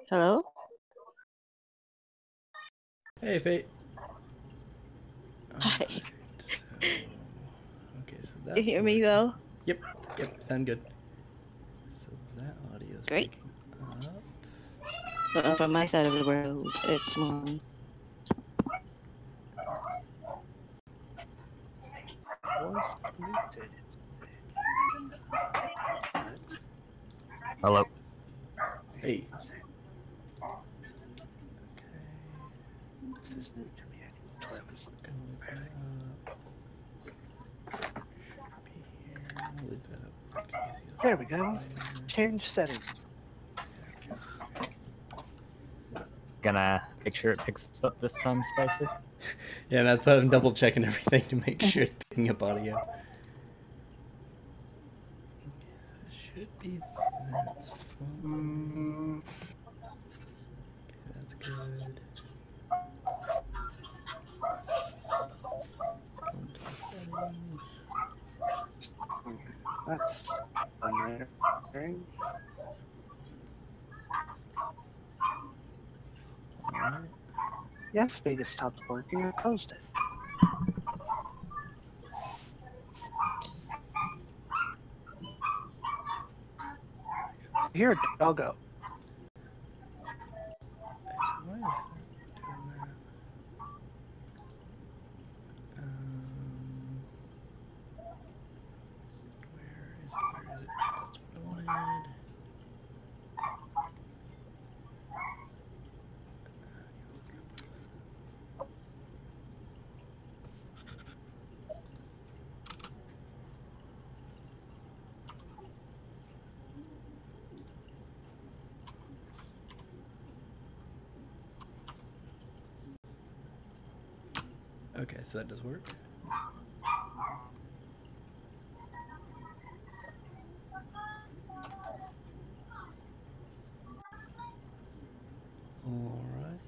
Hello? Hey, Fate. Hi. Right, okay, so that's You hear me working. well? Yep, sound good. So that audio's Great. picking up. But from my side of the world, it's morning. Was muted. Hello. Hey. This is new to me. I need to turn this Gonna leave that up. Should be here. I'll leave that up. Easy. There we go. Change settings. Gonna make sure it picks us up this time, Spicer. Yeah, that's I'm double checking everything to make sure it's picking up audio. It should be. That's fine. Okay, that's good. Go into the settings. That's unraring. Alright. Yes, Vegas stopped working. I closed it. Here, doggo. Why is it doing that? Where is it? Where is it? That's what I wanted. Okay, so that does work. All right.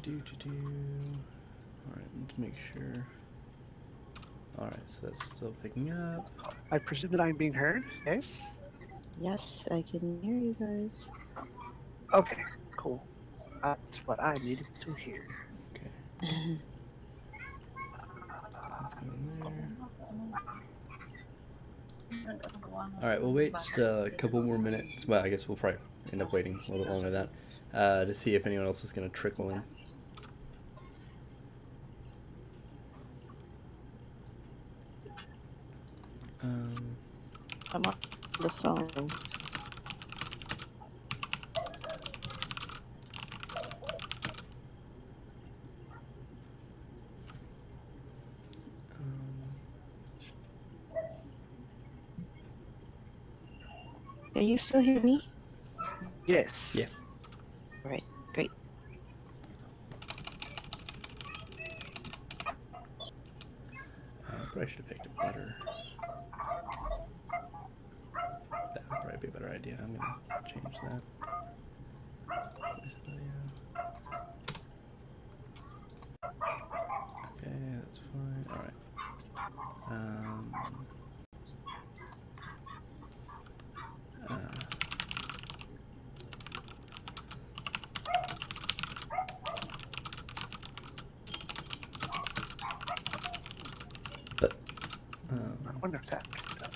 And all right, let's make sure. All right, so that's still picking up. I presume that I'm being heard. Yes. Yes, I can hear you guys. Okay. Cool. That's what I needed to hear. Okay. That's going there. All right, we'll wait just a couple more minutes. Well, I guess we'll probably end up waiting a little bit longer than that to see if anyone else is going to trickle in. I'm on the phone. Can you still hear me? Yes. Yeah. All right, great. Probably should have picked a better. That would probably be a better idea. I'm gonna change that. Okay, that's fine. All right. I wonder if that picked up.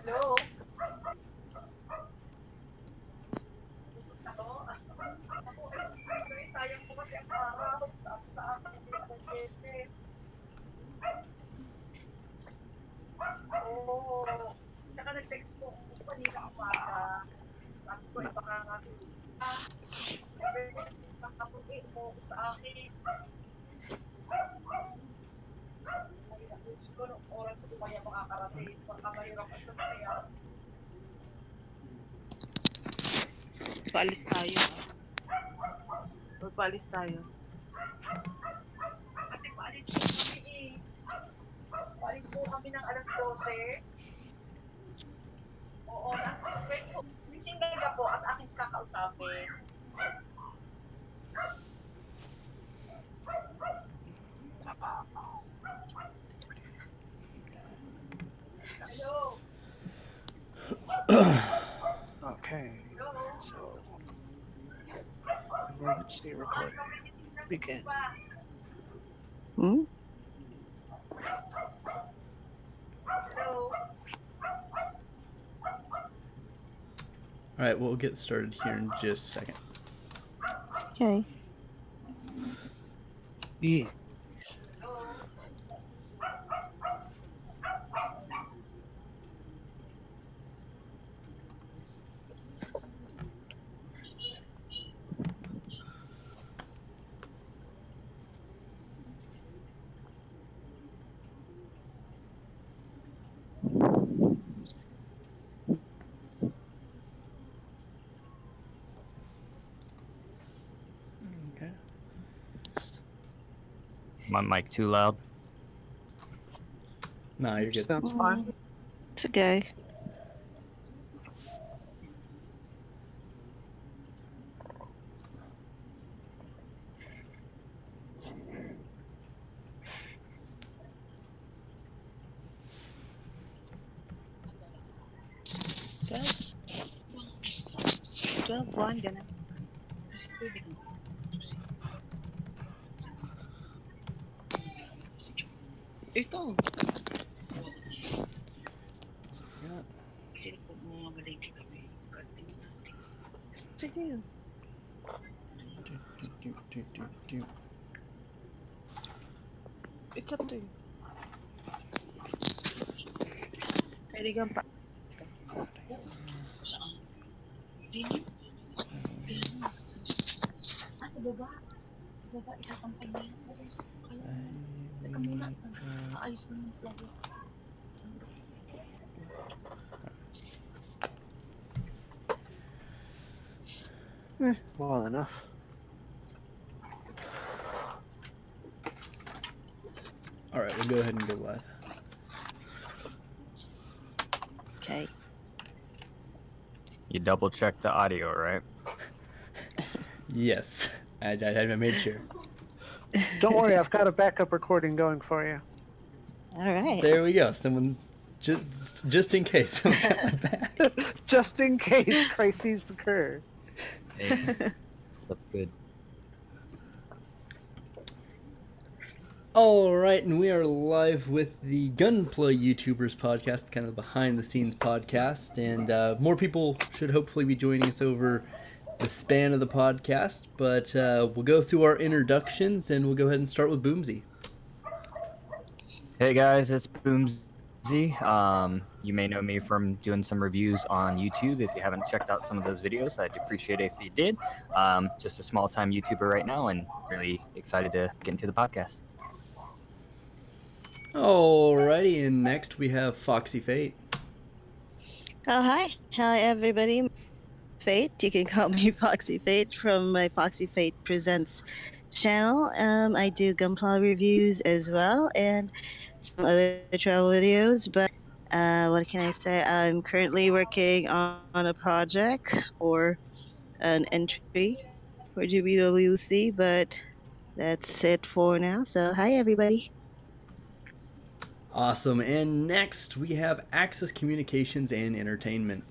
Hello? Sayang po kasi ang araw. Sa akin, hindi ako pwede. Paalis tayo. Paalis tayo. Paalis po kami ng alas 12. Oo. Missing talaga po at aking kakausapin. Hello. Okay. So, emergency recording. Begin. Hmm? Alright, we'll get started here in just a second. Okay. Yeah. Okay. My mic too loud? Nah, you're good. Sounds fine. It's okay. Buwan, ganun. Kasi pwede ko. Ito. Sino po mga maliki kami? Sige. It's up to you. Pwede kang pa. Saan? Dito? Sa baba. Sa baba, isasampay na yan. Teka muna. Ayos na yung flower. Well enough. Alright, we'll go ahead and go live. Okay. You double check the audio, right? Yes, I made sure. Don't worry, I've got a backup recording going for you. All right. There we go. Someone, just in case. Someone's at my back. Just in case crises occur. Hey, that's good. Alright, and we are live with the Gunpla Youtubers podcast, kind of behind the scenes podcast, and more people should hopefully be joining us over the span of the podcast, but we'll go through our introductions, and we'll go ahead and start with Boomsy. Hey guys, it's Boomsy. You may know me from doing some reviews on YouTube. If you haven't checked out some of those videos, I'd appreciate it if you did. Just a small-time YouTuber right now, and really excited to get into the podcast. Alrighty, and next we have Foxy Fate. Oh, hi. Hi, everybody. Fate. You can call me Foxy Fate from my Foxy Fate Presents channel. I do Gunpla reviews as well and some other travel videos, but what can I say? I'm currently working on a project or an entry for GBWC, but that's it for now. So, hi, everybody. Awesome, and next we have Access Communications and Entertainment.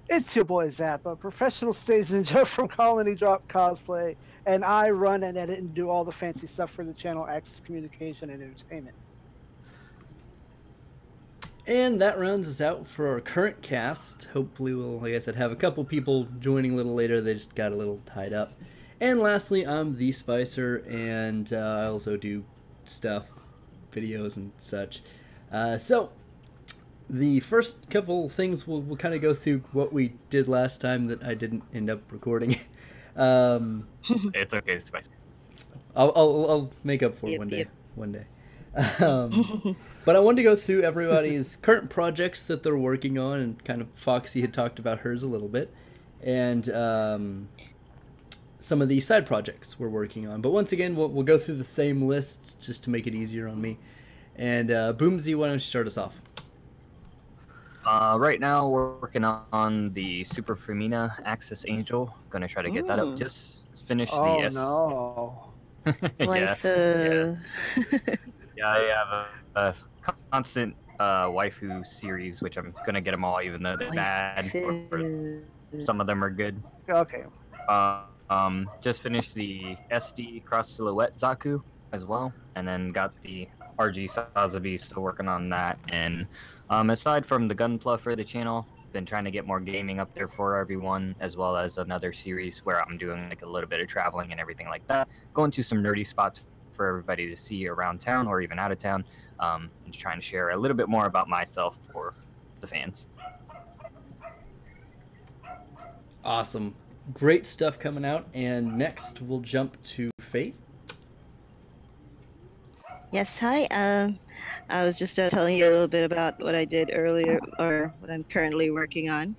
It's your boy Zappa, professional stage ninja from Colony Drop Cosplay, and I run and edit and do all the fancy stuff for the channel Access Communication and Entertainment. And that rounds us out for our current cast. Hopefully we'll, like I said, have a couple people joining a little later. They just got a little tied up. And lastly, I'm Thespicer, and I also do stuff, videos and such. So, the first couple things we'll kind of go through what we did last time that I didn't end up recording. It's okay, Spicy. I'll make up for it Yep, one day. yep. One day. But I wanted to go through everybody's current projects that they're working on, and kind of Foxy had talked about hers a little bit, and some of the side projects we're working on. But once again, we'll go through the same list just to make it easier on me. And Boomsy, why don't you start us off? Right now we're working on the Super Femina Axis Angel. Gonna try to get that up. Just finished Oh the no. yeah, Waifu. yeah. I have a constant waifu series, which I'm gonna get them all, even though they're bad. Or some of them are good. Okay. Just finished the SD Cross Silhouette Zaku as well, and then got the RG Sazabi, still working on that. And aside from the Gunpla for the channel, been trying to get more gaming up there for everyone, as well as another series where I'm doing like a little bit of traveling and everything like that, going to some nerdy spots for everybody to see around town or even out of town, and trying to share a little bit more about myself for the fans. Awesome. Great stuff coming out. And next we'll jump to Fate. Yes, hi. I was just telling you a little bit about what I did earlier, or what I'm currently working on.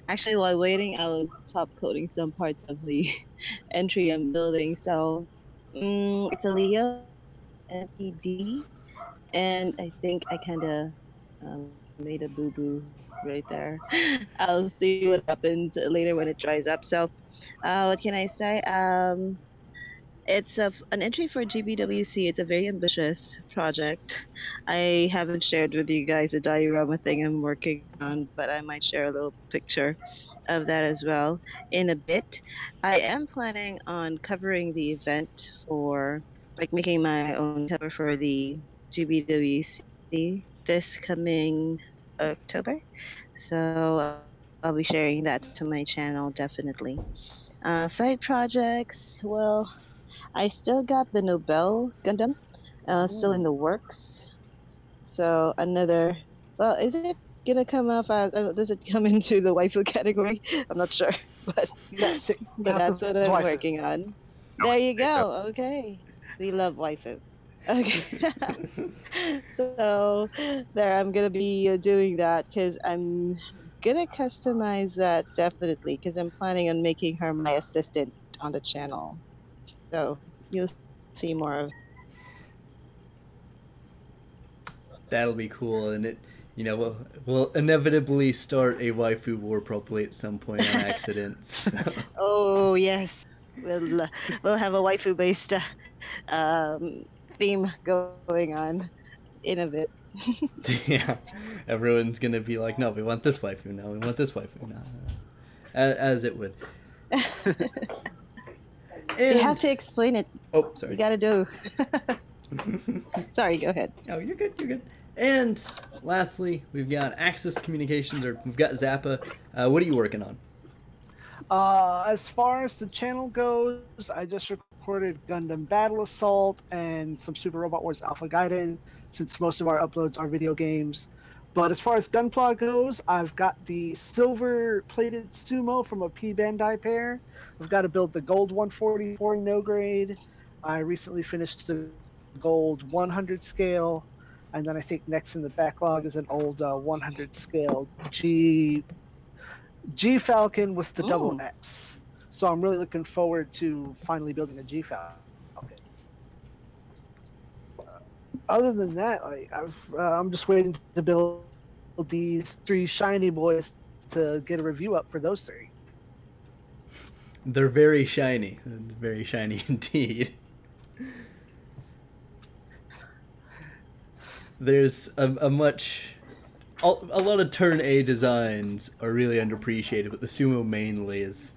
Actually, while waiting, I was top coding some parts of the entry I'm building. So it's a Leo NPD, and I think I kind of made a boo boo right there. I'll see what happens later when it dries up. So, what can I say? It's an entry for GBWC. It's a very ambitious project. I haven't shared with you guys a diorama thing I'm working on, but I might share a little picture of that as well in a bit. I am planning on covering the event for, like, making my own cover for the GBWC this coming October. So I'll be sharing that to my channel definitely. Side projects, well, I still got the Nobel Gundam, still in the works. So another, well, is it gonna come up as, does it come into the waifu category? I'm not sure, but Yes, it that's what I'm waifu. working on. There you think so. go. Okay, we love waifu. Okay, so there, I'm gonna be doing that because I'm gonna customize that definitely because I'm planning on making her my assistant on the channel. So you'll see more of. That'll be cool, and it, we'll inevitably start a waifu war probably at some point on accident. So. Oh yes, we'll have a waifu based theme going on in a bit. Yeah, everyone's gonna be like, no, we want this waifu now. We want this waifu now. As it would. You have to explain it. Oh, sorry. You gotta do. Sorry, go ahead. Oh, you're good. You're good. And lastly, we've got Axis Communications, or we've got Zappa. What are you working on? As far as the channel goes, I just recorded Gundam Battle Assault and some Super Robot Wars Alpha Gaiden, since most of our uploads are video games. But as far as Gunpla goes, I've got the silver-plated sumo from a P Bandai pair. I've got to build the gold 144 no grade. I recently finished the gold 100 scale, and then I think next in the backlog is an old 100 scale G Falcon with the double X. So I'm really looking forward to finally building a G Falcon. Other than that, I'm just waiting to build these 3 shiny boys to get a review up for those 3. They're very shiny. Very shiny indeed. There's a lot of turn A designs are really underappreciated, but the sumo mainly is,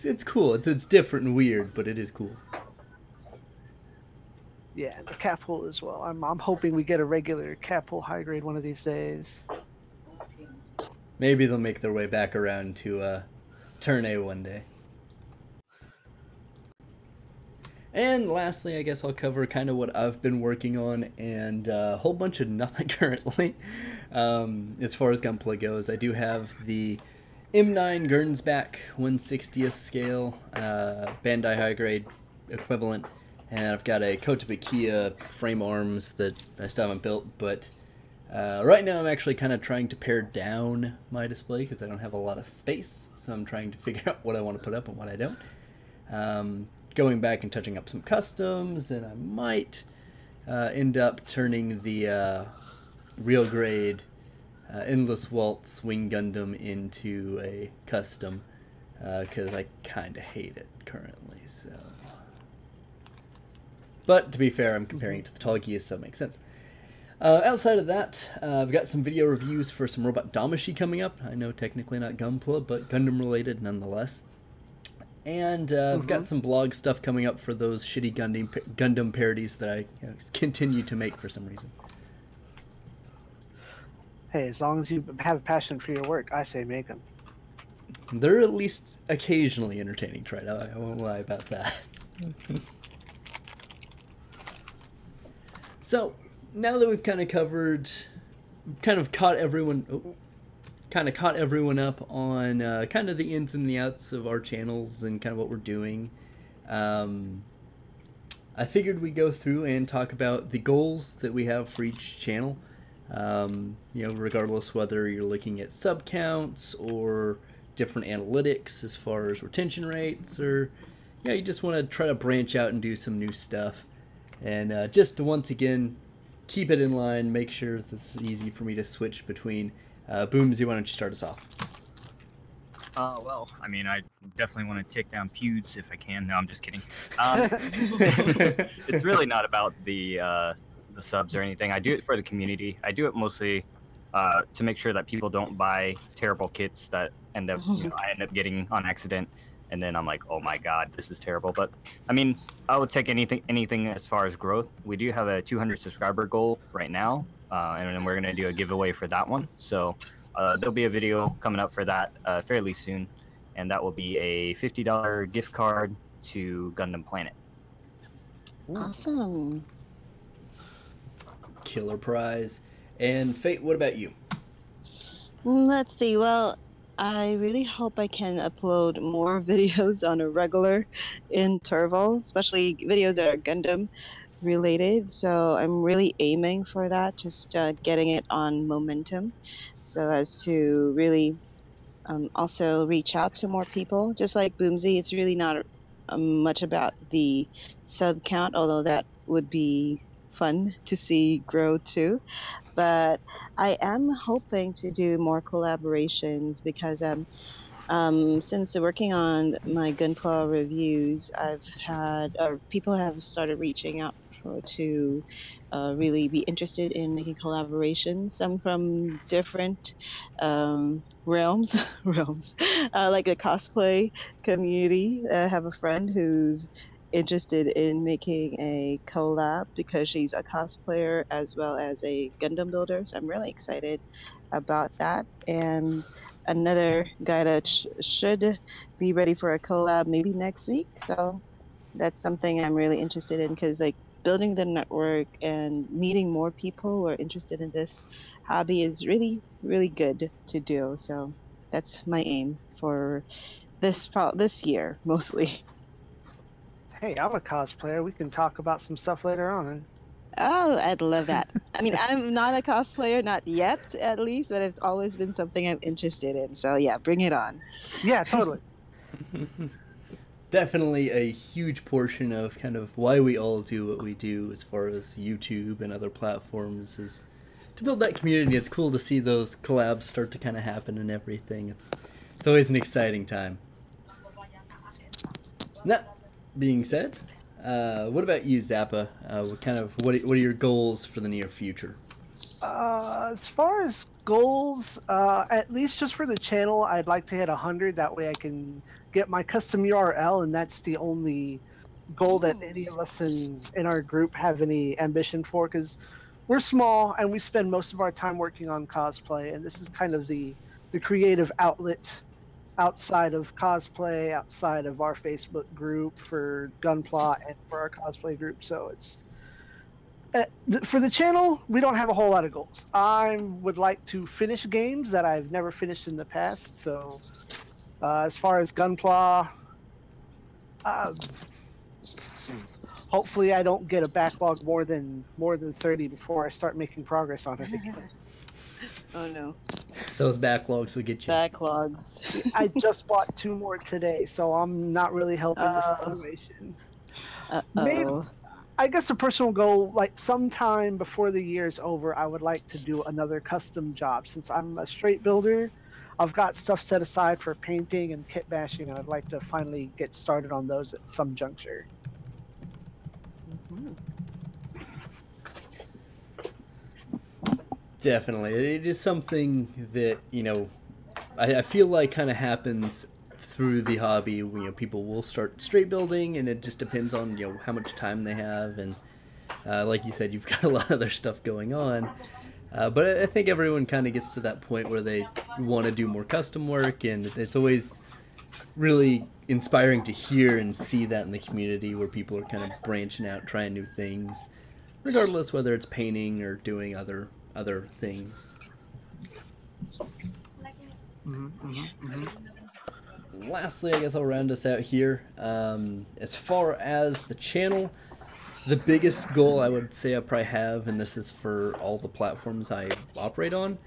it's cool. It's different and weird, but it is cool. Yeah, the Capul as well. I'm hoping we get a regular Capul high grade one of these days. Maybe they'll make their way back around to turn A one day. And lastly, I guess I'll cover kind of what I've been working on and a whole bunch of nothing currently. As far as Gunpla goes, I do have the M9 Gernsback 1/60th scale Bandai high grade equivalent, and I've got a Kotobukiya frame arms that I still haven't built, but right now I'm actually kind of trying to pare down my display because I don't have a lot of space, so I'm trying to figure out what I want to put up and what I don't. Going back and touching up some customs, and I might end up turning the real grade Endless Waltz Wing Gundam into a custom because I kind of hate it currently. So, but to be fair, I'm comparing it to the Talgias, so it makes sense. Outside of that, I've got some video reviews for some Robot Damashi coming up. I know technically not Gunpla, but Gundam related nonetheless. And I've got some blog stuff coming up for those shitty Gundam parodies that I continue to make for some reason. Hey, as long as you have a passion for your work, I say make them. They're at least occasionally entertaining, Trite. I won't lie about that. So, now that we've kind of caught everyone up on kind of the ins and the outs of our channels and kind of what we're doing, I figured we'd go through and talk about the goals that we have for each channel. Regardless whether you're looking at sub counts or different analytics as far as retention rates, or you just want to try to branch out and do some new stuff. And just to once again keep it in line, make sure that this is easy for me to switch between. Boomsy, why don't you start us off? Well, I mean, I definitely want to take down Pewds if I can. No, I'm just kidding. It's really not about the subs or anything. I do it for the community. I do it mostly to make sure that people don't buy terrible kits that end up, I end up getting on accident, and then I'm like, oh my god, this is terrible. But I mean, I would take anything as far as growth. We do have a 200 subscriber goal right now, and then we're gonna do a giveaway for that one. So there'll be a video coming up for that fairly soon, and that will be a $50 gift card to Gundam Planet. Awesome. Killer prize. And Fate, what about you? Let's see. Well, I really hope I can upload more videos on a regular interval, especially videos that are Gundam related. So I'm really aiming for that, just getting it on momentum so as to really also reach out to more people. Just like Boomsy, it's really not much about the sub count, although that would be fun to see grow too. But I am hoping to do more collaborations because since working on my Gunpla reviews, I've had people have started reaching out to really be interested in making collaborations. Some from different realms, like the cosplay community. I have a friend who's interested in making a collab because she's a cosplayer as well as a Gundam builder. So I'm really excited about that. And another guy that should be ready for a collab maybe next week. So that's something I'm really interested in because like building the network and meeting more people who are interested in this hobby is really, really good to do. So that's my aim for this year mostly. Hey, I'm a cosplayer. We can talk about some stuff later on. Oh, I'd love that. I mean, I'm not a cosplayer, not yet at least, but it's always been something I'm interested in. So yeah, bring it on. Yeah, totally. Definitely a huge portion of kind of why we all do what we do as far as YouTube and other platforms is to build that community. It's cool to see those collabs start to kind of happen and everything. It's always an exciting time. That being said, what about you, Zappa? What are your goals for the near future? As far as goals, at least just for the channel, I'd like to hit 100. That way I can get my custom URL, and that's the only goal that any of us in our group have any ambition for, because we're small and we spend most of our time working on cosplay, and this is kind of the creative outlet outside of cosplay, outside of our Facebook group for Gunpla and for our cosplay group. So it's for the channel, we don't have a whole lot of goals. I would like to finish games that I've never finished in the past. So as far as Gunpla, hopefully I don't get a backlog more than 30 before I start making progress on it again. Oh no. Those backlogs will get you. Backlogs. I just bought 2 more today, so I'm not really helping the situation. Maybe, I guess a personal goal, like sometime before the year's over, I would like to do another custom job. Since I'm a straight builder, I've got stuff set aside for painting and kit bashing, and I'd like to finally get started on those at some juncture. Mm-hmm. Definitely. It is something that, you know, I feel like kind of happens through the hobby. You know, people will start straight building, and it just depends on, you know, how much time they have. And like you said, you've got a lot of other stuff going on. But I think everyone kind of gets to that point where they want to do more custom work, and it's always really inspiring to hear and see that in the community where people are kind of branching out, trying new things, regardless whether it's painting or doing other things. Lastly, I guess I'll round us out here. As far as the channel, the biggest goal I would say I probably have, and this is for all the platforms I operate on,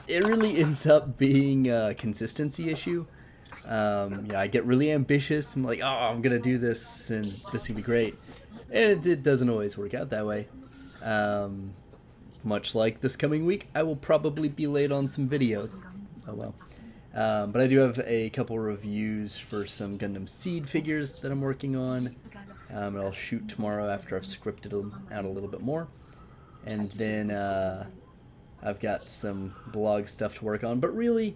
it really ends up being a consistency issue. You know, I get really ambitious and like, oh, I'm gonna do this and this will be great, and it doesn't always work out that way. Much like this coming week, I will probably be late on some videos. Oh well. But I do have a couple reviews for some Gundam Seed figures that I'm working on. And I'll shoot tomorrow after I've scripted them out a little bit more. And then I've got some blog stuff to work on. But really,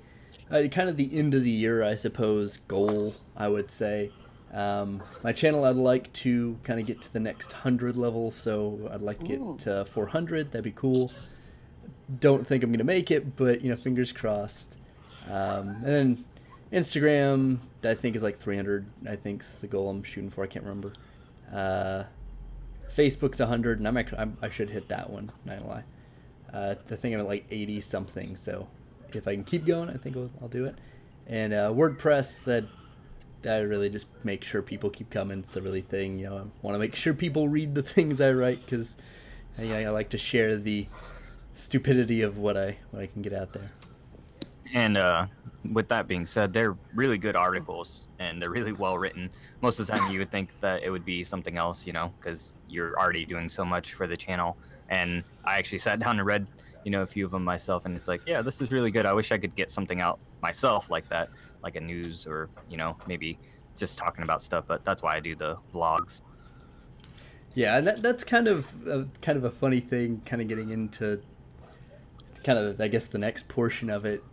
kind of the end of the year, I suppose, goal, I would say. My channel, I'd like to kind of get to the next 100 level, so I'd like to get to 400. That'd be cool. Don't think I'm going to make it, but, you know, fingers crossed. And then Instagram, I think, is like 300, I think is the goal I'm shooting for. I can't remember. Facebook's 100, and I should hit that one, not gonna lie. I think I'm at like 80 something, so if I can keep going, I think I'll do it. And WordPress, that I really just make sure people keep coming. It's the really thing, you know. I want to make sure people read the things I write, because I like to share the stupidity of what I can get out there. And with that being said, they're really good articles, and they're really well written. Most of the time you would think that it would be something else, you know, because you're already doing so much for the channel. And I actually sat down and read, you know, a few of them myself, and it's like, yeah, this is really good. I wish I could get something out myself like that, like a news, or, you know, maybe just talking about stuff. But that's why I do the vlogs. Yeah, and that's kind of a funny thing, kind of getting into kind of, I guess, the next portion of it.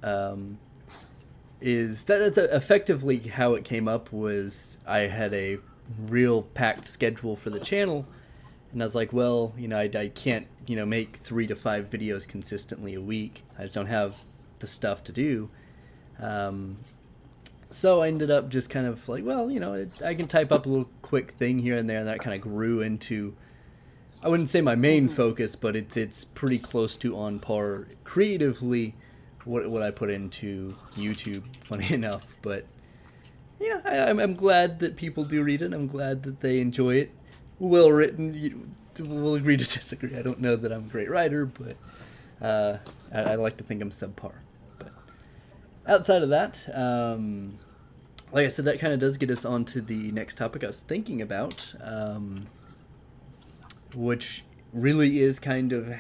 Is that's effectively how it came up. Was I had a real packed schedule for the channel, and I was like, well, you know, I can't, you know, make 3 to 5 videos consistently a week. I just don't have the stuff to do. So I ended up just kind of like, well, you know, I can type up a little quick thing here and there, and that kind of grew into, I wouldn't say my main focus, but it's pretty close to on par creatively what I put into YouTube, funny enough. But yeah, I'm glad that people do read it. I'm glad that they enjoy it. Well written. We'll agree to disagree. I don't know that I'm a great writer, but I like to think I'm subpar. But outside of that, like I said, that kind of does get us on to the next topic I was thinking about, which really is kind of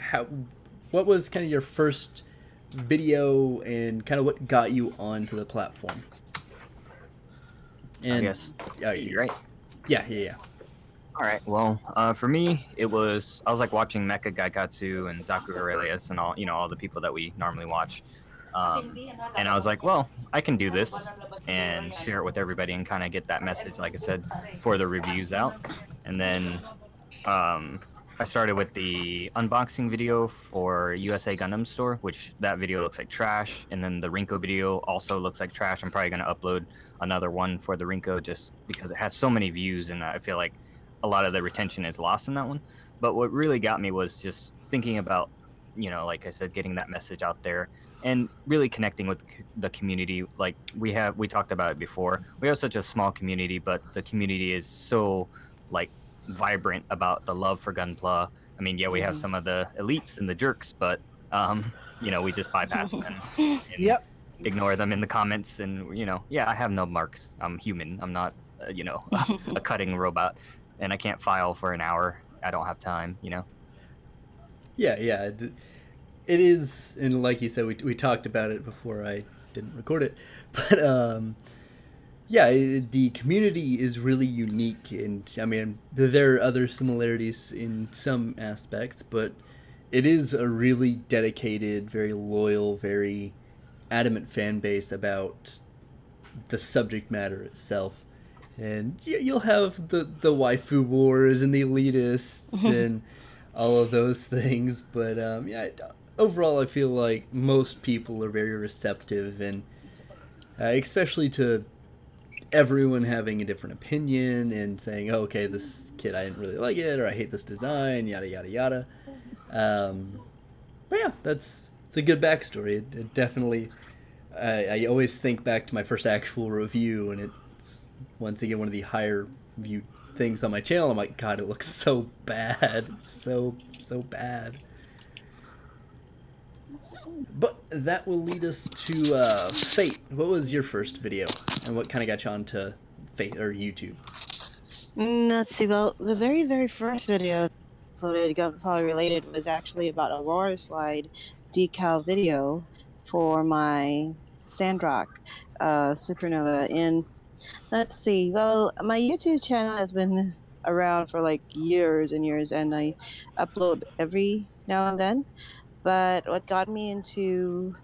what was kind of your first video and kind of what got you onto the platform. And I guess you're right. Yeah. All right. Well, for me, I was like watching Mecha Gaikatsu and Zaku Aurelius and all, you know, all the people that we normally watch. And I was like, well, I can do this and share it with everybody and kind of get that message, like I said, for the reviews out. And then I started with the unboxing video for USA Gundam Store, which that video looks like trash, and then the Rinko video also looks like trash. I'm probably going to upload another one for the Rinko just because it has so many views, and I feel like a lot of the retention is lost in that one. But what really got me was just thinking about, you know, like I said, getting that message out there and really connecting with the community. Like we talked about it before. We have such a small community, but the community is so like vibrant about the love for Gunpla. I mean, yeah, we have some of the elites and the jerks, but you know, we just bypass them and ignore them in the comments. And you know, yeah, I have no marks. I'm human. I'm not, you know, a cutting robot, and I can't file for an hour. I don't have time, you know. Yeah, it is, and like you said, we talked about it before I didn't record it, but yeah, the community is really unique, and I mean, there are other similarities in some aspects, but it is a really dedicated, very loyal, very adamant fan base about the subject matter itself. And you'll have the waifu wars and the elitists and all of those things, but yeah, overall I feel like most people are very receptive, and especially to everyone having a different opinion and saying, oh, okay, this kid, I didn't really like it, or I hate this design, yada yada yada. But yeah, it's a good backstory. It definitely, I always think back to my first actual review, and it's once again one of the higher viewed things on my channel. I'm like, God, it looks so bad. It's so bad. But that will lead us to Fate. What was your first video, and what kind of got you onto Fate or YouTube? Let's see. Well, the very first video uploaded Gunpla related was actually about a Aurora Slide decal video for my Sandrock Supernova. And let's see. Well, my YouTube channel has been around for like years and years, and I upload every now and then. But what got me into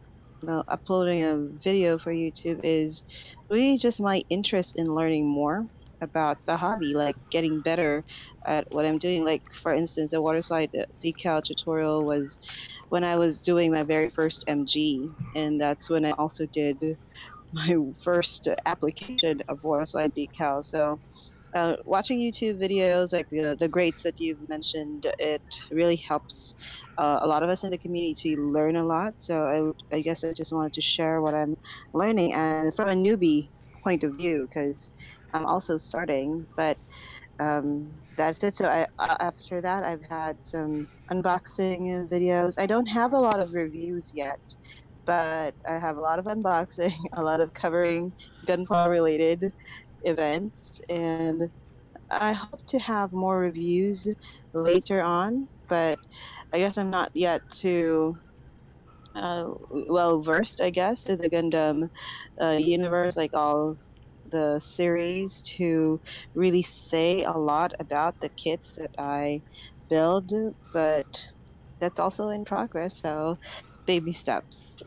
uploading a video for YouTube is really just my interest in learning more about the hobby, like getting better at what I'm doing. Like, for instance, a water slide decal tutorial was when I was doing my very first MG, and that's when I also did my first application of water slide decal. So watching YouTube videos like the greats that you've mentioned, it really helps a lot of us in the community to learn a lot. So I guess I just wanted to share what I'm learning, and from a newbie point of view, because I'm also starting. But that's it. So after that, I've had some unboxing videos. I don't have a lot of reviews yet, but I have a lot of unboxing, a lot of covering Gunpla related events, and I hope to have more reviews later on, but I guess I'm not yet too well versed, I guess, in the Gundam universe, like all the series, to really say a lot about the kits that I build, but that's also in progress, so baby steps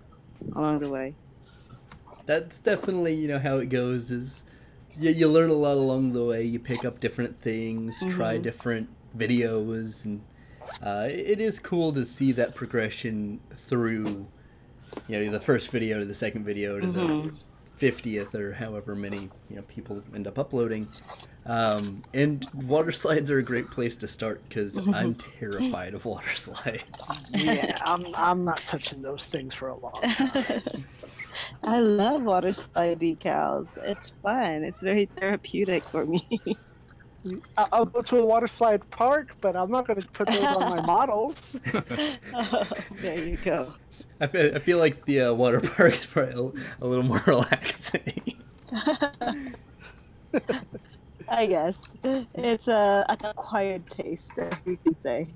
along the way. That's definitely, you know, how it goes. Is you learn a lot along the way. You pick up different things, try different videos, and it is cool to see that progression through, you know, the first video to the second video to the 50th or however many, you know, people end up uploading. And water slides are a great place to start, because I'm terrified of water slides. Yeah, I'm not touching those things for a long time. I love water slide decals. It's fun. It's very therapeutic for me. I'll go to a water slide park, but I'm not going to put those on my models. Oh, there you go. I feel like the water park is probably a little more relaxing. I guess it's an acquired taste, you could say.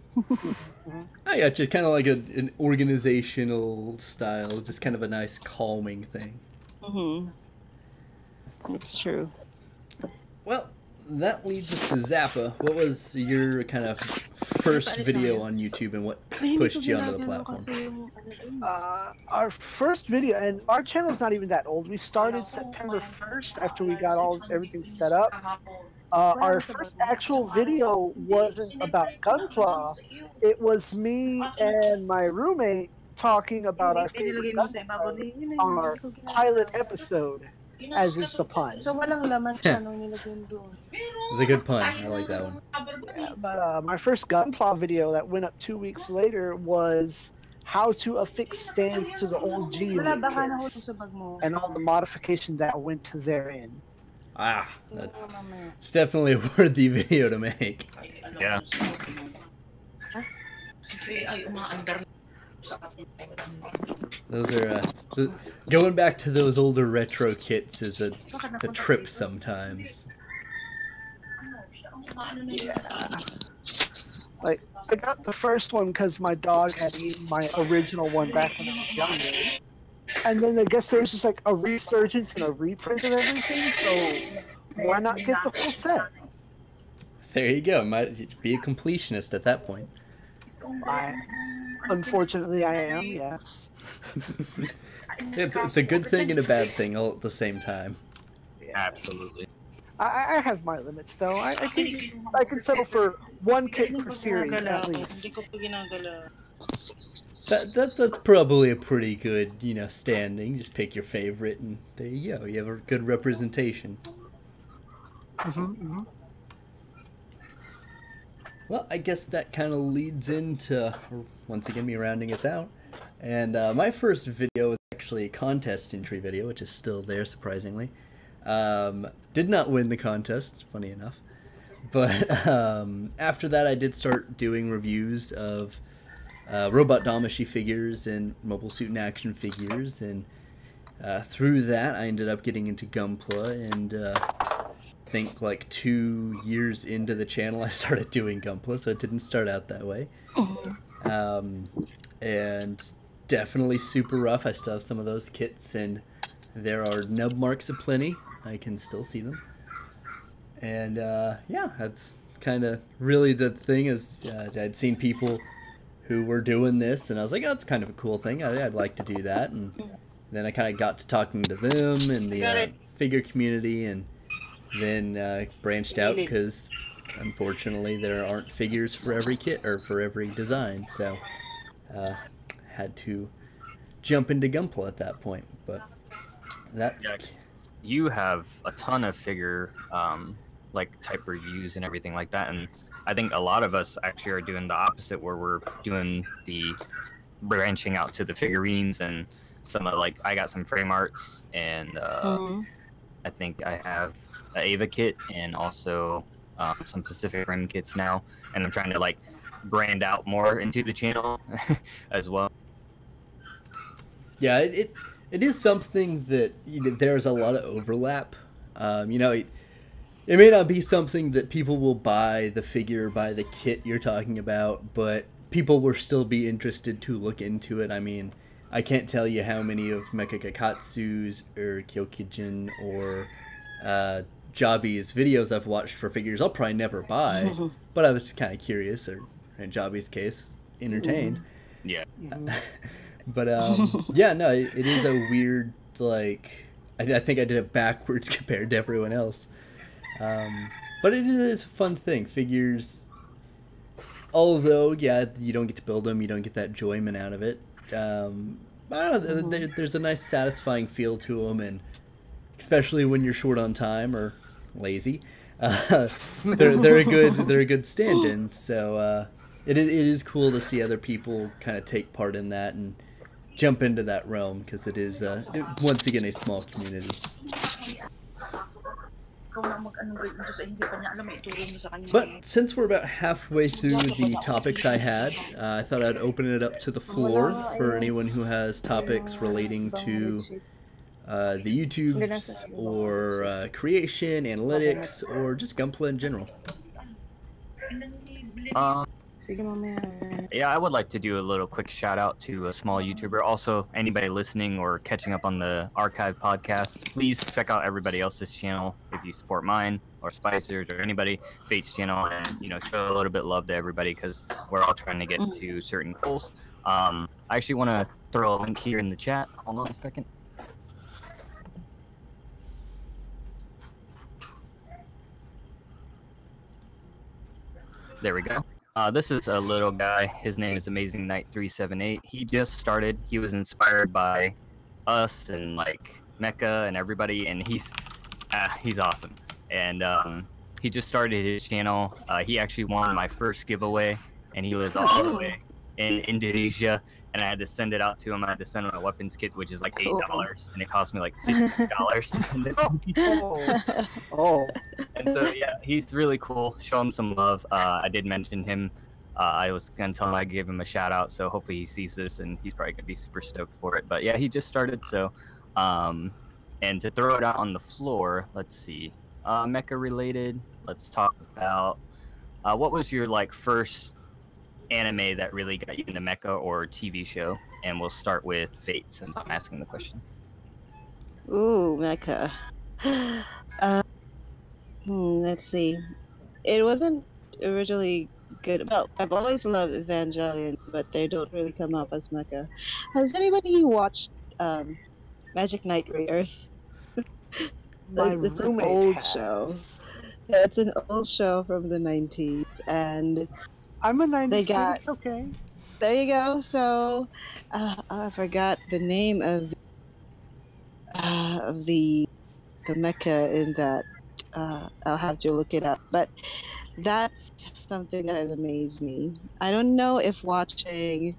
I got you. Kind of like an organizational style, just kind of a nice calming thing. It's true. Well, that leads us to Zappa. What was your kind of first video on YouTube, and what pushed you onto the platform? Our first video, and our channel's not even that old. We started September 1st after we got everything set up. Our first actual video wasn't about Gunpla. It was me and my roommate talking about our favorite Gunpla on our pilot episode, as is the pun. So walang laman siya nung nilagyan doon. It's a good pun. I like that one. Yeah, but my first Gunpla video that went up 2 weeks later was how to affix stands to the old G unit kits and all the modifications that went therein. Ah, it's definitely a worthy video to make. Yeah. Those are going back to those older retro kits is a trip sometimes. Yeah. Like, I got the first one because my dog had eaten my original one back when I was younger. And then I guess there's just like a resurgence and a reprint of everything, so why not get the full set? There you go. Might be a completionist at that point. Unfortunately, I am, yes. It's a good thing and a bad thing all at the same time. Yeah. Absolutely. I have my limits though. I can settle for one kit per series at least. That's probably a pretty good, standing. Just pick your favorite, and there you go. You have a good representation. Well, I guess that kind of leads into, once again, me rounding us out. And my first video was actually a contest entry video, which is still there, surprisingly. Did not win the contest, funny enough. But after that, I did start doing reviews of Robot Damashi figures and Mobile Suit in Action figures. And through that, I ended up getting into Gunpla, and I think like 2 years into the channel, I started doing Gunpla, so it didn't start out that way. And definitely super rough. I still have some of those kits, and there are nub marks aplenty. I can still see them. And yeah, that's kind of really the thing is I'd seen people who were doing this, and I was like, oh, it's kind of a cool thing. I'd like to do that. And then I kind of got to talking to them and the figure community, and then branched out because unfortunately there aren't figures for every kit or for every design, so had to jump into Gunpla at that point. But that's you have a ton of figure like type reviews and everything like that, and I think a lot of us actually are doing the opposite, where we're doing the branching out to the figurines and some of, like, I got some frame arts, and I think I have an Ava kit and also some Pacific Rim kits now, and I'm trying to like brand out more into the channel as well. Yeah, it is something that there's a lot of overlap. It may not be something that people will buy the figure, buy the kit you're talking about, but people will still be interested to look into it. I mean, I can't tell you how many of Mecha Gakatsu's or Kyokijin or Jabi's videos I've watched for figures I'll probably never buy, but I was kind of curious, or in Jabi's case, entertained. Yeah. But yeah, no, it is a weird, like, I think I did it backwards compared to everyone else. But it is a fun thing. Figures, although, yeah, you don't get to build them, you don't get that enjoyment out of it. I don't know, there's a nice satisfying feel to them, and especially when you're short on time or lazy, they're a good stand-in. So it is cool to see other people kind of take part in that and jump into that realm, because it is once again a small community. But since we're about halfway through the topics I had, I thought I'd open it up to the floor for anyone who has topics relating to the YouTubes or creation, analytics, or just Gunpla in general. Yeah, I would like to do a little quick shout out to a small YouTuber. Also, anybody listening or catching up on the archive podcasts, please check out everybody else's channel if you support mine or Spicer's or anybody, Fate's channel, and show a little bit of love to everybody, because we're all trying to get to certain goals. I actually want to throw a link here in the chat. Hold on a second. There we go. This is a little guy. His name is Amazing Knight 378. He just started. He was inspired by us and like Mecha and everybody, and he's awesome. And he just started his channel. He actually won my first giveaway, and he lives all the way in Indonesia. And I had to send it out to him. I had to send him a weapons kit, which is like $8, and it cost me like $50 to send it. Oh. And so yeah, he's really cool. Show him some love. I did mention him. I was gonna tell him I gave him a shout out, so hopefully he sees this and he's probably gonna be super stoked for it. But yeah, he just started, so and to throw it out on the floor, let's see. Mecha related. Let's talk about what was your like first anime that really got you into mecha or TV show? And we'll start with Fate since I'm asking the question. Ooh, mecha. Let's see. It wasn't originally good. Well, I've always loved Evangelion, but they don't really come up as mecha. Has anybody watched Magic Knight Re-Earth? My It's an roommate old has. show. Yeah, it's an old show from the 90s, and I'm a 90s They kid, got- it's okay. there you go. So, I forgot the name of the mecha in that. I'll have to look it up, but that's something that has amazed me. I don't know if watching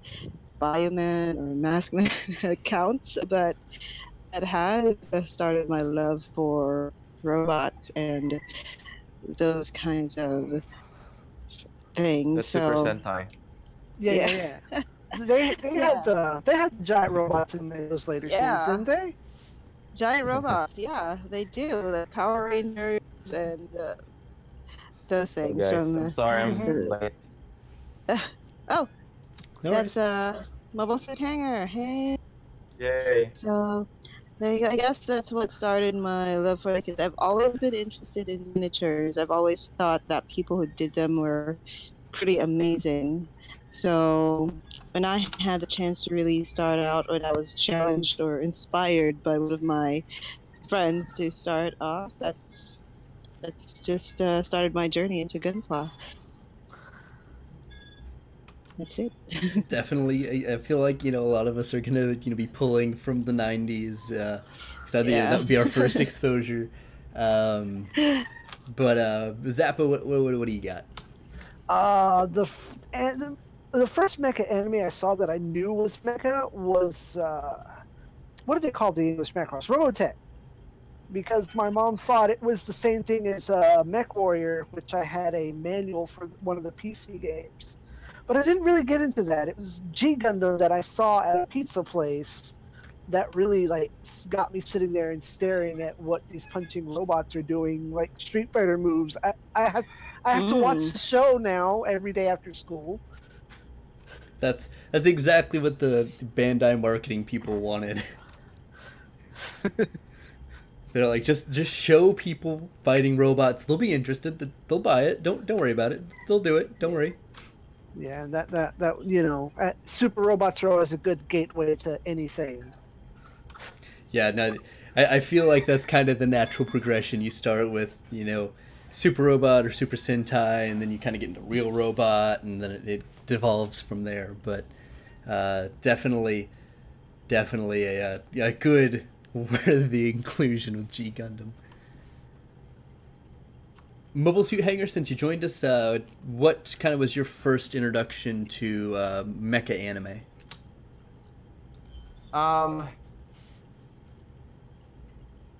Bioman or Maskman counts, but that has started my love for robots and those kinds of things. That's so Super Sentai. Yeah. They had the giant robots in those later Yeah. seasons, didn't they? giant robots, yeah, they do. The Power Rangers and those Hey things guys, from. I'm sorry I'm Mhm. late. No That's worries. Mobile Suit Hanger. Hey. Yay. So there you go. I guess that's what started my love for it, because I've always been interested in miniatures. I've always thought that people who did them were pretty amazing. So when I had the chance to really start out, when I was challenged or inspired by one of my friends to start off, that's just started my journey into Gunpla. That's it. Definitely, I feel like a lot of us are gonna be pulling from the '90s. So Yeah. that would be our first exposure. But Zappa, what do you got? The first mecha anime I saw that I knew was mecha was what do they call the English Macross? Robotech. Because my mom thought it was the same thing as Mech Warrior, which I had a manual for one of the PC games. But I didn't really get into that. It was G Gundam that I saw at a pizza place that really got me sitting there and staring at what these punching robots are doing, like Street Fighter moves. I have to watch the show now every day after school. That's exactly what the Bandai marketing people wanted. They're like, just show people fighting robots. They'll be interested. They'll buy it. Don't worry about it. They'll do it. Don't worry. Yeah, and that Super Robots are always a good gateway to anything. Yeah, no, I feel like that's kind of the natural progression. You start with, Super Robot or Super Sentai, and then you kind of get into Real Robot, and then it devolves from there. But definitely a good, worthy inclusion with G Gundam. Mobile Suit Hanger, since you joined us, what kind of was your first introduction to mecha anime?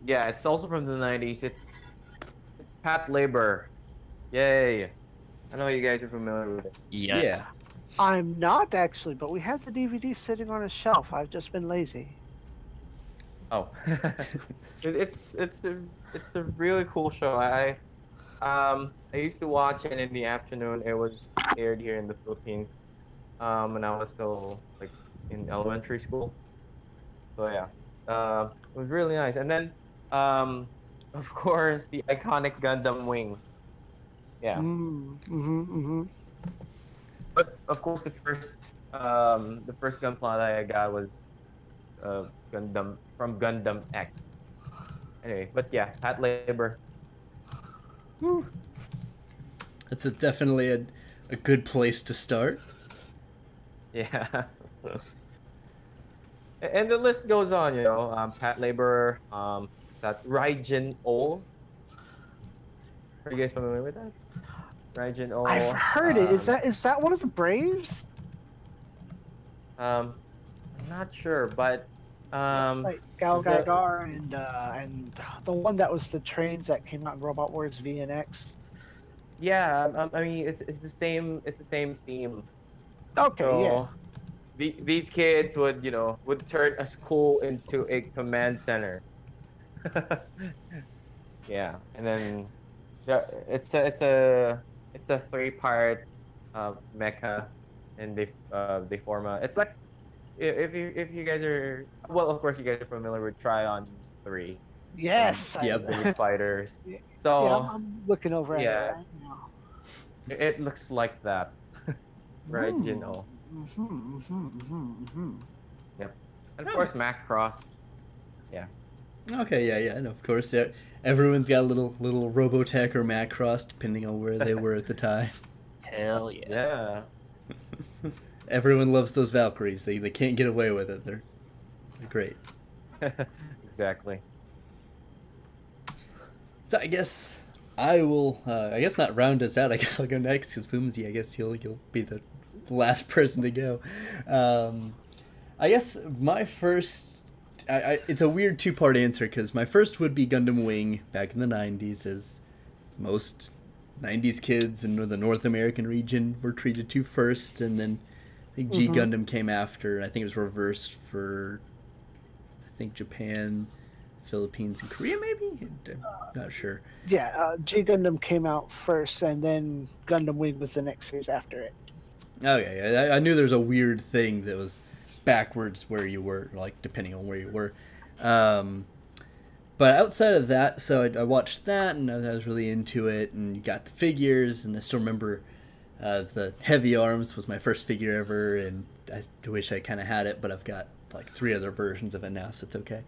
Yeah, it's also from the 90s. It's Pat Labor. Yay. I know you guys are familiar with it. Yes. Yeah. I'm not actually, but we have the DVD sitting on a shelf. I've just been lazy. Oh. it's a really cool show. I used to watch it in the afternoon. It was aired here in the Philippines. When I was still in elementary school. So yeah. It was really nice. And then of course the iconic Gundam Wing. Yeah. But of course the first Gunpla that I got was Gundam from Gundam X. Anyway, but yeah, Pat Labor. Woo. That's definitely a good place to start. Yeah. And the list goes on, you know. Pat Labor, is that Raijin Ol? Are you guys familiar with that? Raijin I've Ol. heard it. Is that one of the Braves? I'm not sure, but Like Gal is that- Gaigar and the one that was the trains that came out in Robot Wars VNX. yeah, I mean it's the same theme. Okay, yeah. So these kids would, you know, would turn a school into a command center. Yeah, and then yeah, it's a three-part mecha, and they form a. It's like if you guys are, well, of course you guys are familiar with Tryon 3. Yes. Yep. The fighters. Yeah, So yeah, I'm looking over at yeah. it right now. it looks like that, right? You know. Yep. And of course Macross. Yeah. Okay, yeah, and of course, yeah, everyone's got a little Robotech or Macross, depending on where they were at the time. Hell yeah. Yeah. Everyone loves those Valkyries. They can't get away with it. They're great. Exactly. So I guess I will. I guess not round us out. I guess I'll go next because Boomsy. I guess you'll be the last person to go. I guess my first. It's a weird two-part answer because my first would be Gundam Wing back in the 90s, as most 90s kids in the North American region were treated to first, and then I think G Gundam came after. I think it was reversed for, I think, Japan, Philippines, and Korea, maybe? I'm not sure. Yeah, G Gundam came out first, and then Gundam Wing was the next series after it. Okay, I knew there was a weird thing that was backwards where you were, like, depending on where you were. But outside of that, so I watched that, and I was really into it, and you got the figures, and I still remember the Heavy Arms was my first figure ever, and I wish I kind of had it, but I've got, like, 3 other versions of it now, so it's okay.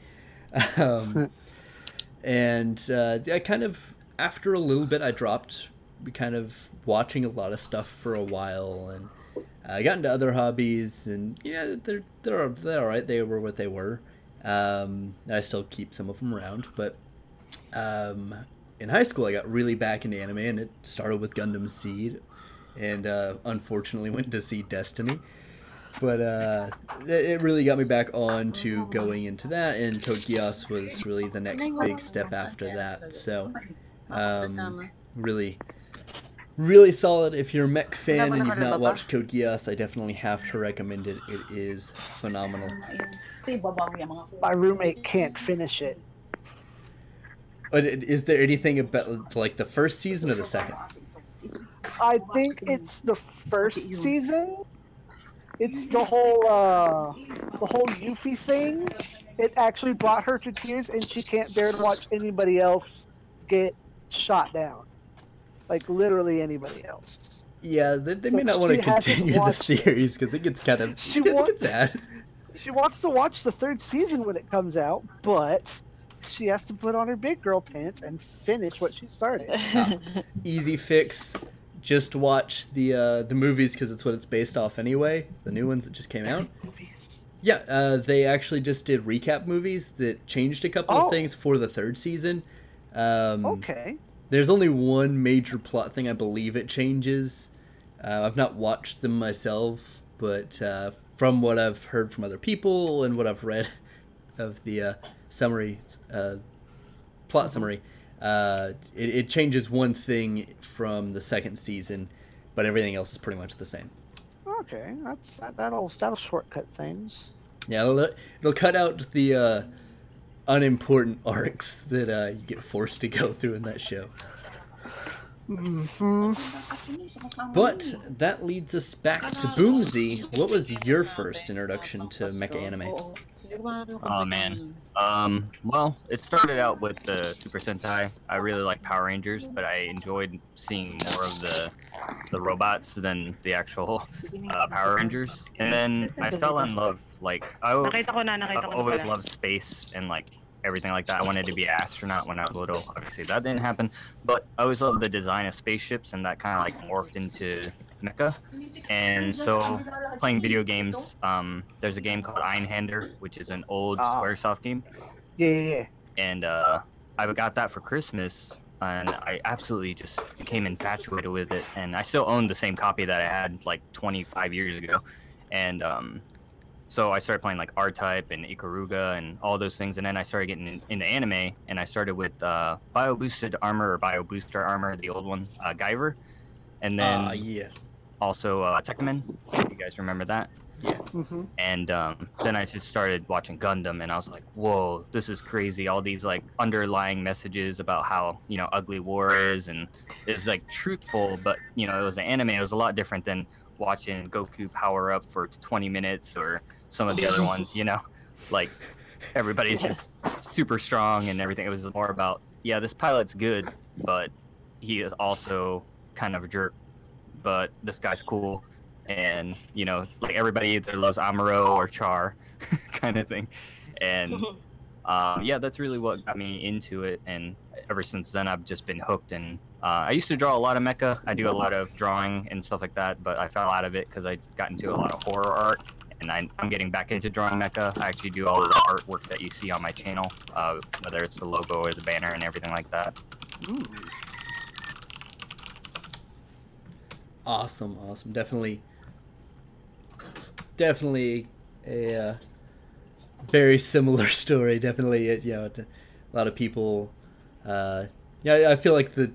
And I kind of, after a little bit, I dropped kind of watching a lot of stuff for a while, and I got into other hobbies, and yeah, they're all right. They were what they were. I still keep some of them around, but in high school I got really back into anime, and it started with Gundam Seed, and unfortunately went to Seed Destiny. But it really got me back on to going into that, and Code Geass was really the next big step after that. So really solid. If you're a mech fan and you've not watched Code Geass, I definitely have to recommend it. It is phenomenal. My roommate can't finish it. But is there anything about, like, the first season or the second? I think it's the first season. It's the whole Yuffie thing. It actually brought her to tears, and she can't bear to watch anybody else get shot down. Like, literally anybody else. Yeah, they may not want to continue the series because it gets kind of it gets sad. She wants to watch the 3rd season when it comes out, but she has to put on her big girl pants and finish what she started. Easy fix. Just watch the movies because it's what it's based off anyway. The new ones that just came out. Yeah, they actually just did recap movies that changed a couple of things for the 3rd season. Okay. There's only one major plot thing I believe it changes. I've not watched them myself, but from what I've heard from other people and what I've read of the summary, plot summary, it changes one thing from the 2nd season, but everything else is pretty much the same. Okay, that'll shortcut things. Yeah, it'll cut out the unimportant arcs that you get forced to go through in that show. But that leads us back to Boomsy. What was your first introduction to mecha anime? Oh man. Well, it started out with the Super Sentai. I really like Power Rangers, but I enjoyed seeing more of the robots than the actual Power Rangers. And then I fell in love. Like I always loved space and like everything like that. I wanted to be an astronaut when I was little. Obviously, that didn't happen. But I always loved the design of spaceships, and that kind of like morphed into mecha. And so, playing video games, there's a game called Einhander, which is an old SquareSoft game. Yeah. And I got that for Christmas, and I absolutely just became infatuated with it. And I still own the same copy that I had like 25 years ago. And so I started playing like R-Type and Ikaruga and all those things, and then I started getting into anime, and I started with Bio Boosted Armor or Bio Booster Armor, the old one, Guyver, and then yeah. also Tekkaman, if you guys remember that. Yeah. Mm-hmm. And then I just started watching Gundam, and I was like, whoa, this is crazy. All these like underlying messages about how, you know, ugly war is, and it's like truthful, but you know, it was an anime. It was a lot different than watching Goku power up for 20 minutes or some of the other ones, you know, like everybody's just super strong and everything. It was more about, yeah, this pilot's good, but he is also kind of a jerk, but this guy's cool. And, you know, like everybody either loves Amuro or Char kind of thing. And yeah, that's really what got me into it. And ever since then, I've just been hooked. And I used to draw a lot of mecha. I do a lot of drawing and stuff like that, but I fell out of it because I got into a lot of horror art. And I'm getting back into drawing mecha. I actually do all of the artwork that you see on my channel, whether it's the logo or the banner and everything like that. Awesome. Definitely a very similar story. Definitely, you know, a lot of people. Yeah, I feel like the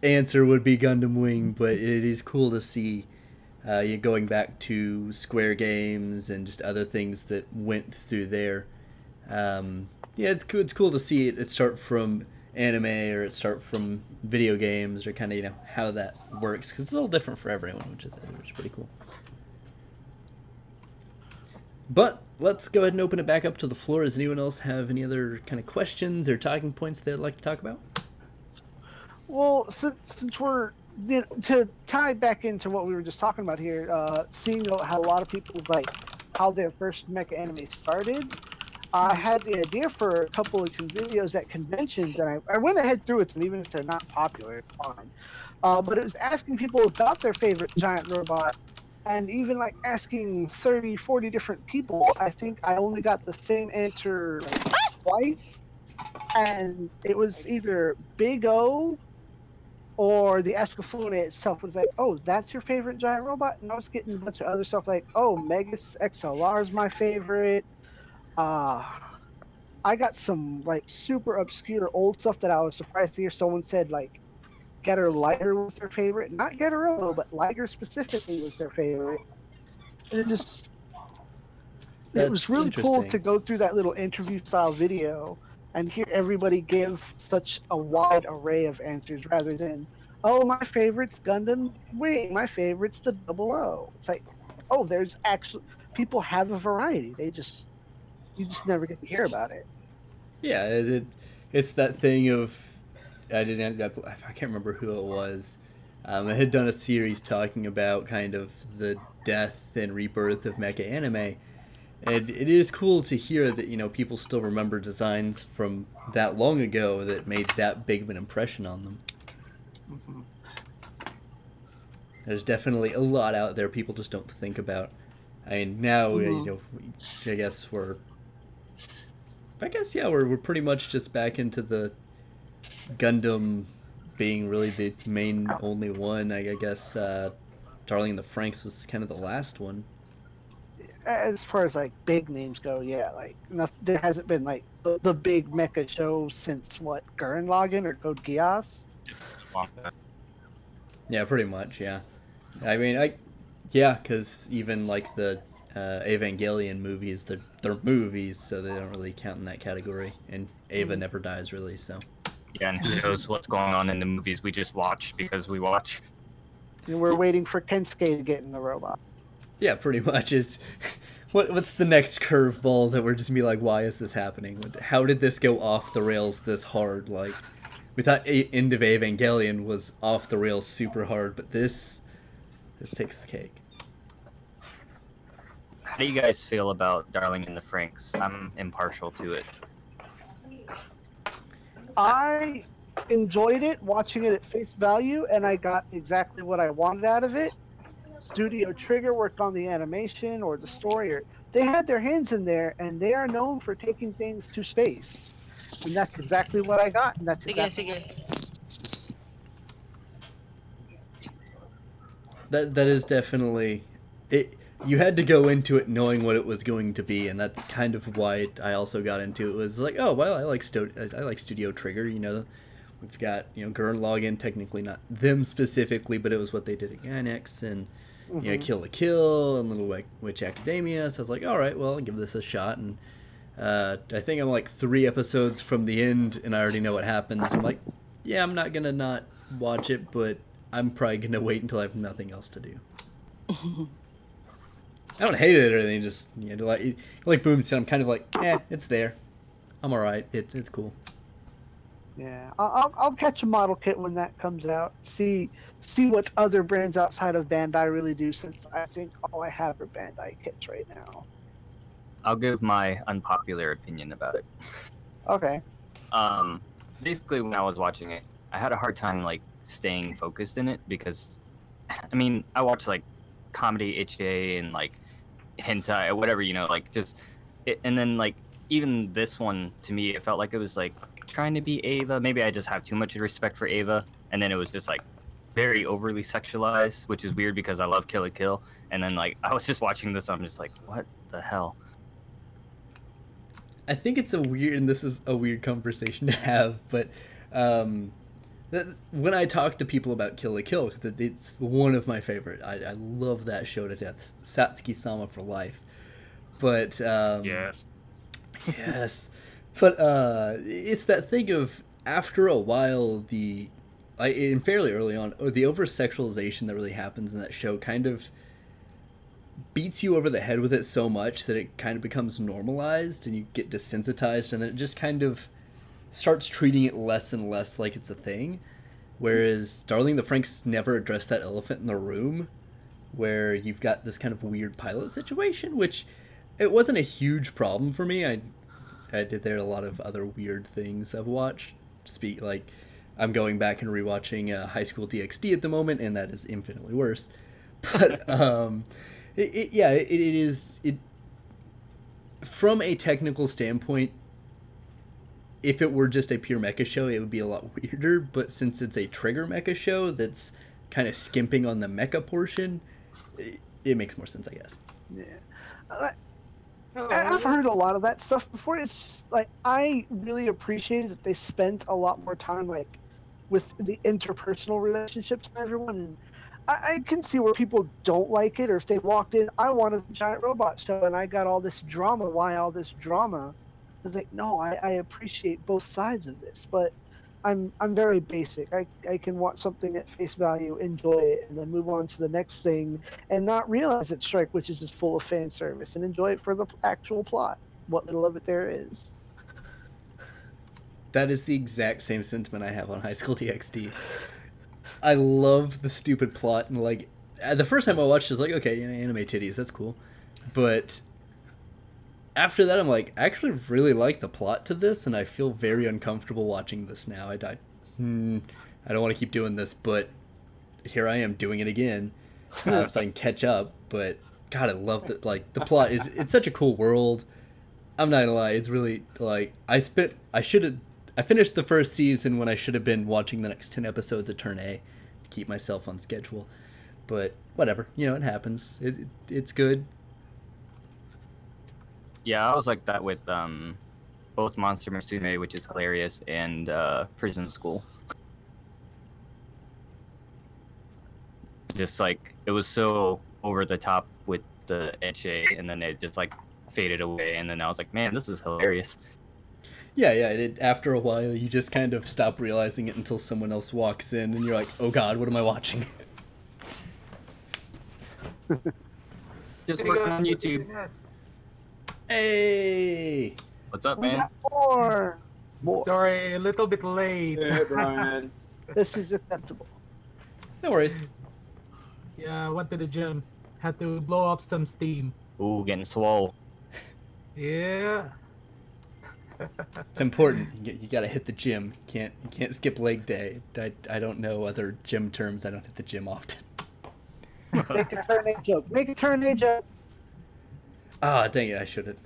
answer would be Gundam Wing, but it is cool to see you going back to Square games and just other things that went through there. Yeah, it's cool to see it start from anime or it start from video games or kind of, you know, how that works, because it's a little different for everyone, which is pretty cool. But let's go ahead and open it back up to the floor. Does anyone else have any other kind of questions or talking points they'd like to talk about? Well, since we're to tie back into what we were just talking about here, seeing how a lot of people like how their first mecha anime started, I had the idea for a couple of videos at conventions, and I went ahead through with them, even if they're not popular, it's fine. But it was asking people about their favorite giant robot, and even like asking 30, 40 different people. I think I only got the same answer like twice, and it was either Big O or the Escaflowne itself was like, oh, that's your favorite giant robot? And I was getting a bunch of other stuff like, oh, Megas XLR is my favorite. I got some like super obscure old stuff that I was surprised to hear someone said like Getter Liger was their favorite. Not Getterobo, but Liger specifically was their favorite. And it was really cool to go through that little interview style video and hear everybody give such a wide array of answers rather than, oh, my favorite's Gundam Wing, my favorite's the 00. It's like, oh, there's actually, people have a variety. You just never get to hear about it. Yeah, it's that thing of, I can't remember who it was. I had done a series talking about kind of the death and rebirth of mecha anime. And it is cool to hear that, you know, people still remember designs from that long ago that made that big of an impression on them. Mm-hmm. There's definitely a lot out there people just don't think about. I mean, now, you know, we're pretty much just back into the Gundam being really the main only one. I guess Darling in the Franxx was kind of the last one. As far as like big names go, yeah, like there hasn't been like the big mecha show since what, Gurren Lagann or Code Geass? Yeah, pretty much, yeah. I mean, because even like the Evangelion movies, they're movies, so they don't really count in that category. And Eva never dies, really, so. Yeah, and who knows what's going on in the movies we just watch because we watch. And we're waiting for Kensuke to get in the robot. Yeah, pretty much. It's what's the next curveball that we're just gonna be like, why is this happening? How did this go off the rails this hard? Like, we thought End of Evangelion was off the rails super hard, but this takes the cake. How do you guys feel about Darling in the Franxx? I'm impartial to it. I enjoyed it, watching it at face value, and I got exactly what I wanted out of it. Studio Trigger worked on the animation or the story, or they had their hands in there, and they are known for taking things to space. And that's exactly what I got, and that's Sige, exactly sige. That is definitely it. You had to go into it knowing what it was going to be, and that's kind of why I also got into it. Was like, oh well, I like Studio Trigger. You know, we've got Gurren Lagann, technically not them specifically, but it was what they did at Gainax, and Kill la Kill and Little Witch Academia. So I was like, all right, well, I'll give this a shot. And I think I'm like 3 episodes from the end, and I already know what happens. I'm like, yeah, I'm not gonna not watch it, but I'm probably gonna wait until I have nothing else to do. I don't hate it or anything. Just like Boom said, I'm kind of like, it's there. I'm all right. It's cool. Yeah, I'll catch a model kit when that comes out. See what other brands outside of Bandai really do, since I think all I have are Bandai kits right now. I'll give my unpopular opinion about it. Okay. Basically, when I was watching it, I had a hard time like staying focused in it because, I mean, I watch like comedy HA and like hentai or whatever, like just it, and then like even this one to me, it felt like it was like trying to be Ava. Maybe I just have too much respect for Ava, and then it was just like very overly sexualized, which is weird because I love Kill la Kill. And then like I was just watching this, I'm just like, what the hell? I think it's and this is a weird conversation to have, but when I talk to people about Kill la Kill, because it's one of my favorite, I love that show to death, Satsuki-sama for life. But Yes. yes, but it's that thing of after a while and fairly early on, the over sexualization that really happens in that show kind of beats you over the head with it so much that it kind of becomes normalized and you get desensitized, and then it just kind of starts treating it less and less like it's a thing. Whereas Darling the Franxx never addressed that elephant in the room, where you've got this kind of weird pilot situation, which it wasn't a huge problem for me. I did there a lot of other weird things I've watched. Like I'm going back and rewatching High School DxD at the moment, and that is infinitely worse. But it is from a technical standpoint. If it were just a pure mecha show, it would be a lot weirder. But since it's a Trigger mecha show that's kind of skimping on the mecha portion, it makes more sense, I guess. Yeah. I've heard a lot of that stuff before. It's just, like, I really appreciated that they spent a lot more time like with the interpersonal relationships and everyone. And I can see where people don't like it, or if they walked in, I wanted a giant robot show and I got all this drama. Why all this drama? I was like, no, I appreciate both sides of this, but I'm very basic. I can watch something at face value, enjoy it, and then move on to the next thing, and not realize it's Strike, which is just full of fan service, and enjoy it for the actual plot, what little of it there is. That is the exact same sentiment I have on High School DxD. I love the stupid plot, and like the first time I watched it, I was like, okay, anime titties, that's cool, but after that, I'm like, I actually really like the plot to this, and I feel very uncomfortable watching this now. I don't want to keep doing this, but here I am doing it again, so I can catch up. But God, I love that. Like the plot it's such a cool world. I'm not gonna lie, it's really like I finished the first season when I should have been watching the next 10 episodes of Turn A to keep myself on schedule. But whatever, it happens. It's good. Yeah, I was like that with both Monster Musume, which is hilarious, and Prison School. Just like it was so over the top with the ecche, and then it just like faded away, and then I was like, man, this is hilarious. Yeah. After a while, you just kind of stop realizing it until someone else walks in, and you're like, oh God, what am I watching? Just working on YouTube. Hey! What's up, man? More. Sorry, a little bit late. Hey, Brian. This is acceptable. No worries. Yeah, I went to the gym. Had to blow up some steam. Ooh, getting swole. Yeah. It's important. You got to hit the gym. You can't skip leg day. I don't know other gym terms. I don't hit the gym often. Make a turn A joke. Make a turn A joke. Ah, dang it! I should have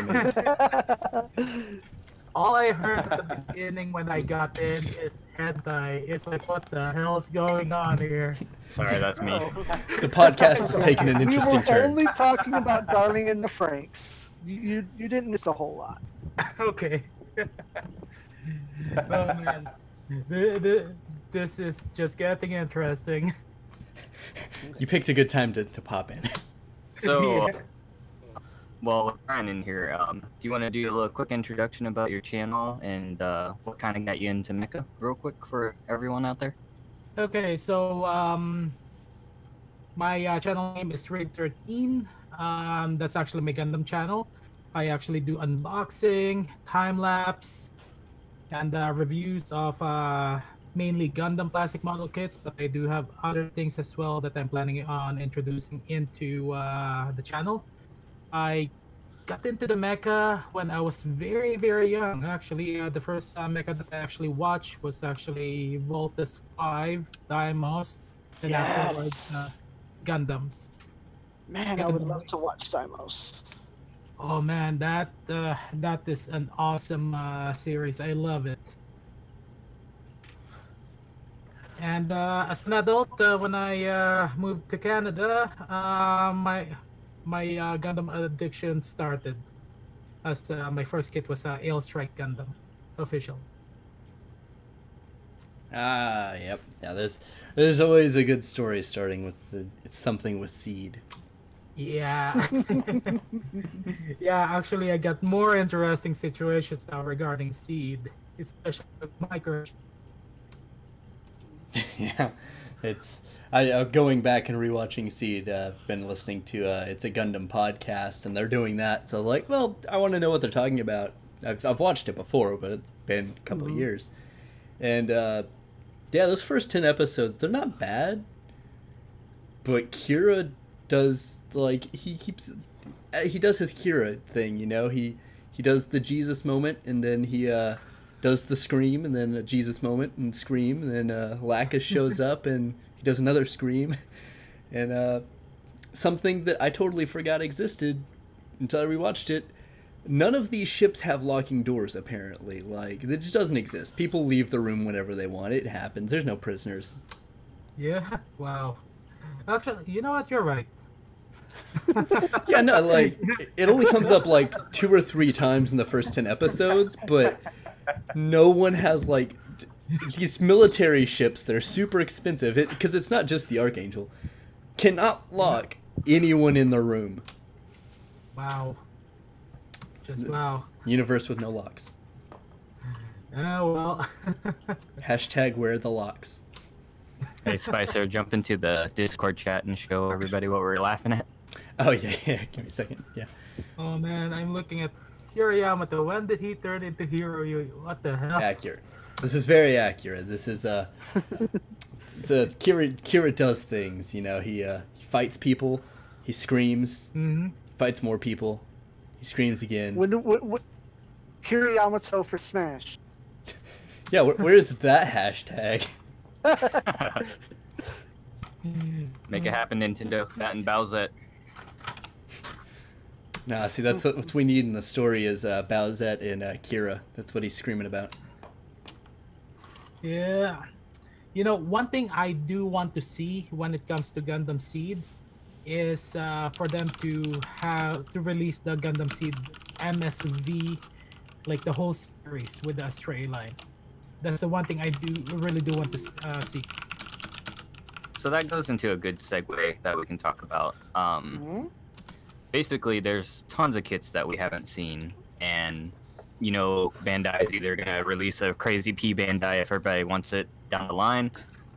made it. All I heard at the beginning when I got in is hentai. It's like, what the hell's going on here? Sorry, that's me. The podcast is taking an interesting We were turn. only talking about Darling in the Franxx. You didn't miss a whole lot. Okay. Oh man, this is just getting interesting. You picked a good time to pop in. So, Yeah. well, with Brian in here, do you want to do a little quick introduction about your channel and what kind of got you into mecha, real quick, for everyone out there? Okay, so my channel name is Raid13. That's actually my Gundam channel. I actually do unboxing, time lapse, and reviews of mainly Gundam plastic model kits. But I do have other things as well that I'm planning on introducing into the channel. I got into the mecha when I was very, very young. Actually, the first mecha that I actually watched was actually Voltus 5, Daimos, and afterwards Gundams. Man, I would love to watch Daimos. Oh man, that is an awesome series. I love it. And as an adult, when I moved to Canada, my Gundam addiction started. As my first kit was Ale Strike Gundam, official. Ah, yep. Yeah, there's always a good story starting with it's something with seed. Yeah. Yeah, actually, I got more interesting situations now regarding seed, especially with micro. Yeah, it's going back and rewatching Seed. I've been listening to It's a Gundam podcast, and they're doing that. So I was like, well, I want to know what they're talking about. I've watched it before, but it's been a couple of years. And yeah, those first 10 episodes, they're not bad. But Kira does, like, he does his Kira thing, you know? He does the Jesus moment, and then he does the scream, and then a Jesus moment and scream, and then Lacus shows up and he does another scream. And something that I totally forgot existed until I rewatched it. None of these ships have locking doors, apparently. Like, it just doesn't exist. People leave the room whenever they want. It happens. There's no prisoners. Yeah, wow. Actually, you know what? You're right. Yeah, no, like, it only comes up like 2 or 3 times in the first 10 episodes, but no one has, like, these military ships that are super expensive, because it's not just the Archangel, cannot lock anyone in the room. Wow. Just wow. Universe with no locks. Oh, well. Hashtag where are the locks. Hey, Spicer, jump into the Discord chat and show everybody what we're laughing at. Oh, yeah. Give me a second. Yeah. Oh, man, I'm looking at Hirayamato. When did he turn into Hero? What the hell? Accurate. This is very accurate. This is the Kira does things, you know. He fights people, he screams, fights more people, he screams again. Hirayamato for Smash. Yeah, where's that hashtag? Make it happen, Nintendo. That and Bowsette. Nah, see, that's what we need in the story is Bowsette and Kira. That's what he's screaming about. Yeah. You know, one thing I do want to see when it comes to Gundam Seed is for them to release the Gundam Seed MSV, like the whole series with the Astray line. That's the one thing I really do want to see. So that goes into a good segue that we can talk about. Basically, there's tons of kits that we haven't seen, and you know, Bandai is either gonna release a crazy P Bandai if everybody wants it down the line,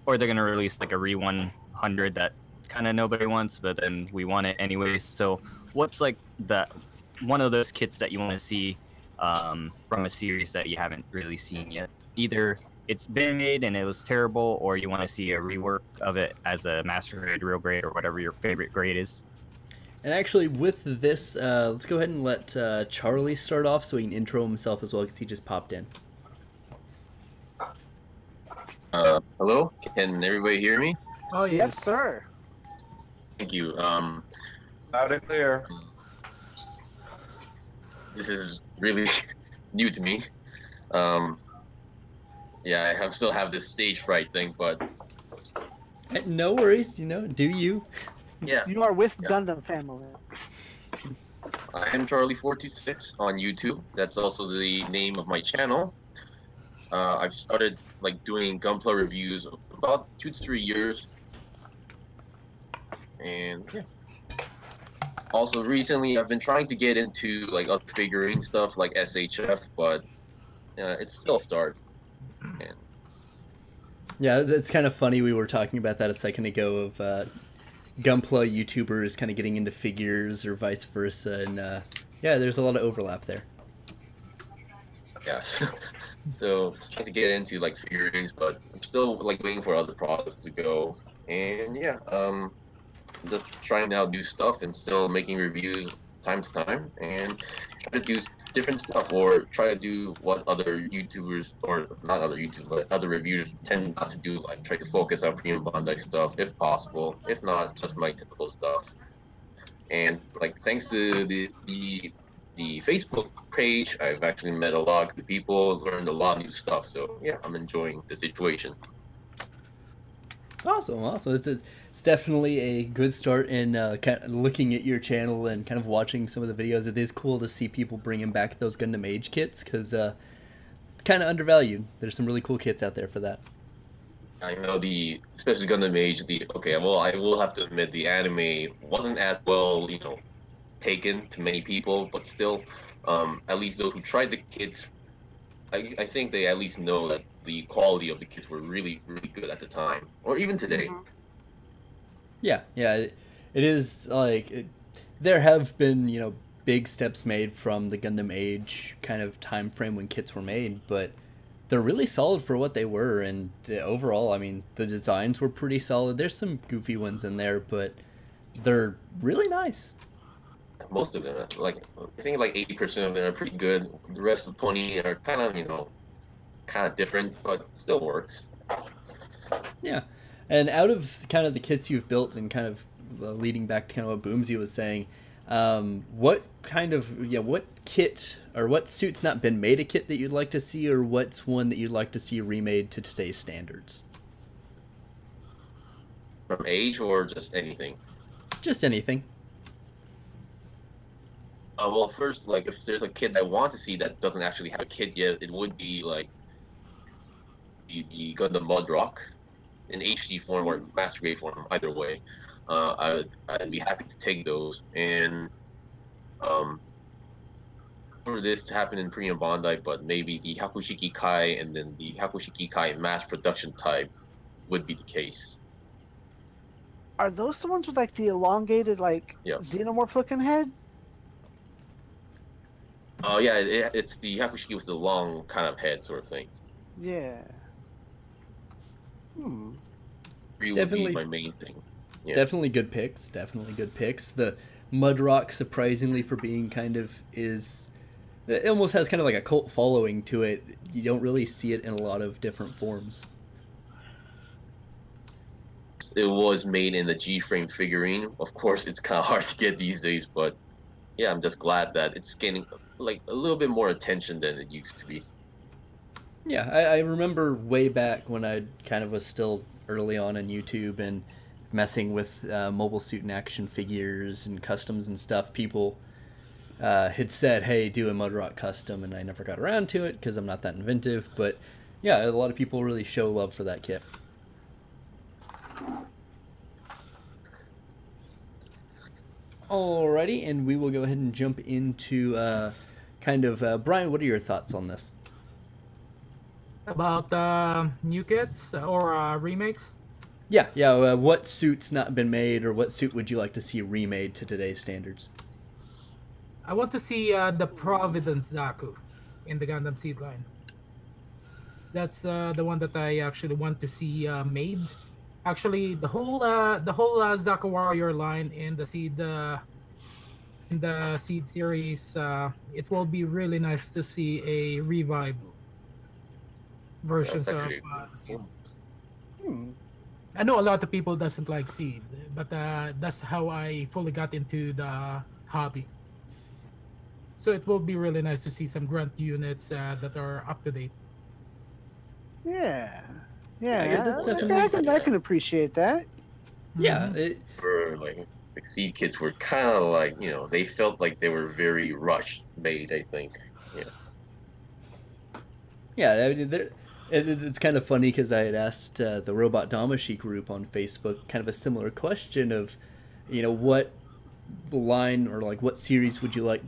or they're gonna release like a Re 100 that kind of nobody wants, but then we want it anyways. So, what's like one of those kits that you want to see from a series that you haven't really seen yet? Either it's been made and it was terrible, or you want to see a rework of it as a master grade, real grade, or whatever your favorite grade is. And actually, with this, let's go ahead and let Charlie start off so he can intro himself as well, because he just popped in. Hello, can everybody hear me? Oh Yes, yes. sir. Thank you. Loud and clear. This is really new to me. Yeah, still have this stage fright thing, but No worries, you know, do you? yeah, You are with Yeah. Gundam family. I am Charlie426 on YouTube. That's also the name of my channel. I've started like doing Gunpla reviews about 2 to 3 years, and yeah. Also, recently I've been trying to get into like other figurine stuff like SHF, but it's still a start. And Yeah, it's kind of funny. We were talking about that a second ago of Gunpla YouTubers kind of getting into figures or vice versa, and yeah, there's a lot of overlap there. yeah, so trying to get into like figurines, but I'm still like waiting for other products to go. And yeah, just trying out new stuff and still making reviews time to time, and try to do different stuff or try to do what other YouTubers, or not other YouTubers, but other reviewers tend not to do, like try to focus on premium Bandai stuff if possible, if not just my typical stuff. And like thanks to the Facebook page, I've actually met a lot of good people, learned a lot of new stuff. So yeah, I'm enjoying the situation. Awesome, awesome. It's definitely a good start in kind of looking at your channel and kind of watching some of the videos. It is cool to see people bringing back those Gundam Age kits because kind of undervalued. There's some really cool kits out there for that. I know especially Gundam Age, okay, well, I will have to admit the anime wasn't as well, taken to many people, but still, at least those who tried the kits, I think they at least know that the quality of the kits were really, really good at the time, or even today. Yeah, it is like there have been big steps made from the Gundam Age kind of time frame when kits were made, but they're really solid for what they were, and overall, I mean, the designs were pretty solid. There's some goofy ones in there, but they're really nice. Most of them, like I think like 80% of them are pretty good. The rest of 20 are kind of different, but still works. Yeah, and out of kind of the kits you've built and kind of leading back to kind of what Boomsy was saying, what kit or what suit's not been made a kit that you'd like to see, or what's one that you'd like to see remade to today's standards? From Age or just anything? Just anything. Well, first, like if there's a kit I want to see that doesn't actually have a kit yet, it would be like the Gundam Mudrock in HD form or Master Grade form, either way. I'd be happy to take those, and for this to happen in Premium Bandai, but maybe the Hakushiki Kai and then the Hakushiki Kai mass production type would be the case. Are those the ones with like the elongated, like xenomorph looking head? Oh yeah, it's the Hakushiki with the long kind of head sort of thing. Yeah. Would be my main thing. Yeah. Definitely good picks. The Mudrock, surprisingly for being it almost has kind of like a cult following to it. You don't really see it in a lot of different forms. It was made in the G-frame figurine. Of course, it's kind of hard to get these days, but yeah, I'm just glad that it's getting like a little bit more attention than it used to be. Yeah, I remember way back when I kind of was still early on YouTube and messing with mobile suit and action figures and customs and stuff. People had said, hey, do a Mudrock custom, and I never got around to it because I'm not that inventive. But yeah, a lot of people really show love for that kit. Alrighty, and we will go ahead and jump into Brian, what are your thoughts on this? About new kits or remakes? Yeah. What suit's not been made, or what suit would you like to see remade to today's standards? I want to see the Providence Zaku in the Gundam Seed line. That's the one that I actually want to see made. Actually, the whole Zaku Warrior line in the Seed the Seed series, it will be really nice to see a revive versions That's of actually Seed. Hmm. I know a lot of people doesn't like Seed, but that's how I fully got into the hobby. So it will be really nice to see some grunt units that are up to date. Yeah. Yeah, Yeah. that's I definitely- I can appreciate that. Yeah, Mhm. were like the seed kits were kind of like, you know, they felt like they were very rushed made. I think. Yeah. yeah. I mean, it's kind of funny because I had asked the Robot Damashi group on Facebook kind of a similar question of, what line or like what series would you like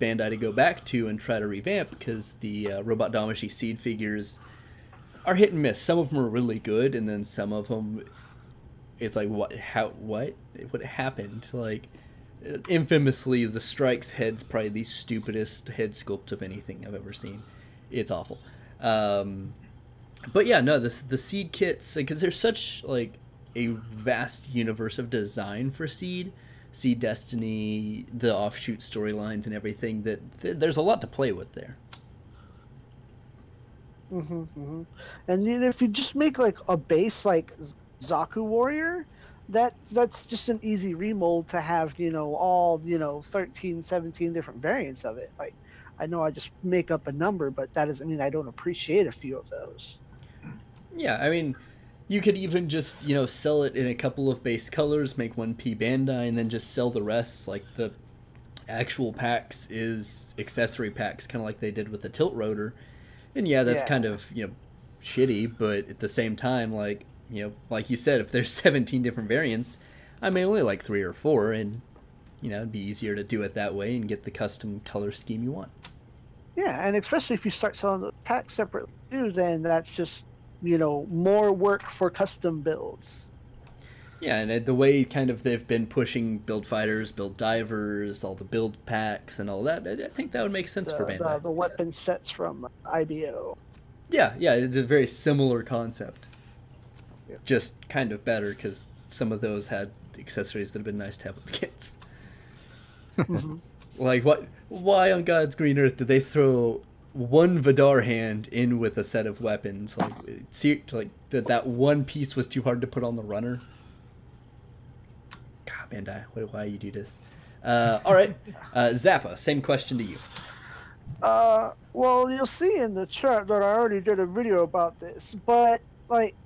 Bandai to go back to and try to revamp, because the Robot Damashi seed figures are hit and miss. Some of them are really good, and then some of them, it's like what happened? Like, infamously, the Strike's head's probably the stupidest head sculpt of anything I've ever seen. It's awful. But yeah, no, the seed kits, because there's such like a vast universe of design for Seed Destiny, the offshoot storylines and everything, that there's a lot to play with there. And then if you just make like a base like Zaku Warrior, that's just an easy remold to have, all, 13, 17 different variants of it. Like, I know I just make up a number, but that doesn't mean I don't appreciate a few of those. Yeah, I mean, you could even just, sell it in a couple of base colors, make 1P Bandai, and then just sell the rest. Like, the actual packs is accessory packs, kind of like they did with the Tilt Rotor. And yeah, that's kind of, shitty, but at the same time, like, like you said, if there's 17 different variants, I may only like 3 or 4, and, it'd be easier to do it that way and get the custom color scheme you want. Yeah, and especially if you start selling the packs separately too, then that's just, more work for custom builds. Yeah, and the way kind of they've been pushing build fighters, build divers, all the build packs and all that, I think that would make sense for Bandai. The weapon sets from IBO. Yeah, it's a very similar concept. Yeah. Just kind of better, because some of those had accessories that have been nice to have with the kits. Like, why on God's green earth did they throw one Vidar hand in with a set of weapons? Like, that one piece was too hard to put on the runner. God, Bandai, why you do this? All right, Zappa, same question to you. Well, you'll see in the chart that I already did a video about this, but like,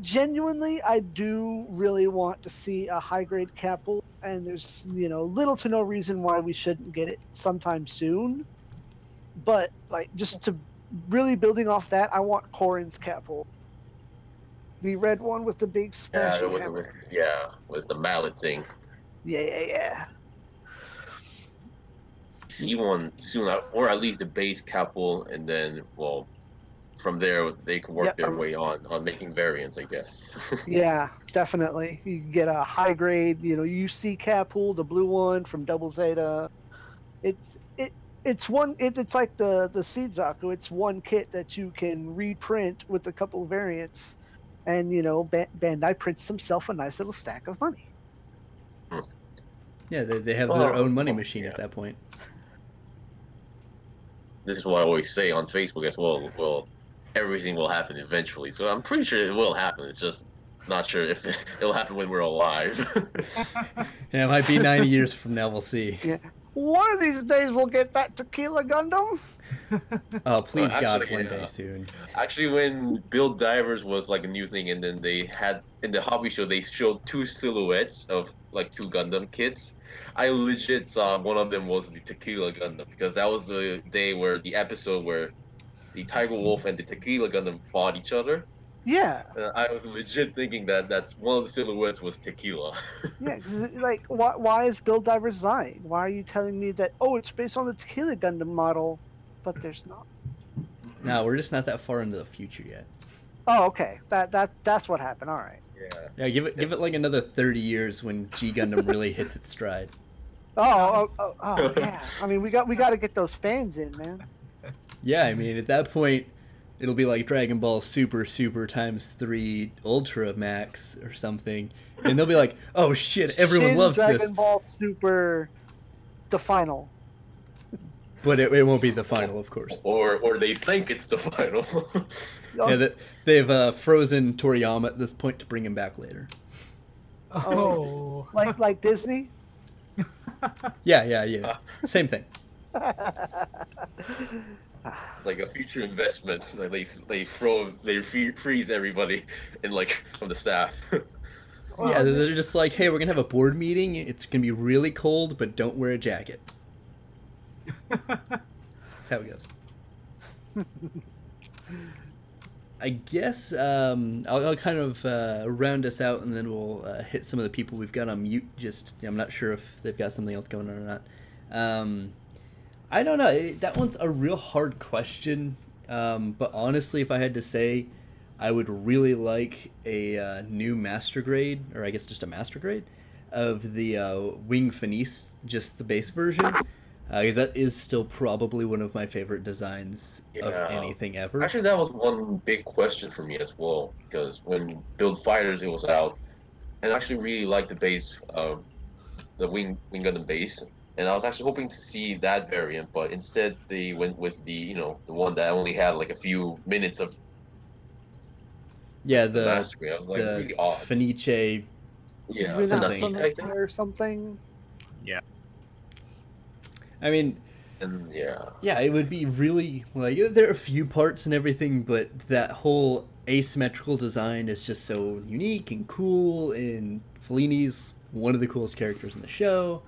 genuinely, I do really want to see a high-grade Capel, and there's, little to no reason why we shouldn't get it sometime soon. But like, just to really building off that, I want Corrin's Capel, the red one with the big splashing hammer. Was the mallet thing. Yeah. See one soon, or at least the base Capel, and then, well, from there they can work their way on making variants, I guess. Yeah, definitely. You can get a high grade, UC Capel, the blue one from Double Zeta. It's like the Seed Zaku. It's one kit that you can reprint with a couple of variants, and Bandai prints themselves a nice little stack of money. Yeah, they have their own money machine at that point. This is what I always say on Facebook as well. Well, everything will happen eventually, so I'm pretty sure it will happen. It's just not sure if it'll happen when we're alive. Yeah, it might be 90 years from now. We'll see. Yeah. One of these days we'll get that Tequila Gundam. Oh, please, Well, God, actually, one day soon. Actually, when Build Divers was like a new thing, and then they had in the hobby show, they showed 2 silhouettes of like 2 Gundam kits. I legit saw one of them was the Tequila Gundam, because that was the day where the episode where the Tiger Wolf and the Tequila Gundam fought each other. Yeah. I was legit thinking that that's one of the silhouettes was Tequila. Yeah, like, why is Build Divers lying? Why are you telling me that, it's based on the Tequila Gundam model, but there's not? No, we're just not that far into the future yet. Oh, okay. That's what happened. All right. Yeah, give it like another 30 years when G Gundam really hits its stride. Oh, yeah. I mean, we got to get those fans in, man. Yeah, I mean, at that point, it'll be like Dragon Ball Super times 3 Ultra Max or something, and they'll be like, "Oh shit, everyone loves Dragon this." Ball Super the final. But it won't be the final, of course. Or they think it's the final. Yeah, they've frozen Toriyama at this point to bring him back later. Oh. Like Disney. Yeah. Same thing. Like a future investment. Like they freeze everybody in like from the staff. Yeah, they're just like, hey, we're gonna have a board meeting. It's gonna be really cold, but don't wear a jacket. That's how it goes. I guess I'll kind of round us out, and then we'll hit some of the people we've got on mute. Just I'm not sure if they've got something else going on or not. I don't know. That one's a real hard question. But honestly, if I had to say, I would really like a new master grade, or I guess just a master grade, of the Wing Finis, just the base version. Because that is still probably one of my favorite designs of anything ever. Actually, that was one big question for me as well. Because when Build Fighters it was out, and I actually really liked the base, the Wing Gundam base, and I was actually hoping to see that variant, but instead they went with the the one that only had like a few minutes of. Yeah, the master grade. I was like, the really odd. Fenice. Yeah, something or something. Yeah. I mean, and yeah, it would be really like there are a few parts and everything, but that whole asymmetrical design is just so unique and cool. And Fellini's one of the coolest characters in the show.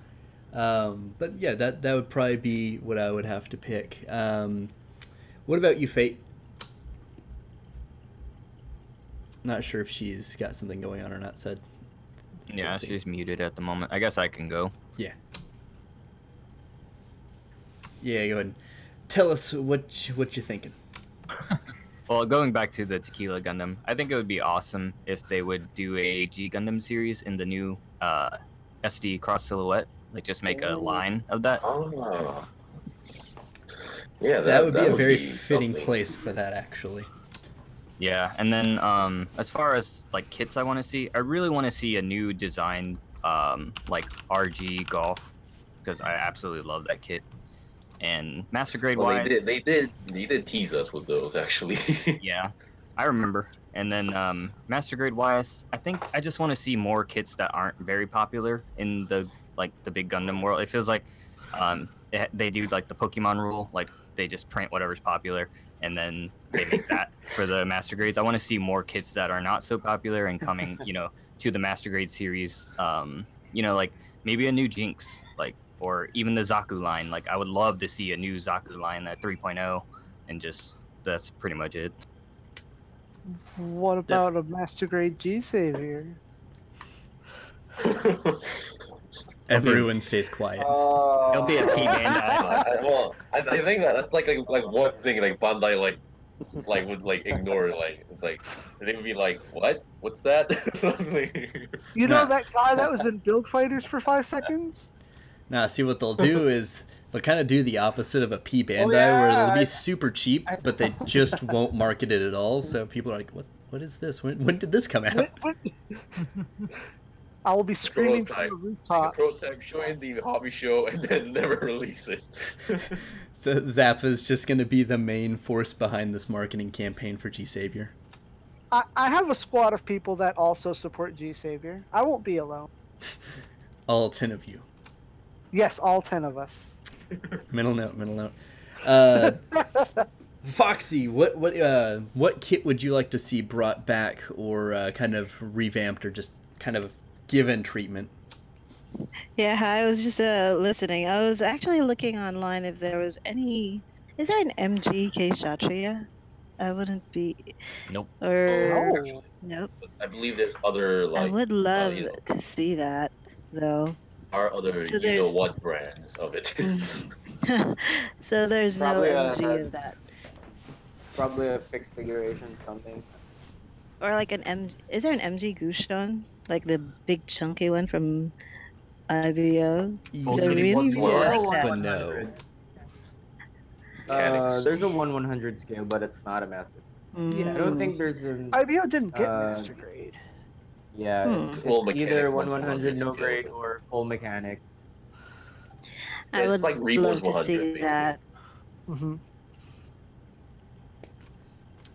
But yeah, that would probably be what I would have to pick. What about you, Fate? Not sure if she's got something going on or not. Said. Yeah, she's muted at the moment. I guess I can go. Yeah. Yeah, go ahead and tell us what you're thinking. Well, going back to the Tequila Gundam, I think it would be awesome if they would do a G Gundam series in the new SD Cross Silhouette. Like, just make a line of that. Oh. Yeah, that would be a very be fitting something. place for that, actually. Yeah, and then as far as like kits I want to see, I really want to see a new design like RG Golf, because I absolutely love that kit. And master grade wise, they did tease us with those actually. Yeah, I remember. And then master grade wise, I think I just want to see more kits that aren't very popular in the big Gundam world. It feels like they do like the Pokemon rule, like they just print whatever's popular and then they make that for the master grades. I want to see more kits that are not so popular and coming, to the master grade series. Like maybe a new Jinx, like, or even the Zaku line. Like, I would love to see a new Zaku line at 3.0, and just that's pretty much it. What about a master grade G Savior? Everyone stays quiet. It'll be a P Bandai. I think that's like one thing like Bandai would ignore. They would be like, what? What's that? You know that guy that was in Build Fighters for 5 seconds? Nah, see what they'll do is they'll kind of do the opposite of a P Bandai, yeah, where it'll be super cheap, but they just won't market it at all. So people are like, what is this? When did this come out? I will be screaming from the rooftops. Prototype showing the hobby show and then never release it. So Zappa's just going to be the main force behind this marketing campaign for G Savior. I have a squad of people that also support G Savior. I won't be alone. All 10 of you. Yes, all 10 of us. Middle note. Foxy, what kit would you like to see brought back, or kind of revamped, or just kind of given treatment? Yeah, I was just listening. I was actually looking online if there was any. Is there an MGK Kshatriya? I wouldn't be. Nope. Or No. nope. I believe there's other I would love to see that, though. Our other So there's- what brands of it. So there's no Probably MG of that, Probably a fixed figuration, something. or like an M. Is there an MG Gushon, like the big chunky one from IBO? Is it really Yes, like but that? no. Mechanics. There's a 1/100 scale, but it's not a master. Yeah. I don't think there's an. IBO didn't get master grade. Yeah, Hmm. it's Full either mechanic 1/100 no scale. grade or full mechanics. I It's would like Reborn's love to 100. see basically. that. Mm-hmm.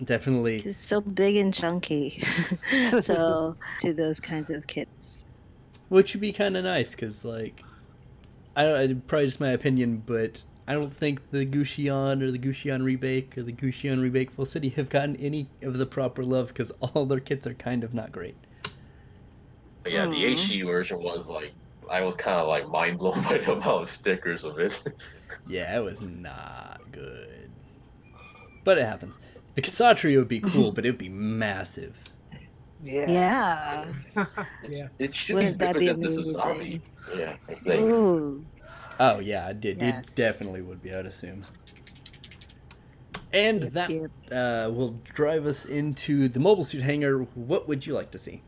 Definitely. It's so big and chunky. So to those kinds of kits. Which would be kind of nice, because, like, I don't, it's probably just my opinion, but I don't think the Gushion or the Gushion Rebake or the Gushion Rebake Full City have gotten any of the proper love, because all their kits are kind of not great. But yeah, the HG version was like, I was kind of like mind blown by the amount of stickers of it. Yeah, it was not good. But it happens. The Ksatria would be cool, but it would be massive. Yeah. Yeah. It should Wouldn't be that bigger be than the amazing? Sasami. Yeah, I think. Ooh. Oh, yeah, it did. Yes. It definitely would be, I'd assume. And Yep, that yep. will drive us into the Mobile Suit Hangar. What would you like to see?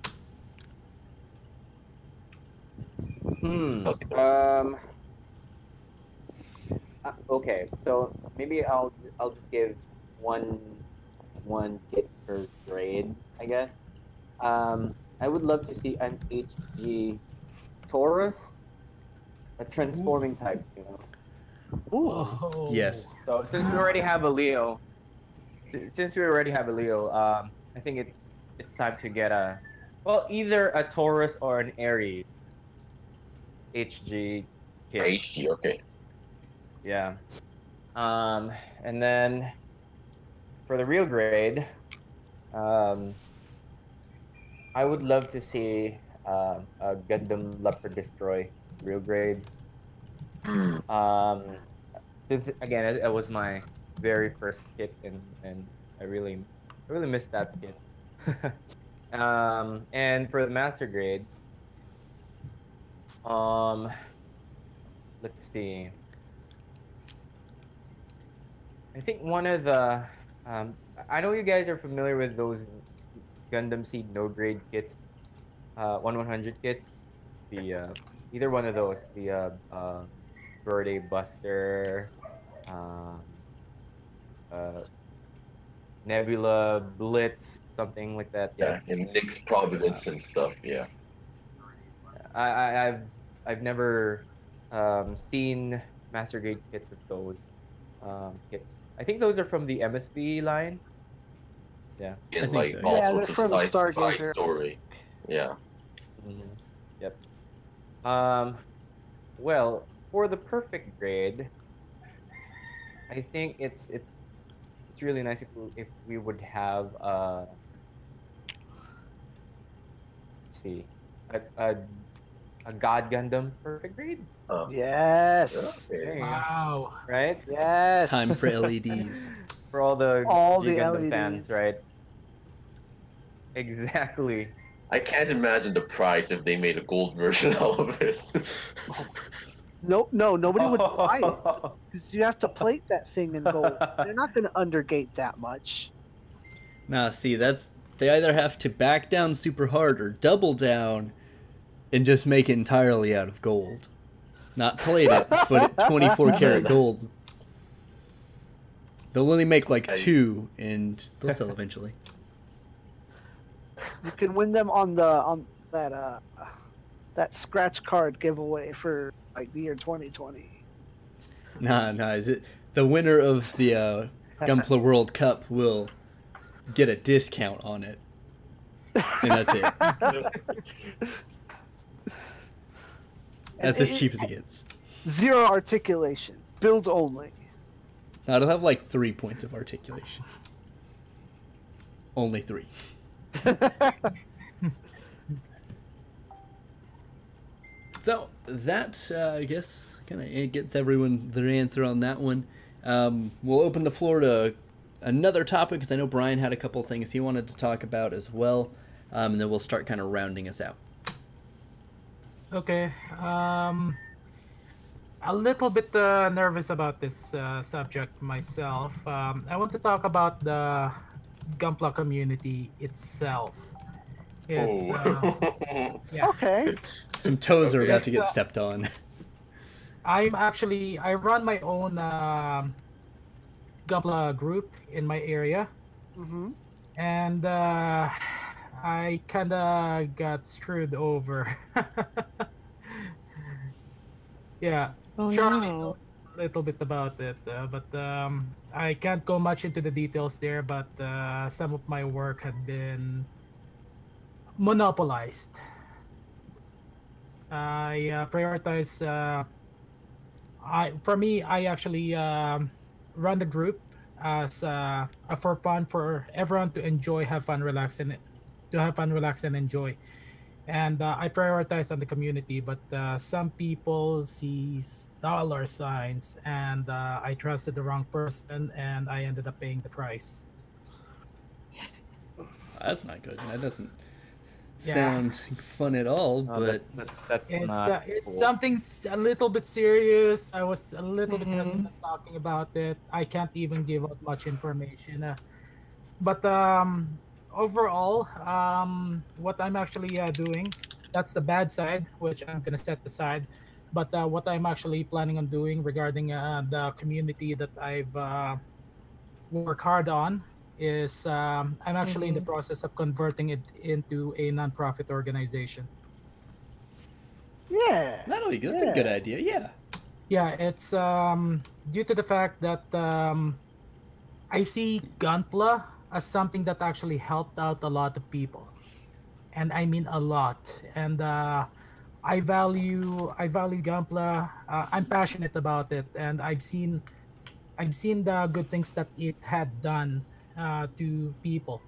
Okay, so maybe I'll just give one kit per grade, I guess. I would love to see an HG Taurus, a transforming type, you know. Ooh. Oh. Yes. So since we already have a Leo, I think it's time to get either a Taurus or an Aries HG kit. HG, okay. Yeah. And then for the real grade, I would love to see a Gundam Leopard Destroy real grade. Since again it was my very first kit, and I really missed that kit. And for the master grade, let's see. I think one of the I know you guys are familiar with those Gundam Seed no grade kits, 1/100 kits. The either one of those, the Verde Buster, Nebula Blitz, something like that. Yeah, and Nick's Providence and stuff, yeah. I've never seen master grade kits with those kits. I think those are from the MSV line. Yeah. I And think like so, all yeah. sorts They're of from side Stargazer. story. Yeah. Yep. Well, for the perfect grade, I think it's really nice if we would have let's see, a God Gundam perfect grade, Yes. Okay. Wow. right? Yes. Time for LEDs. For all the All G the Gundam LEDs. fans, right? Exactly. I can't imagine the price if they made a gold version out of it. No, nobody would buy it because you have to plate that thing in gold. They're not going to undergate that much. Now, see, they either have to back down super hard or double down and just make it entirely out of gold. Not plate it, but at 24 karat gold. They'll only make like 2, and they'll sell eventually. You can win them on that scratch card giveaway for like the year 2020. Nah, the winner of the Gunpla World Cup will get a discount on it, and that's it. That's as cheap as it gets. Zero articulation. Build only. Now, it'll have like 3 points of articulation. Only 3. So that I guess kind of gets everyone their answer on that one. We'll open the floor to another topic because I know Brian had a couple things he wanted to talk about as well, and then we'll start kind of rounding us out. Okay. A little bit nervous about this subject myself. I want to talk about the Gunpla community itself. It's yeah. Okay. Some toes are about to get stepped on. I run my own Gunpla group in my area, and I kinda got screwed over. Yeah, Oh Charlie no. knows a little bit about it, but I can't go much into the details there. But some of my work had been monopolized. I prioritize. For me, I actually run the group as for fun for everyone to enjoy, have fun, relax, and to have fun, relax, and enjoy. And I prioritize on the community, but some people see dollar signs, and I trusted the wrong person, and I ended up paying the price. That's not good. That doesn't Yeah, sound fun at all. No, But that's not it's cool. something a little bit serious. I was a little bit Mm-hmm. hesitant talking about it. I can't even give out much information. But overall, what I'm actually doing, that's the bad side, which I'm gonna set aside. But what I'm actually planning on doing regarding the community that I've worked hard on is I'm actually in the Mm-hmm. process of converting it into a nonprofit organization. Yeah. that's a good Yeah. idea. Yeah. Yeah, it's due to the fact that I see Gunpla as something that actually helped out a lot of people, and I mean a lot. And I value Gunpla. I'm passionate about it, and I've seen the good things that it had done to people.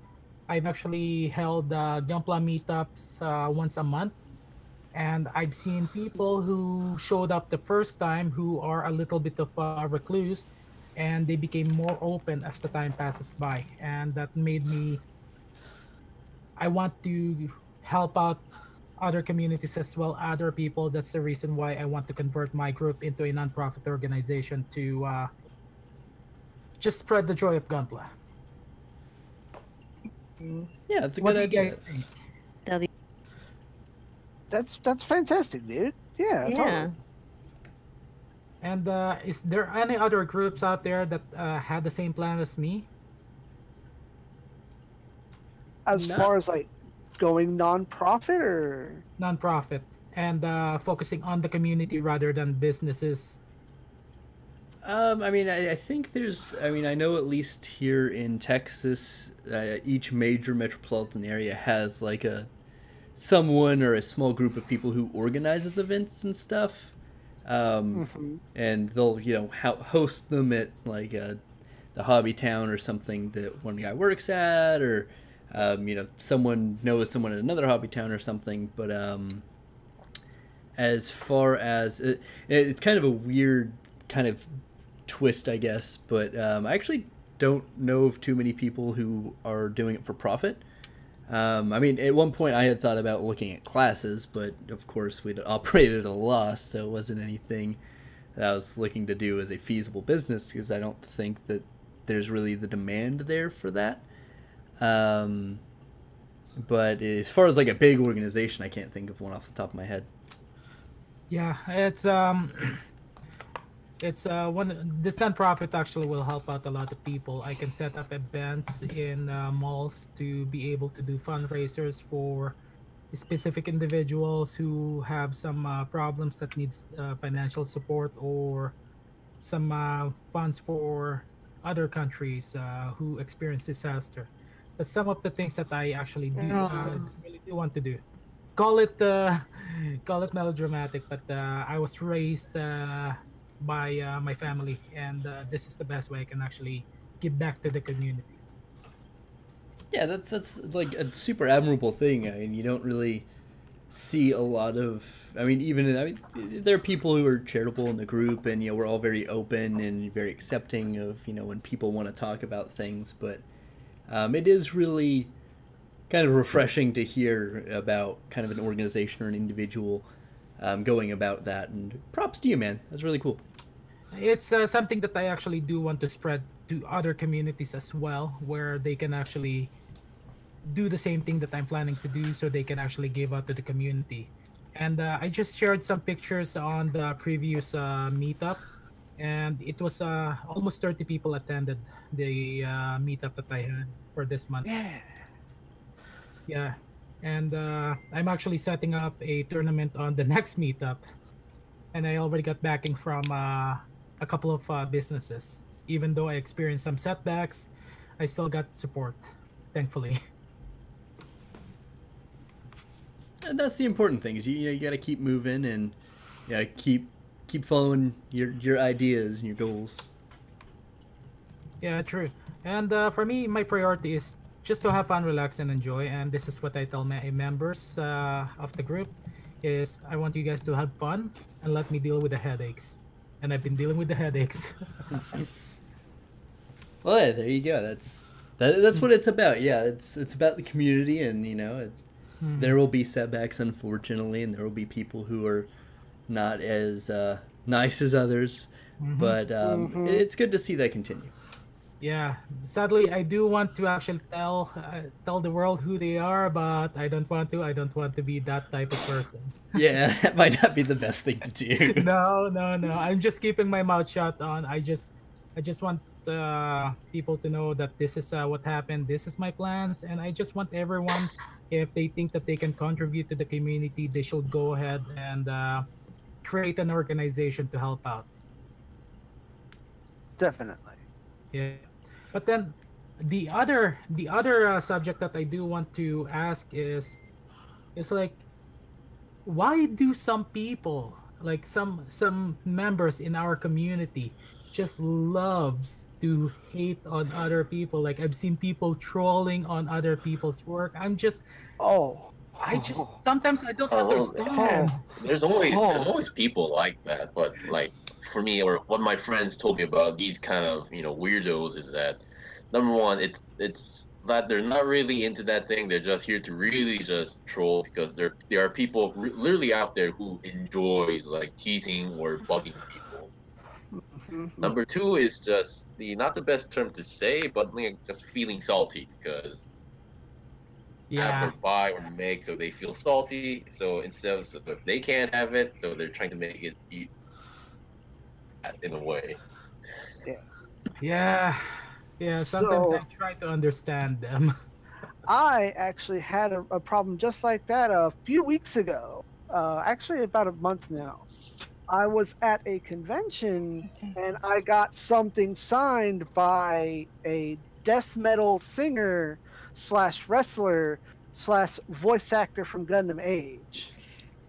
I've actually held Gunpla meetups once a month, and I've seen people who showed up the first time who are a little bit of a recluse, and they became more open as the time passes by, and that made me. I want to help out other communities as well, other people. That's the reason why I want to convert my group into a nonprofit organization to just spread the joy of Gunpla. Yeah, it's a What good do you idea. guys think? W. That's fantastic, dude. Yeah, Yeah. totally. And is there any other groups out there that had the same plan as me? As Not far as like going non-profit or Nonprofit and focusing on the community rather than businesses. I mean, I think there's. I mean, I know at least here in Texas, each major metropolitan area has like a someone or a small group of people who organizes events and stuff. Mhm. And they'll host them at like the hobby town or something that one guy works at, or someone knows someone at another hobby town or something. But as far as it's kind of a weird kind of twist, I guess. But I actually don't know of too many people who are doing it for profit. I mean, at one point I had thought about looking at classes, but of course we'd operated at a loss, so it wasn't anything that I was looking to do as a feasible business because I don't think that there's really the demand there for that. Um, but as far as like a big organization, I can't think of one off the top of my head. Yeah, it's one this nonprofit actually will help out a lot of people. I can set up events in malls to be able to do fundraisers for specific individuals who have some problems that needs financial support, or some funds for other countries who experience disaster. That's some of the things that I actually Oh. really do want to do. Call it call it melodramatic, but I was raised by my family, and this is the best way I can actually give back to the community. Yeah, that's like a super admirable thing. I mean, you don't really see a lot of. I mean, there are people who are charitable in the group, and we're all very open and very accepting of when people want to talk about things. But it is really kind of refreshing to hear about kind of an organization or an individual going about that. And props to you, man. That's really cool. It's something that I actually do want to spread to other communities as well, where they can actually do the same thing that I'm planning to do, so they can actually give out to the community. And I just shared some pictures on the previous meetup, and it was almost 30 people attended the meetup that I had for this month. Yeah. Yeah. And I'm actually setting up a tournament on the next meetup. and I already got backing from a couple of businesses. Even though I experienced some setbacks, I still got support, thankfully. And that's the important thing is you got to keep moving and keep following your ideas and your goals. Yeah, true. And for me, my priority is just to have fun, relax, and enjoy. And this is what I tell my members of the group: is I want you guys to have fun and let me deal with the headaches. And I've been dealing with the headaches. Well, yeah, there you go. That's what it's about. Yeah, it's about the community, and there will be setbacks, unfortunately, and there will be people who are not as nice as others. But it's good to see that continue. Yeah, sadly, I do want to actually tell the world who they are, but I don't want to. I don't want to be that type of person. Yeah, that might not be the best thing to do. No. I'm just keeping my mouth shut on. I just want people to know that this is what happened. This is my plans, and I just want everyone, if they think that they can contribute to the community, they should go ahead and create an organization to help out. Definitely. Yeah. But then the other subject that I do want to ask is like, why do some people, like some members in our community, just loves to hate on other people? Like, I've seen people trolling on other people's work. I just sometimes I don't understand. There's always people like that, but like for me, or what my friends told me about these kind of weirdos is that number one, it's that they're not really into that thing. They're just here to really just troll because there are people literally out there who enjoys like teasing or bugging people. Number two is just not the best term to say, but like, just feeling salty because have or buy or make, so they feel salty. So instead of if they can't have it, so they're trying to make it eat in a way. Yeah. Sometimes So, I try to understand them. I actually had a problem just like that a few weeks ago. Actually, about a month now. I was at a convention and I got something signed by a death metal singer / wrestler / voice actor from Gundam Age.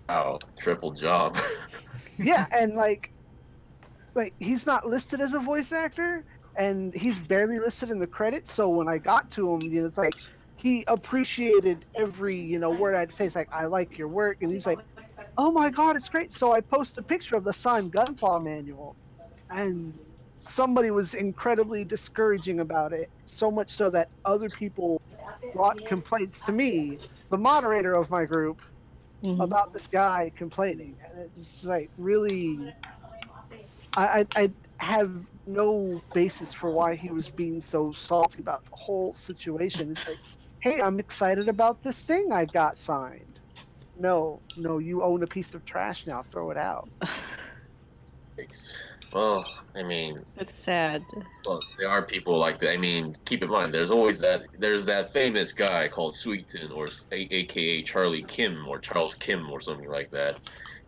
Oh, triple job. Yeah, and like he's not listed as a voice actor, and he's barely listed in the credits. So when I got to him, it's like he appreciated every word I'd say. It's like, I like your work, and he's like, oh my god, it's great. So I post a picture of the signed Gunpla manual, and somebody was incredibly discouraging about it, so much so that other people brought complaints to me, the moderator of my group, about this guy complaining. And it's like, really, I have no basis for why he was being so salty about the whole situation. It's like, hey, I'm excited about this thing I got signed. No, you own a piece of trash now. Throw it out. Well, I mean, It's sad. well, there are people like that. I mean, keep in mind, there's that famous guy called Sweeton, or AKA Charlie Kim or Charles Kim or something like that,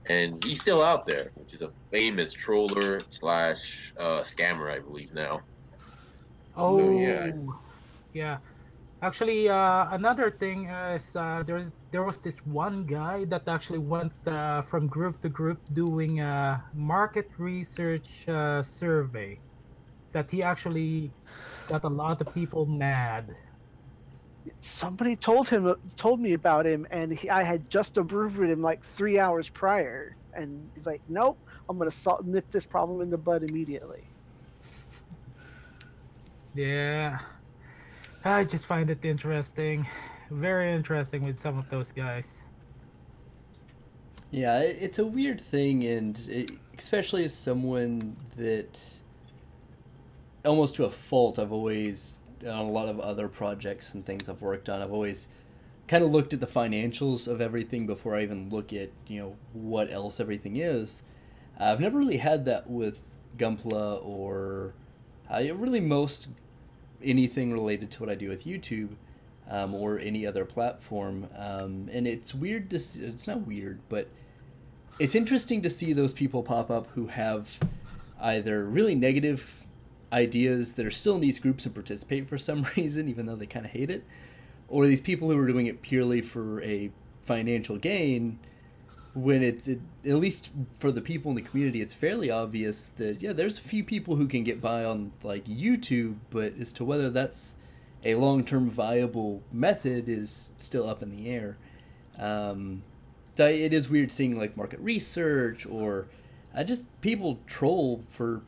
and he's still out there, which is a famous troller / scammer, I believe now. Oh, So, yeah. Actually, another thing is there was this one guy that actually went from group to group doing a market research survey that he actually got a lot of people mad. Somebody told me about him, and I had just approved him like 3 hours prior, and he's like, nope, I'm gonna nip this problem in the bud immediately. Yeah. I just find it interesting, very interesting with some of those guys. Yeah, it's a weird thing, and especially as someone that, almost to a fault, I've always, on a lot of other projects and things I've worked on, I've always kind of looked at the financials of everything before I even look at, what else everything is. I've never really had that with Gunpla or really most anything related to what I do with YouTube or any other platform. And it's weird to see, it's not weird, but it's interesting to see those people pop up who have either really negative ideas that are still in these groups and participate for some reason, even though they kind of hate it, or these people who are doing it purely for a financial gain, when at least for the people in the community, it's fairly obvious that, yeah, there's a few people who can get by on like YouTube, but as to whether that's a long-term viable method is still up in the air. It is weird seeing like market research or just people troll for,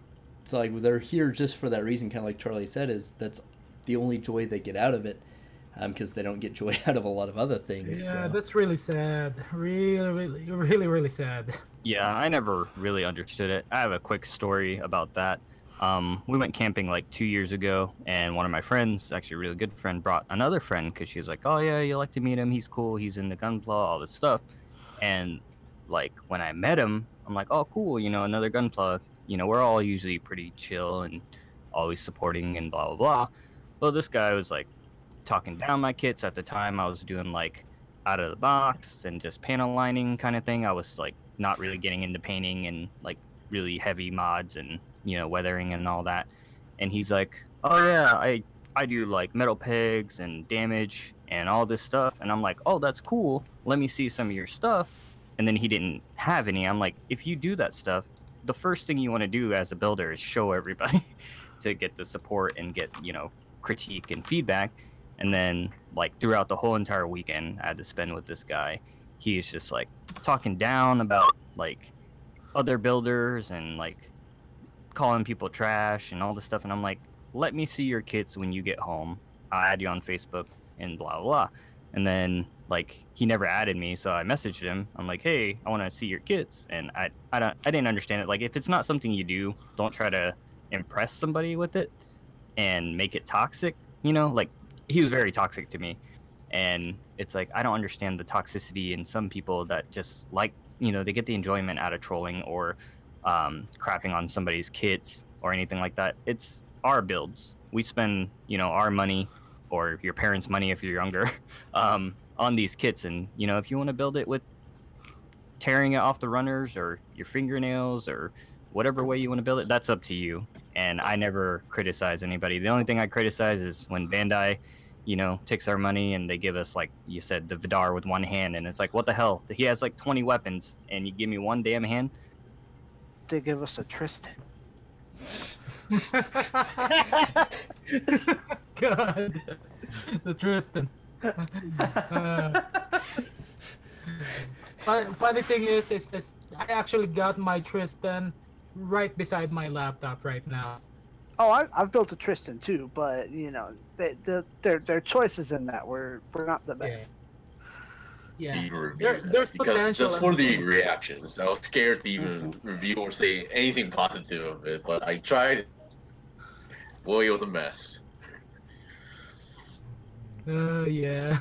it's like they're here just for that reason, kind of like Charlie said, is that's the only joy they get out of it, because they don't get joy out of a lot of other things. Yeah, so. that's really sad. Really sad. Yeah, I never really understood it. I have a quick story about that. We went camping like 2 years ago, and one of my friends, actually a really good friend, brought another friend because she was like, "Oh yeah, you like to meet him? He's cool. He's in the Gunpla, all this stuff." And like when I met him, I'm like, "Oh cool, another Gunpla. We're all usually pretty chill and always supporting and blah blah blah." Well, this guy was like talking down my kits. At the time I was doing like out of the box and just panel lining kind of thing. I was like not really getting into painting and like really heavy mods and weathering and all that. And he's like, "Oh yeah, I do like metal pegs and damage and all this stuff." And I'm like, "Oh, that's cool, let me see some of your stuff." And then he didn't have any. I'm like, if you do that stuff, the first thing you want to do as a builder is show everybody to get the support and get critique and feedback. And then like throughout the whole entire weekend I had to spend with this guy, he's just like talking down about like other builders and like calling people trash and all this stuff. And I'm like, let me see your kits when you get home. I'll add you on Facebook and blah blah. And then like he never added me, so I messaged him. I'm like, "Hey, I want to see your kits." And I didn't understand it. Like, if it's not something you do, don't try to impress somebody with it and make it toxic. Like he was very toxic to me, and it's like I don't understand the toxicity in some people that just like they get the enjoyment out of trolling or crapping on somebody's kits or anything like that. It's our builds. We spend our money, or your parents' money if you're younger, on these kits. And if you want to build it with tearing it off the runners or your fingernails or whatever way you want to build it, that's up to you. And I never criticize anybody. The only thing I criticize is when Bandai takes our money and they give us, like you said, the Vidar with one hand, and it's like, what the hell? He has like 20 weapons and you give me one damn hand? They give us a Tristan. God, the Tristan. Funny thing is I actually got my Tristan right beside my laptop right now. Oh, I've built a Tristan too, but their choices in that were not the best. Yeah, Even review there's because potential. just for the reactions, I was scared to even review or say anything positive of it, but I tried. Boy, it was a mess. Yeah.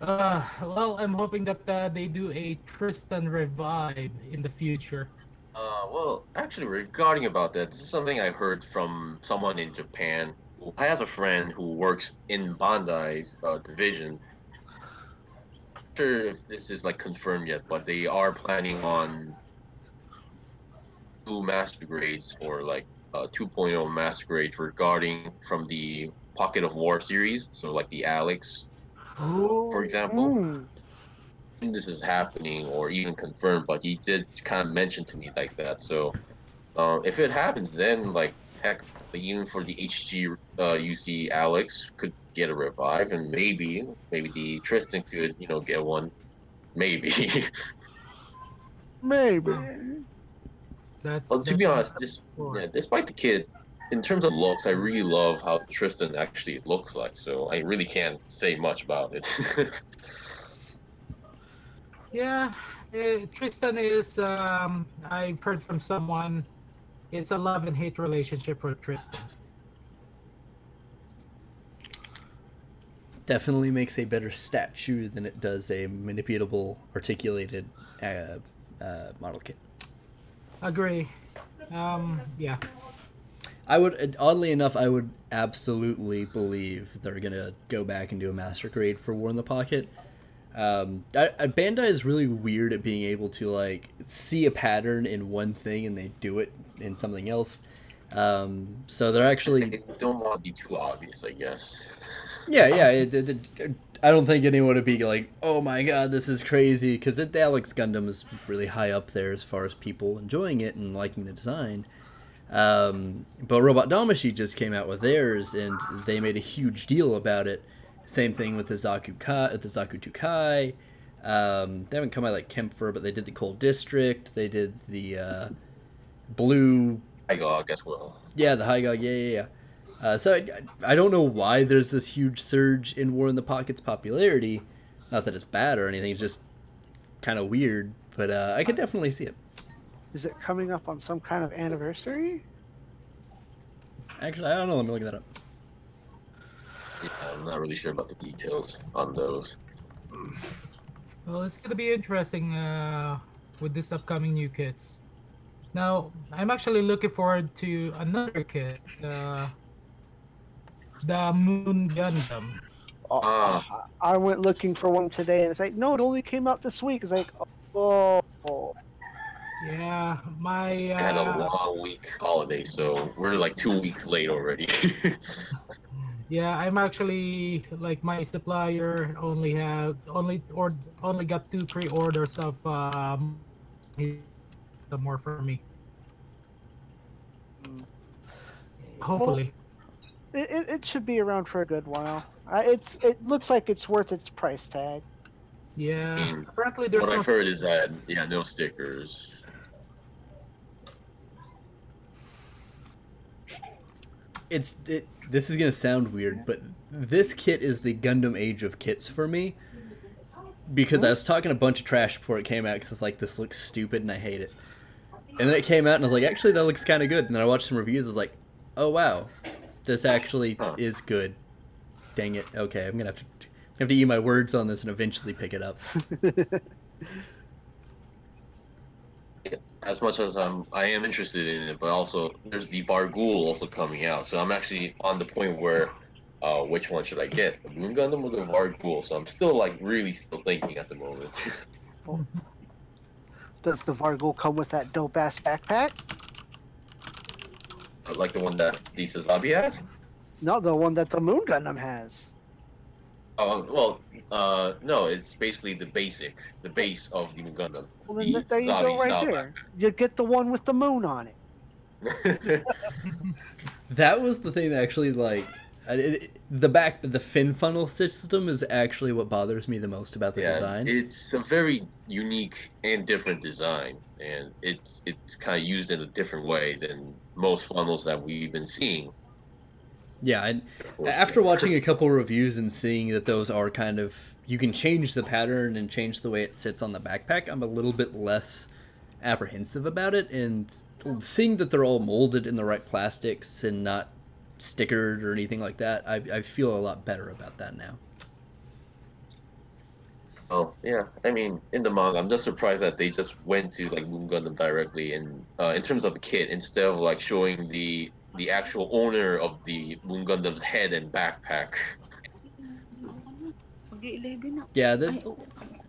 Well, I'm hoping that they do a Tristan revive in the future. Well, actually, regarding about that, this is something I heard from someone in Japan who has a friend who works in Bandai's division. Not sure if this is like confirmed yet, but they are planning on 2 master grades or like 2.0 master grades regarding from the Pocket of War series, so like the Alex, for example. This is happening or even confirmed, but he did kind of mention to me like that. So if it happens, then like heck, even for the HG UC Alex could get a revive, and maybe the Tristan could get one, maybe. Maybe. Well, to be honest, despite the kid, in terms of looks, I really love how Tristan actually looks like. So I really can't say much about it. Yeah, Tristan is, I've heard from someone, it's a love and hate relationship for Tristan. Definitely makes a better statue than it does a manipulatable, articulated model kit. Agree. Yeah. I would, oddly enough, I would absolutely believe they're gonna go back and do a master grade for War in the Pocket. Bandai is really weird at being able to like see a pattern in one thing and they do it in something else. So they're actually They don't want to be too obvious, I guess. yeah. I don't think anyone would be like, oh my god, this is crazy, because the Alex Gundam is really high up there as far as people enjoying it and liking the design. But Robot Damacy just came out with theirs, and they made a huge deal about it. Same thing with the Zaku 2 Kai. They haven't come out like Kempfer, but they did the Cold District. They did the Blue. Hygog as well. Yeah, the Hygog. Yeah. So I don't know why there's this huge surge in War in the Pocket's popularity. Not that it's bad or anything. It's just kind of weird. But I could definitely see it. Is it coming up on some kind of anniversary? Actually, I don't know. Let me look that up. Yeah, I'm not really sure about the details on those. Well, it's gonna be interesting with this upcoming new kits. Now, I'm actually looking forward to another kit, the Moon Gundam. I went looking for one today, and it's like, no, it only came out this week. It's like, oh. Yeah, my. I had a long week holiday, so we're like 2 weeks late already. Yeah, I'm actually like my supplier only got 2 pre-orders of some more for me. Hopefully. Well, it should be around for a good while. It looks like it's worth its price tag. Yeah. Apparently, there's what no I've heard is that no stickers. This is gonna sound weird, but this kit is the Gundam Age of kits for me, because I was talking a bunch of trash before it came out because it's like, this looks stupid and I hate it, and then it came out and I was like, actually that looks kind of good, and then I watched some reviews. I was like, oh wow, this actually is good. Dang it. Okay, I'm gonna have to eat my words on this and eventually pick it up. As much as I am interested in it, but also there's the Vargul also coming out, so I'm actually on the point where which one should I get, the Moon Gundam or the Vargul? So I'm still like really still thinking at the moment. Does the Vargul come with that dope ass backpack? Like the one that the Sazabi has? No, the one that the Moon Gundam has. Well, no, it's basically the base of the Moon Gundam. Well, then there you go right there. You get the one with the moon on it. That was the thing that actually, like, the fin funnel system is actually what bothers me the most about the design. It's a very unique and different design, and it's kind of used in a different way than most funnels that we've been seeing. Yeah, and after watching a couple reviews and seeing that those are kind of, you can change the pattern and change the way it sits on the backpack, I'm a little bit less apprehensive about it, and seeing that they're all molded in the right plastics and not stickered or anything like that, I feel a lot better about that now. Oh yeah, I mean, in the manga, I'm just surprised that they just went to like Moon Gundam directly, and in terms of the kit, instead of like showing the actual owner of the Moon Gundam's head and backpack. Yeah, I don't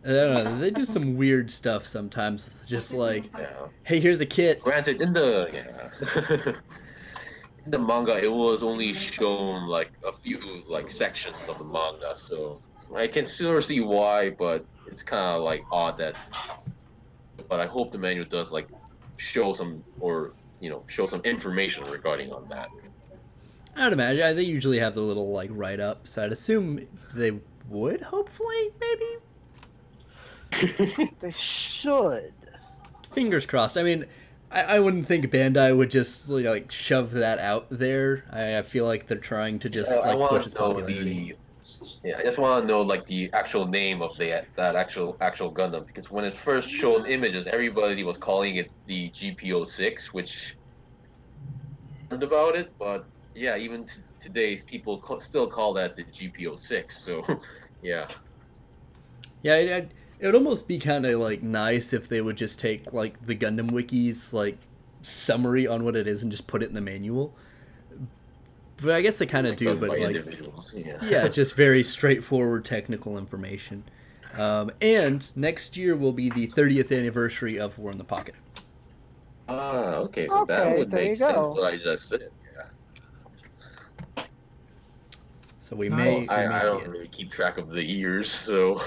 know, they do some weird stuff sometimes, just like, hey, here's a kit. Granted, in the in the manga, it was only shown like a few like sections of the manga, so I can still see why, but it's kind of like odd that. But I hope the manual does like show some show some information regarding on that. I'd imagine they usually have the little like write-up, so I'd assume they would, hopefully, maybe. They should. Fingers crossed. I mean, I wouldn't think Bandai would just like shove that out there. I feel like they're trying to just push its popularity. I just want to know like the actual name of that actual Gundam, because when it first showed images, everybody was calling it the GPO6, which I heard about it, but yeah, even today's people still call that the GPO6. So yeah. Yeah, it would almost be kind of like nice if they would just take like the Gundam Wiki's like summary on what it is and just put it in the manual. But I guess they kind of do, but like, yeah, just very straightforward technical information. And next year will be the 30th anniversary of War in the Pocket. Okay, so that Okay, would there make you sense go. what I just said. Yeah. So we Nice. may I see don't it. really keep track of the years, so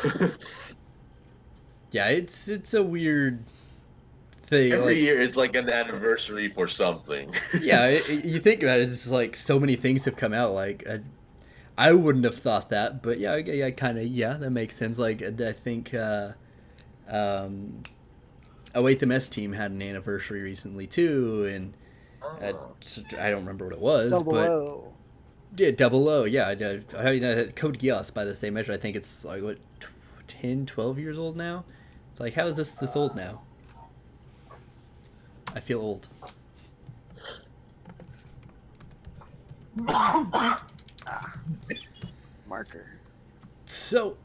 Yeah, it's a weird thing. every Like, year it's like an anniversary for something. yeah, you think about it, it's just like so many things have come out. Like, I wouldn't have thought that, but yeah, kind of, yeah, that makes sense. Like, I think Oatham S team had an anniversary recently too, and Oh. I don't remember what it was, Double but O. yeah, Double O, yeah. Code Geass, by the same measure, I think it's like, what, 10, 12 years old now? It's like, how is this old now? I feel old. Marker. So,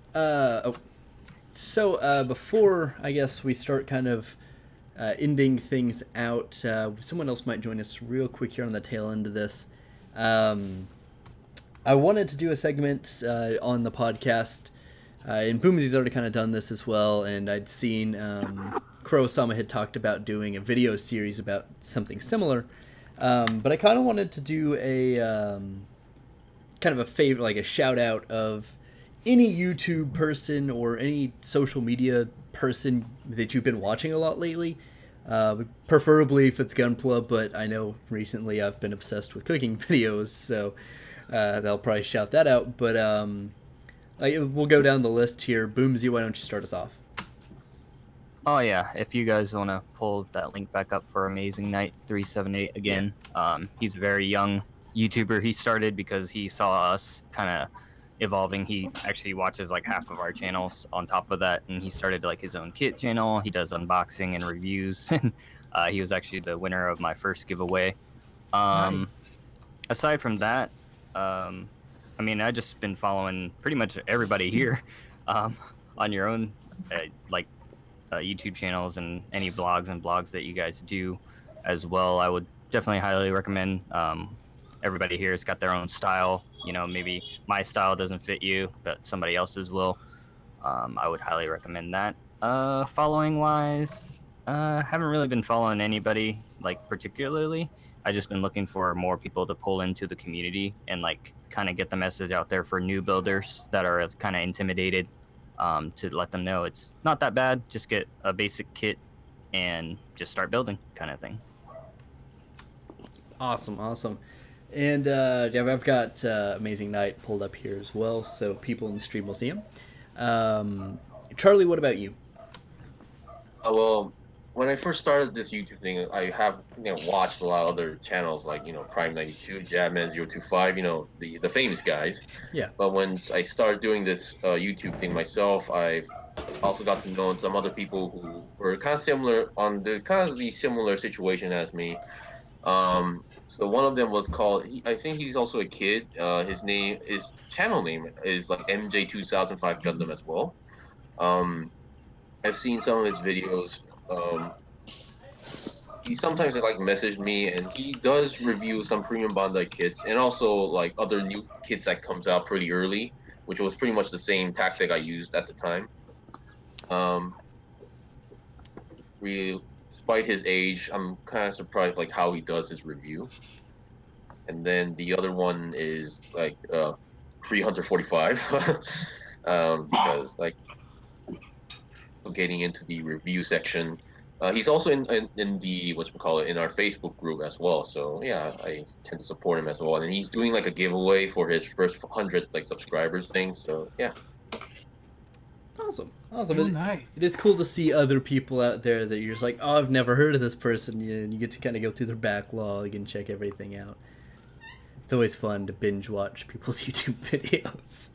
before I guess we start kind of ending things out, someone else might join us real quick here on the tail end of this. I wanted to do a segment on the podcast, and Boomsy's already kind of done this as well, and I'd seen Kurosama had talked about doing a video series about something similar, but I kind of wanted to do a kind of a favor, like a shout out of any YouTube person or any social media person that you've been watching a lot lately. Preferably if it's Gunpla, but I know recently I've been obsessed with cooking videos, so they'll probably shout that out. But we'll go down the list here. Boomsy, why don't you start us off? Oh yeah, if you guys want to pull that link back up for Amazing Night 378 again, he's a very young YouTuber. He started because he saw us kind of evolving. He actually watches like half of our channels on top of that, and he started like his own kit channel. He does unboxing and reviews, and he was actually the winner of my first giveaway. Nice. Aside from that, I mean, I just been following pretty much everybody here on your own YouTube channels and any blogs that you guys do as well. I would definitely highly recommend. Everybody here has got their own style. You know, maybe my style doesn't fit you, but somebody else's will. I would highly recommend that. Following wise, haven't really been following anybody like particularly. I just been looking for more people to pull into the community and like kind of get the message out there for new builders that are kind of intimidated, to let them know it's not that bad. Just get a basic kit and just start building, kind of thing. Awesome. And yeah, I've got Amazing Night pulled up here as well, so people in the stream will see him. Charlie, what about you? Well, when I first started this YouTube thing, I have watched a lot of other channels like Prime 92, Jabman 025, the famous guys. Yeah. But once I started doing this YouTube thing myself, I've also got to know some other people who were kind of similar on the similar situation as me. So one of them was called. I think he's also a kid. His channel name is like MJ2005 Gundam as well. I've seen some of his videos. He sometimes like messaged me, and he does review some premium Bandai kits, and also like other new kits that comes out pretty early, which was pretty much the same tactic I used at the time. Despite his age, I'm kind of surprised like how he does his review. And then the other one is like Free Hunter 45, because like getting into the review section. He's also in the in our Facebook group as well. So yeah, I tend to support him as well. And he's doing like a giveaway for his first 100 like subscribers thing. So yeah. Awesome. Oh, nice. It is cool to see other people out there that you're just like, oh, I've never heard of this person, and you get to kind of go through their backlog and check everything out. It's always fun to binge watch people's YouTube videos.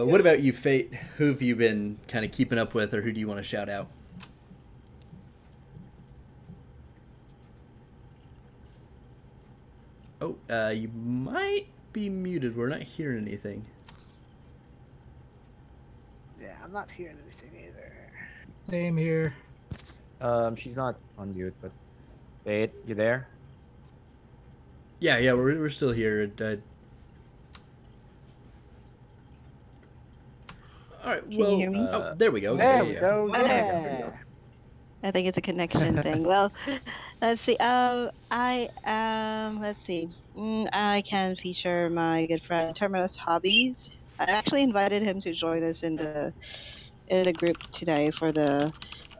What about you, Fate? Who have you been kind of keeping up with, or who do you want to shout out? Oh, you might be muted. We're not hearing anything. Yeah, I'm not hearing anything either. Same here. She's not on mute, but wait, you there? Yeah, we're still here. All right, Can you hear me? There we go. There we Yeah. go. Okay. Yeah. I think it's a connection thing. Well, let's see. I let's see. I can feature my good friend Terminus Hobbies. I actually invited him to join us in the group today for the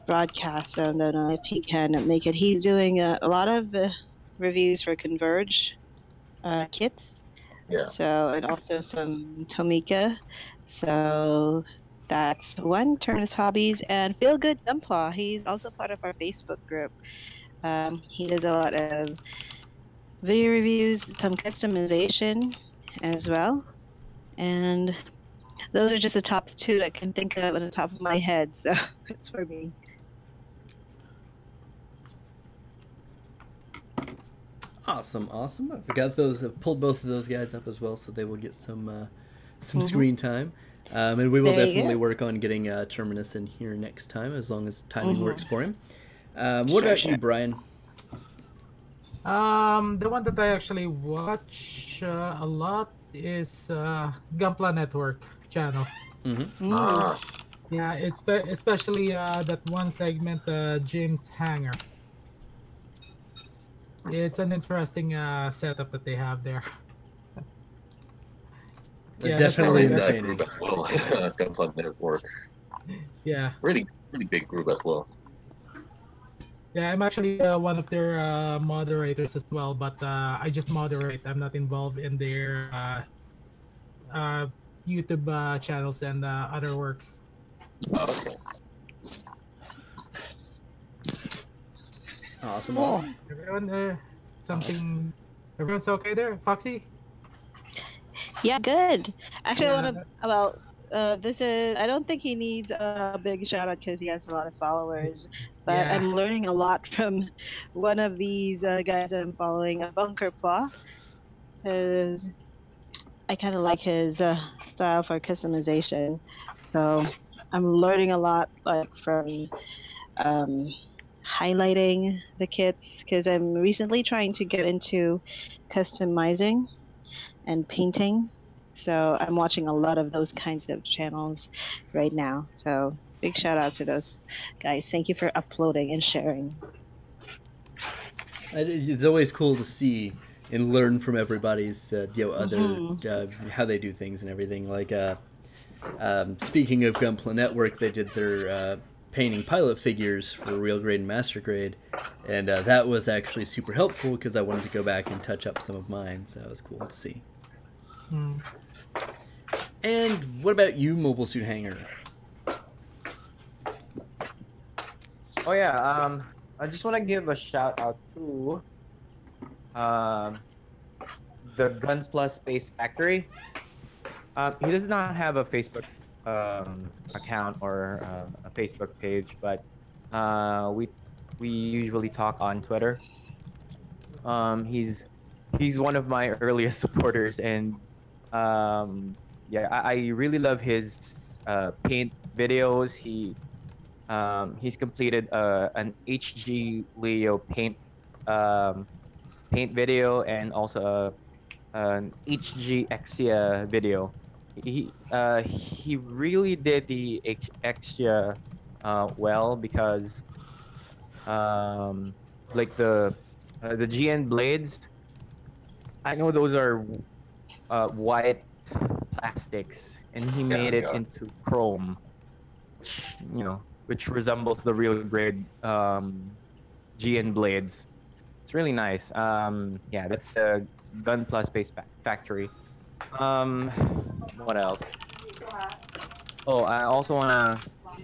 broadcast. So I don't know if he can make it. He's doing a lot of reviews for Converge kits. Yeah. So, and also some Tomika. So that's one, Terminus Hobbies, and Feel Good Gunpla. He's also part of our Facebook group. He does a lot of video reviews, some customization as well. And those are just the top two that I can think of on the top of my head. So that's for me. Awesome. I forgot those. Pulled both of those guys up as well, so they will get some Mhm. screen time. And we will There you definitely go. work on getting Terminus in here next time, as long as timing Mhm. works for him. What Sure, about sure. you, Brian? The one that I actually watch a lot is Gunpla Network channel. Mm-hmm. Ah, Yeah, it's especially that one segment, Jim's Hangar. It's an interesting setup that they have there. Yeah, that's Definitely in probably that entertaining. group as well. Gunpla Network. yeah. Really big group as well. Yeah, I'm actually one of their moderators as well, but I just moderate. I'm not involved in their YouTube channels and other works. Oh, okay. Awesome. Cool. Everyone, everyone's okay there, Foxy? Yeah, good. Actually, I Yeah. want to. Well, this is. I don't think he needs a big shout out because he has a lot of followers. But Yeah. I'm learning a lot from one of these guys I'm following, a Bunker Plaw, because I kind of like his style for customization. So I'm learning a lot, like from um, highlighting the kits, because I'm recently trying to get into customizing and painting. So I'm watching a lot of those kinds of channels right now. So big shout out to those guys. Thank you for uploading and sharing. It's always cool to see and learn from everybody's other Mhm. how they do things and everything. Like speaking of Gunpla Network, they did their painting pilot figures for real grade and master grade, and that was actually super helpful because I wanted to go back and touch up some of mine. So it was cool to see. Hmm. And what about you, Mobile Suit Hanger? Oh yeah, I just want to give a shout out to the Gunpla Space Factory. He does not have a Facebook account or a Facebook page, but we usually talk on Twitter. He's one of my earliest supporters, and yeah, I really love his paint videos. He's completed an HG Leo paint video and also an HG Exia video. He really did the Exia well because like the GN blades, I know those are white plastics, and he made it yeah. into chrome, which resembles the real grade GN blades. It's really nice. Yeah, that's the Gunpla Space Factory. What else? Oh, I also want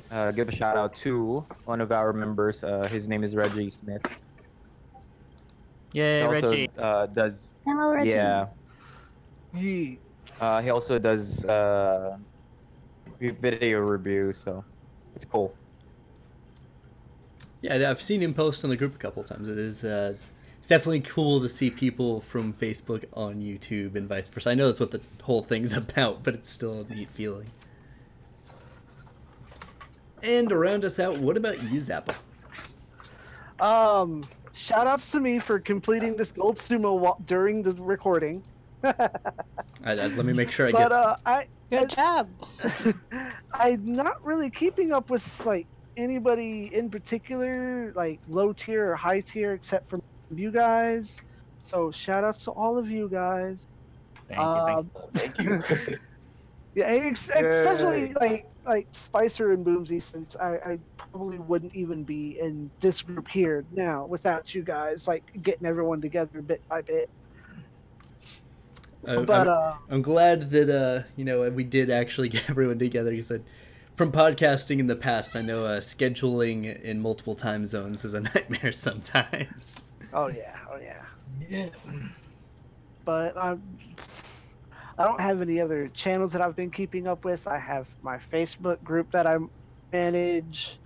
to give a shout out to one of our members. His name is Reggie Smith. Yay, He also Reggie. does. Hello, Reggie. Yeah. Ye- He also does video reviews, so it's cool. Yeah, I've seen him post on the group a couple times. It is it's definitely cool to see people from Facebook on YouTube and vice versa. I know that's what the whole thing's about, but it's still a neat feeling. And to round us out, what about you, Zappa? Shout outs to me for completing this gold sumo during the recording. Let me make sure I But get. Good job. I'm not really keeping up with like anybody in particular, like low tier or high tier, except for you guys. So shout outs to all of you guys. Thank you. Thank you. Yeah, especially Yay. like Spicer and Boomsy, since I probably wouldn't even be in this group here now without you guys, like getting everyone together bit by bit. But I'm glad that we did actually get everyone together. Because from podcasting in the past, I know scheduling in multiple time zones is a nightmare sometimes. oh yeah. Yeah. But I don't have any other channels that I've been keeping up with. I have my Facebook group that I manage,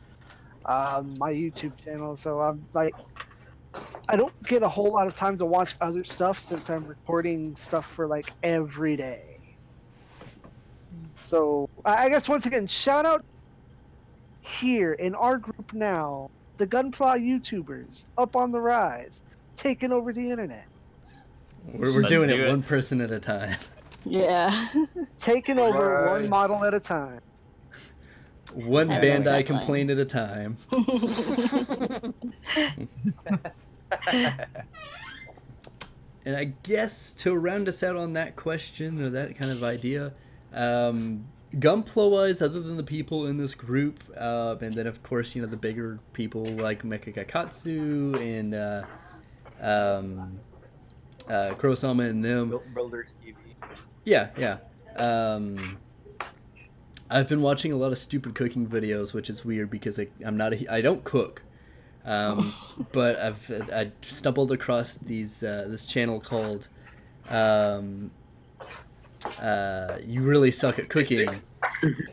my YouTube channel. So I'm like, I don't get a whole lot of time to watch other stuff since I'm recording stuff for like every day. So I guess once again, shout out here in our group now, the Gunpla Youtubers up on the rise, taking over the internet. We're Let's doing do it it. one person at a time. Yeah. Taking over Right. one model at a time. One I remember Bandai that complaint at a time. And I guess to round us out on that question or that kind of idea, Gunpla-wise, other than the people in this group, and then of course the bigger people like Mekakatsu and Kurosama and them. Builders TV. Yeah. I've been watching a lot of stupid cooking videos, which is weird because I don't cook. But I stumbled across this channel called You Really Suck at Cooking,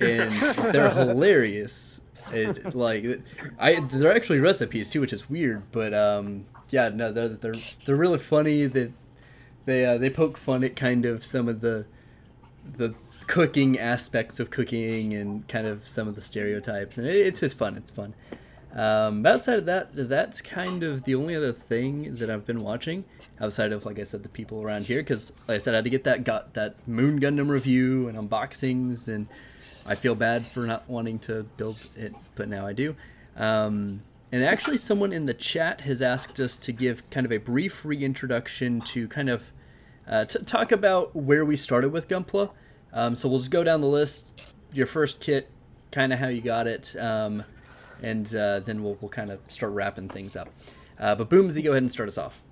and they're hilarious. They're actually recipes too, which is weird, but yeah, no, they're really funny. They poke fun at kind of some of the cooking aspects of cooking and kind of some of the stereotypes, and it's just fun. It's fun. Outside of that, that's kind of the only other thing that I've been watching outside of, like I said, the people around here. Because, like I said, I had to get that Moon Gundam review and unboxings, and I feel bad for not wanting to build it, but now I do. And actually, someone in the chat has asked us to give kind of a brief reintroduction to kind of talk about where we started with Gunpla. So we'll just go down the list. Your first kit, kind of how you got it. And then we'll kind of start wrapping things up. But Boomsy, go ahead and start us off.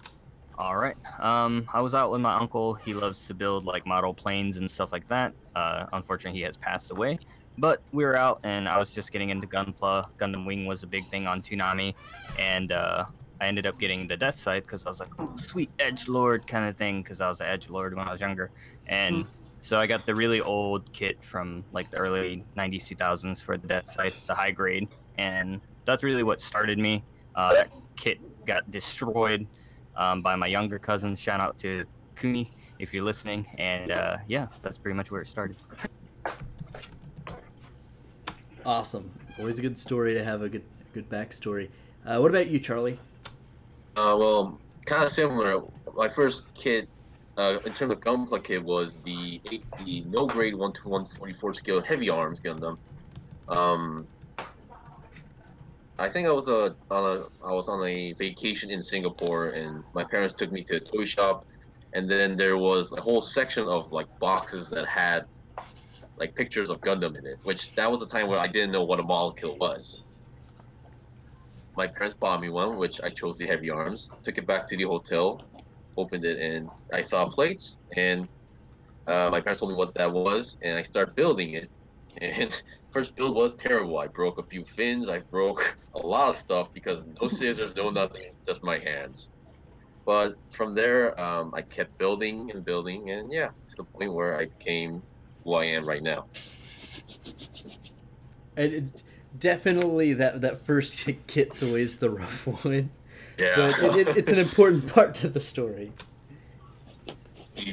All right. I was out with my uncle. He loves to build like model planes and stuff like that. Unfortunately, he has passed away. But we were out, and I was just getting into Gunpla. Gundam Wing was a big thing on Toonami, and I ended up getting the Death Sight because I was like, oh, sweet edgelord kind of thing, because I was an edgelord when I was younger. And so I got the really old kit from like the early 90s, 2000s for the Death Sight, the high grade. And that's really what started me. That kit got destroyed by my younger cousins. Shout out to Kuni if you're listening. And yeah, that's pretty much where it started. Awesome. Always a good story to have a good backstory. What about you, Charlie? Well, kind of similar. My first kit, in terms of Gunpla kit, was the no grade 1 to 144 scale heavy arms Gundam. I think I was on a vacation in Singapore, and my parents took me to a toy shop, and then there was a whole section of like boxes that had like pictures of Gundam in it. Which that was a time where I didn't know what a molecule was. My parents bought me one, which I chose the heavy arms. Took it back to the hotel, opened it, and I saw plates. And my parents told me what that was, and I started building it. And first build was terrible. I broke a few fins. I broke a lot of stuff because no scissors, no nothing, just my hands. But from there, I kept building and building, and yeah, to the point where I became who I am right now. And definitely that first kit's always the rough one. Yeah. But it's an important part to the story.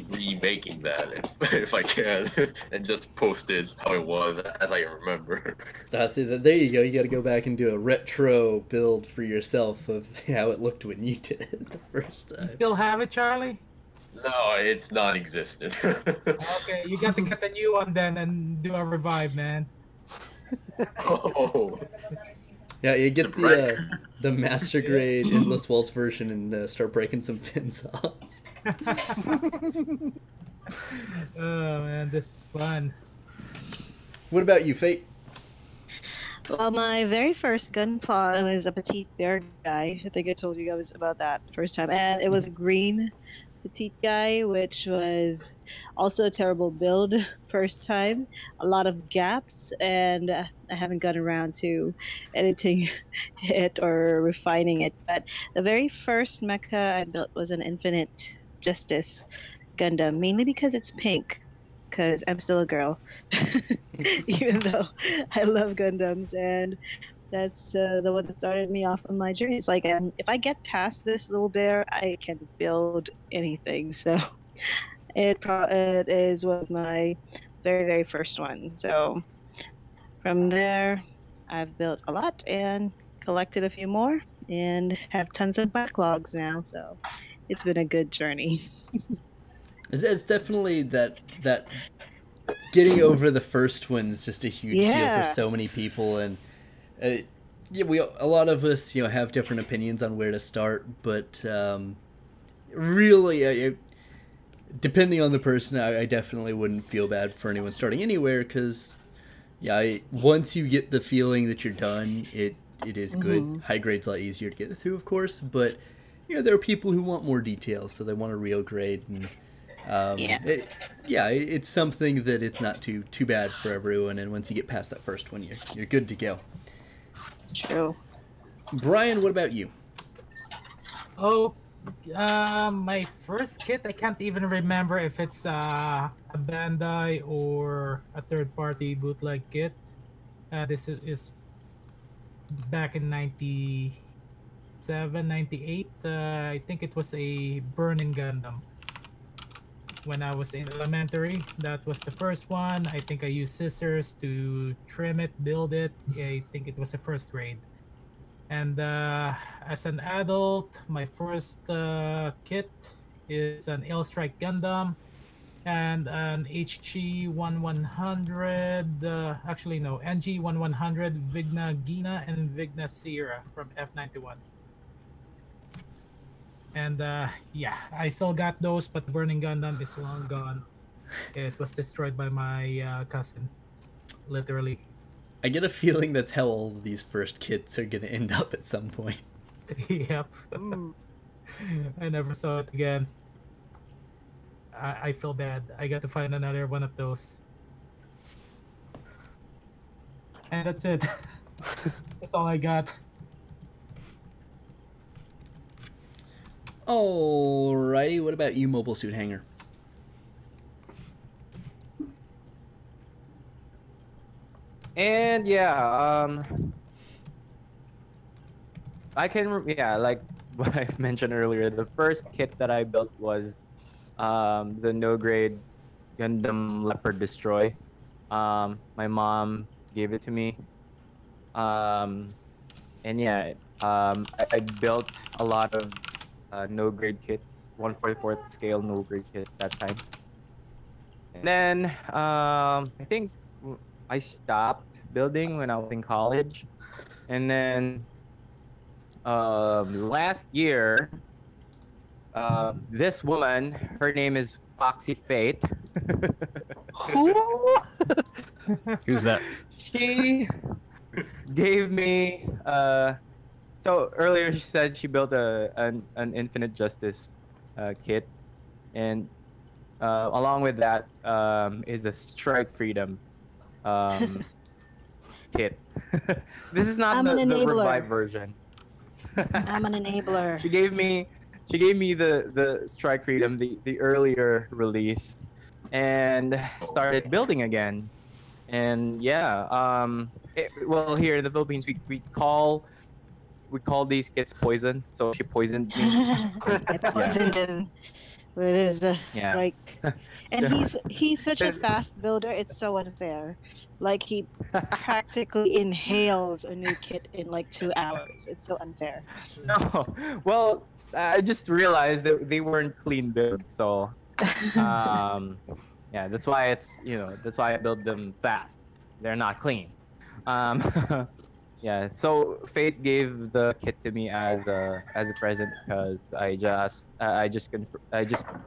Remaking that if I can, and just post it how it was as I remember. See, there you go. You got to go back and do a retro build for yourself of how it looked when you did it the first You time. still have it, Charlie? No, it's non-existent. Okay, you got to get a new one then and do a revive, man. Oh, Yeah, you it's a get brick. the master grade endless waltz version and start breaking some fins off. Oh man, this is fun. What about you, Fate? Well, my very first gunpla was a petite bear guy. I think I told you guys about that first time. And it was a green petite guy, which was also a terrible build first time. A lot of gaps, and I haven't gotten around to editing it or refining it. But the very first mecha I built was an Infinite Justice Gundam, mainly because it's pink. Because I'm still a girl, even though I love Gundams, and that's the one that started me off on my journey. It's like if I get past this little bear, I can build anything. So it is one of my very first ones. So from there, I've built a lot and collected a few more, and have tons of backlogs now. So it's been a good journey. It's definitely that getting over the first one's just a huge deal for Yeah. so many people, and yeah, a lot of us have different opinions on where to start, but really, depending on the person, I definitely wouldn't feel bad for anyone starting anywhere, because once you get the feeling that you're done, it is good. High grade's a lot easier to get through, of course, but there are people who want more details, so they want a real grade, and it's something that it's not too bad for everyone, and once you get past that first one, you're good to go. True. Brian, what about you? Oh, my first kit, I can't even remember if it's a Bandai or a third-party bootleg kit. This is back in 97, 98. I think it was a Burning Gundam. When I was in elementary, that was the first one. I think I used scissors to trim it, build it. I think it was the first grade. And as an adult, my first kit is an L-Strike Gundam and an HG-1100, actually no, NG-1100 Vigna Gina and Vigna Sierra from F91. And yeah, I still got those, but the Burning Gundam is long gone. It was destroyed by my cousin, literally. I get a feeling that's how all of these first kits are going to end up at some point. Yep. I never saw it again. I feel bad. I got to find another one of those. And that's it. That's all I got. Alrighty, what about you, Mobile Suit Hanger? And I can, like what I mentioned earlier, the first kit that I built was the no-grade Gundam Leopard Destroy. My mom gave it to me. And I built a lot of no-grade kits, 1/44th scale no-grade kits that time. And then I think I stopped building when I was in college, and then last year, this woman, her name is Foxy Fate. Who? Who's that? She gave me. So earlier she said she built an Infinite Justice kit, and along with that is a Strike Freedom kit. This is not I'm the an enabler. revive version. I'm an enabler. She gave me the Strike Freedom, the earlier release, and started building again. And well, here in the Philippines we call these kits poison. So she poisoned me. I poisoned him with his strike. And he's such a fast builder. It's so unfair. Like he practically inhales a new kit in like 2 hours. It's so unfair. No, well, I just realized that they weren't clean builds, so yeah, that's why that's why I build them fast. They're not clean. Um, yeah, so Fate gave the kit to me as a present because I just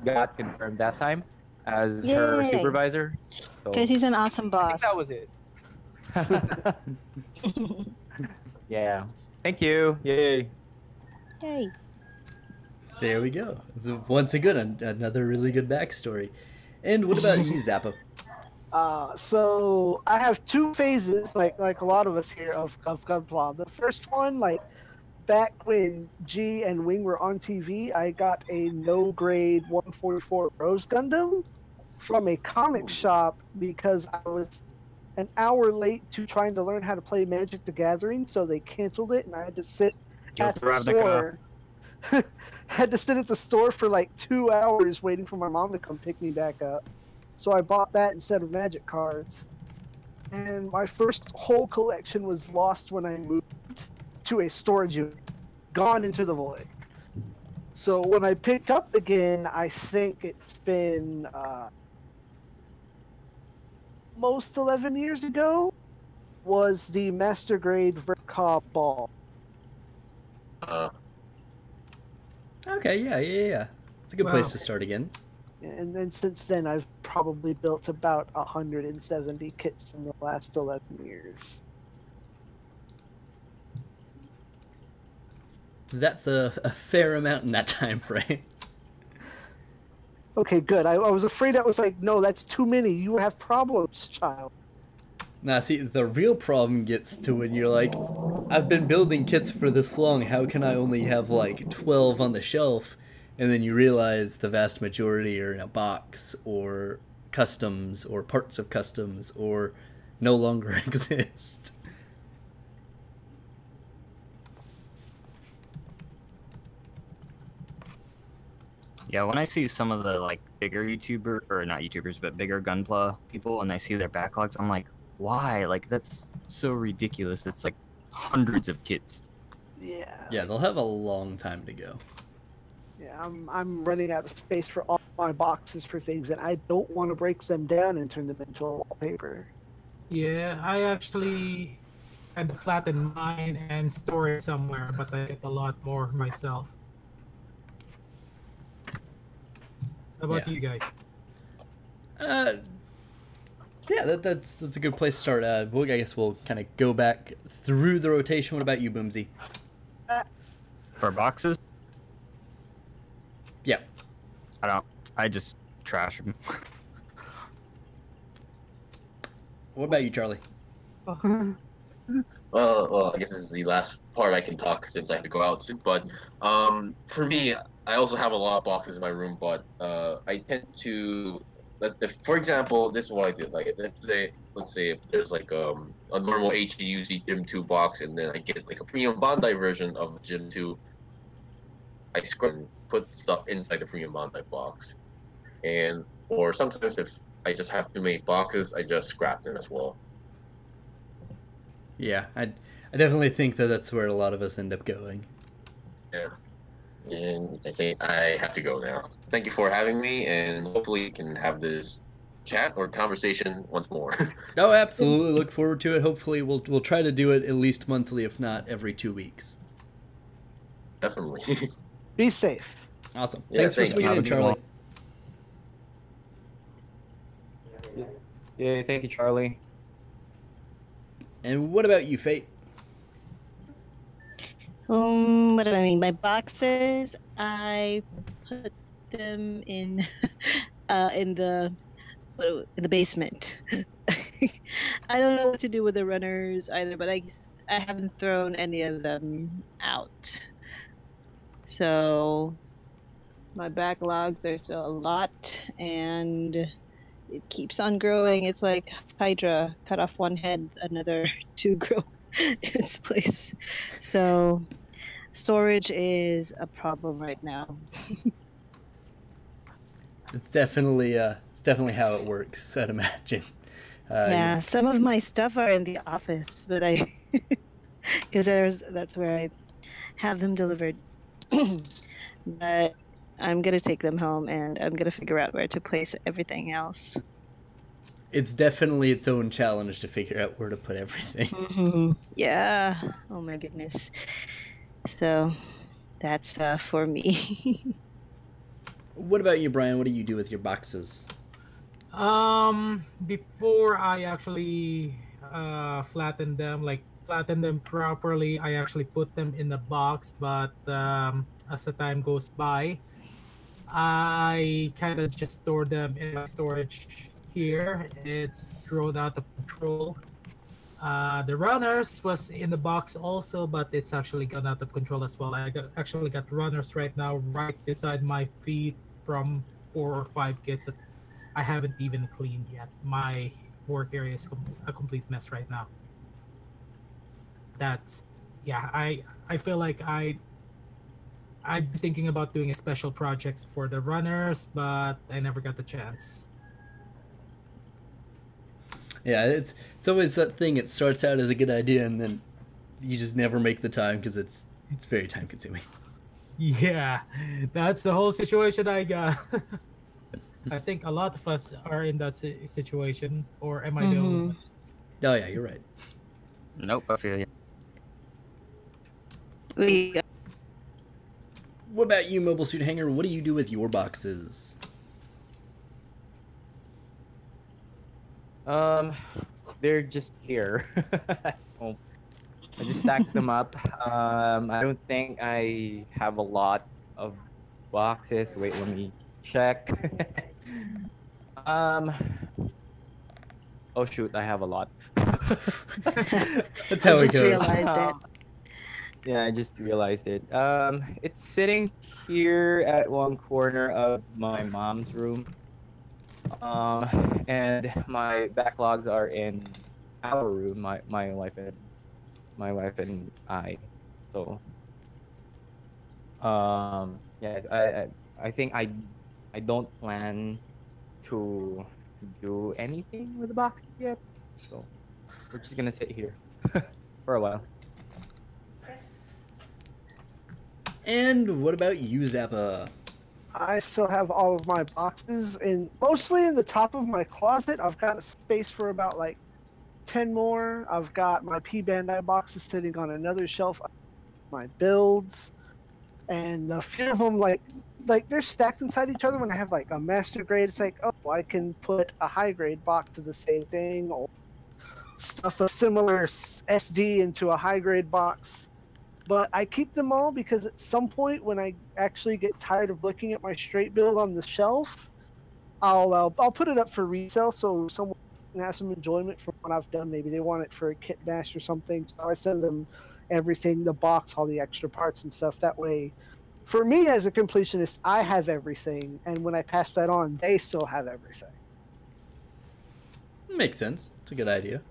got confirmed that time as her Yay! supervisor. Because So he's an awesome I think that boss. was it. Yeah. Thank you. Yay. Yay! There we go. Once again, another really good backstory. And what about you, Zappa? So I have two phases, like a lot of us here of Gunpla. The first one, like back when G and Wing were on TV, I got a no grade 144 Rose Gundam from a comic shop because I was an hour late to trying to learn how to play Magic the Gathering, so they canceled it, and I had to sit at the store. Had to sit at the store for like 2 hours waiting for my mom to come pick me back up. So I bought that instead of Magic cards. And my first whole collection was lost when I moved to a storage unit, gone into the void. So when I picked up again, I think it's been almost 11 years ago, was the Master Grade Verkov Ball. Okay, yeah. It's a good place to start again. And then since then, I've probably built about 170 kits in the last 11 years. That's a fair amount in that time frame. Okay, good. I was afraid I was like, no, that's too many. You have problems, child. Now, see, the real problem gets to when you're like, I've been building kits for this long, how can I only have like 12 on the shelf? And then you realize the vast majority are in a box, or customs, or parts of customs, or no longer exist. Yeah, when I see some of the like bigger YouTuber or not YouTubers, but bigger Gunpla people, and I see their backlogs, I'm like, why? Like that's so ridiculous. It's like hundreds of kits. Yeah. Yeah, they'll have a long time to go. Yeah, I'm running out of space for all my boxes for things, and I don't want to break them down and turn them into a wallpaper. Yeah, I actually had to flatten mine and store it somewhere, but I get a lot more myself. How about you guys? Yeah, that's a good place to start. I guess we'll kind of go back through the rotation. What about you, Boomsy? For boxes? Yeah. I just trash them. What about you, Charlie? Well, I guess this is the last part I can talk since I have to go out soon. But for me, I also have a lot of boxes in my room. But I tend to, for example, this is what I did. Like, let's say if there's like a normal HDUC Gym 2 box, and then I get like a premium Bandai version of the Gym 2, I put stuff inside the premium Bandai box, or sometimes if I just have too many boxes, I just scrap them as well. Yeah, I definitely think that's where a lot of us end up going. Yeah. And I think I have to go now. Thank you for having me, and hopefully we can have this chat or conversation once more. Oh, absolutely. Look forward to it. Hopefully we'll try to do it at least monthly, if not every 2 weeks. Definitely. Be safe. Awesome. Yeah, Thanks for thank you. swinging in, Charlie. Yeah, thank you, Charlie. And what about you, Fate? What do I mean? My boxes, I put them in the basement. I don't know what to do with the runners either, but I haven't thrown any of them out. So my backlogs are still a lot, and it keeps on growing. It's like Hydra, cut off one head, another two grow in its place. So storage is a problem right now. It's definitely how it works, I'd imagine. Yeah, some of my stuff are in the office, but because that's where I have them delivered. but I'm gonna take them home and I'm gonna figure out where to place everything else. It's definitely its own challenge to figure out where to put everything. Yeah. Oh my goodness. So that's for me. What about you, Brian? What do you do with your boxes? Before I actually flatten them properly, I actually put them in a box. But as the time goes by, I kind of just store them in my storage here. It's grown out of control. The runners was in the box also, but it's actually gone out of control as well. Actually got runners right now right beside my feet from 4 or 5 kits that I haven't even cleaned yet. My work area is a complete mess right now. That's yeah. I feel like I've been thinking about doing a special projects for the runners, but I never got the chance. Yeah, it's always that thing. It starts out as a good idea, and then you just never make the time because it's very time consuming. Yeah, that's the whole situation I got. I think a lot of us are in that situation, or am I the only one? Oh yeah, you're right. Nope, I feel you. We What about you, Mobile Suit Hanger? What do you do with your boxes? They're just here. So I just stack them up. I don't think I have a lot of boxes. Wait, let me check. Oh shoot, I have a lot. That's how I it just goes. realized it. Yeah, I just realized it. It's sitting here at one corner of my mom's room. And my backlogs are in our room, my wife and I. So, yes, I think I don't plan to do anything with the boxes yet. So, we're just gonna sit here for a while. And what about you, Zappa? I still have all of my boxes mostly in the top of my closet. I've got a space for about like 10 more. I've got my P Bandai boxes sitting on another shelf. My builds, and a few of them like they're stacked inside each other. When I have like a master grade, it's like, oh, I can put a high grade box to the same thing, or stuff a similar SD into a high grade box. But I keep them all because at some point when I actually get tired of looking at my straight build on the shelf, I'll put it up for resale so someone can have some enjoyment from what I've done. Maybe they want it for a kit bash or something. So I send them everything, the box, all the extra parts and stuff. That way, for me as a completionist, I have everything, and when I pass that on, they still have everything. Makes sense. It's a good idea.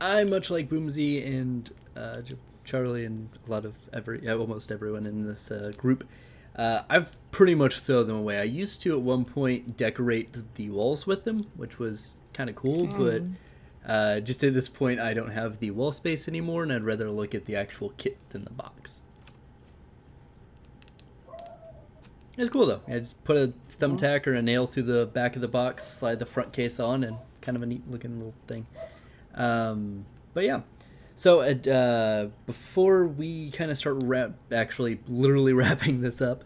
I, much like Boomsy and Charlie and a lot of almost everyone in this group, I've pretty much thrown them away. I used to at one point decorate the walls with them, which was kind of cool, but just at this point I don't have the wall space anymore, and I'd rather look at the actual kit than the box. It's cool though. I just put a thumbtack or a nail through the back of the box, slide the front case on, and it's kind of a neat looking little thing. But yeah, so before we kind of start actually literally wrapping this up,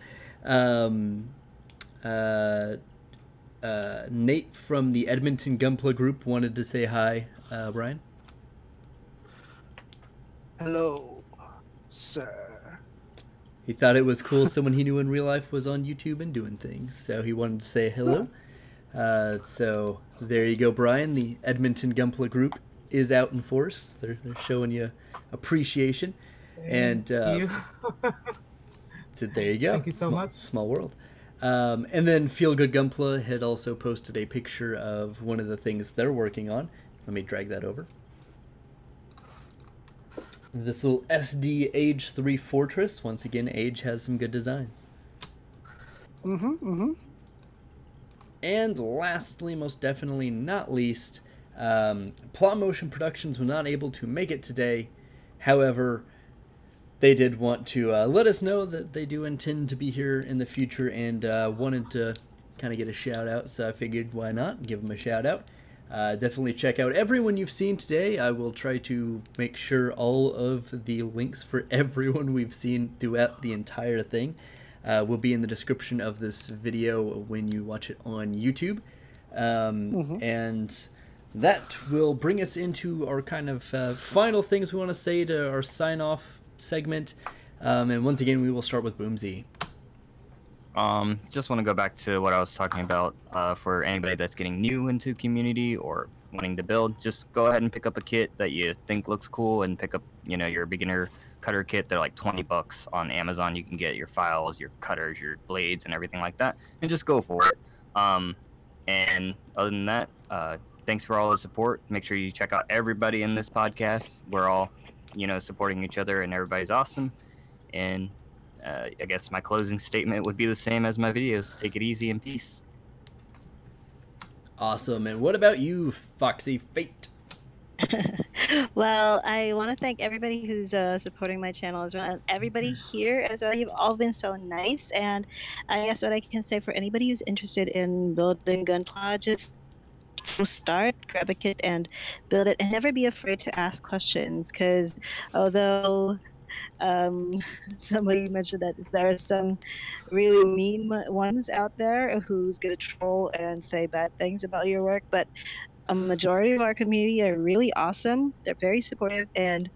Nate from the Edmonton Gunpla group wanted to say hi. Brian? Hello, sir. He thought it was cool someone he knew in real life was on YouTube and doing things, so he wanted to say hello. So there you go, Brian. The Edmonton Gunpla group is out in force. They're showing you appreciation. And so there you go. Thank you so much. Small world. And then Feel Good Gunpla had also posted a picture of one of the things they're working on. Let me drag that over. This little SD Age 3 Fortress. Once again, Age has some good designs. And lastly, most definitely not least, Plot Motion Productions was not able to make it today. However, they did want to let us know that they do intend to be here in the future and wanted to kind of get a shout out. So I figured why not give them a shout out. Definitely check out everyone you've seen today. I will try to make sure all of the links for everyone we've seen throughout the entire thing will be in the description of this video when you watch it on YouTube. And that will bring us into our kind of final things we want to say to our sign-off segment. And once again, we will start with Boomsy. Just want to go back to what I was talking about for anybody that's getting new into community or wanting to build. Just go ahead and pick up a kit that you think looks cool and pick up, you know, your beginner cutter kit. They're like $20 on Amazon. You can get your files, your cutters, your blades, and everything like that, and just go for it. And other than that, thanks for all the support. Make sure you check out everybody in this podcast. We're all, you know, supporting each other, and everybody's awesome. And I guess my closing statement would be the same as my videos. Take it easy and peace. Awesome. And what about you, Foxy Fate? Well, I want to thank everybody who's supporting my channel as well, and everybody here as well. You've all been so nice, and I guess what I can say for anybody who's interested in building Gunpla, just start, grab a kit, and build it, and never be afraid to ask questions. Because although somebody mentioned that there are some really mean ones out there who's gonna troll and say bad things about your work, but a majority of our community are really awesome. They're very supportive, and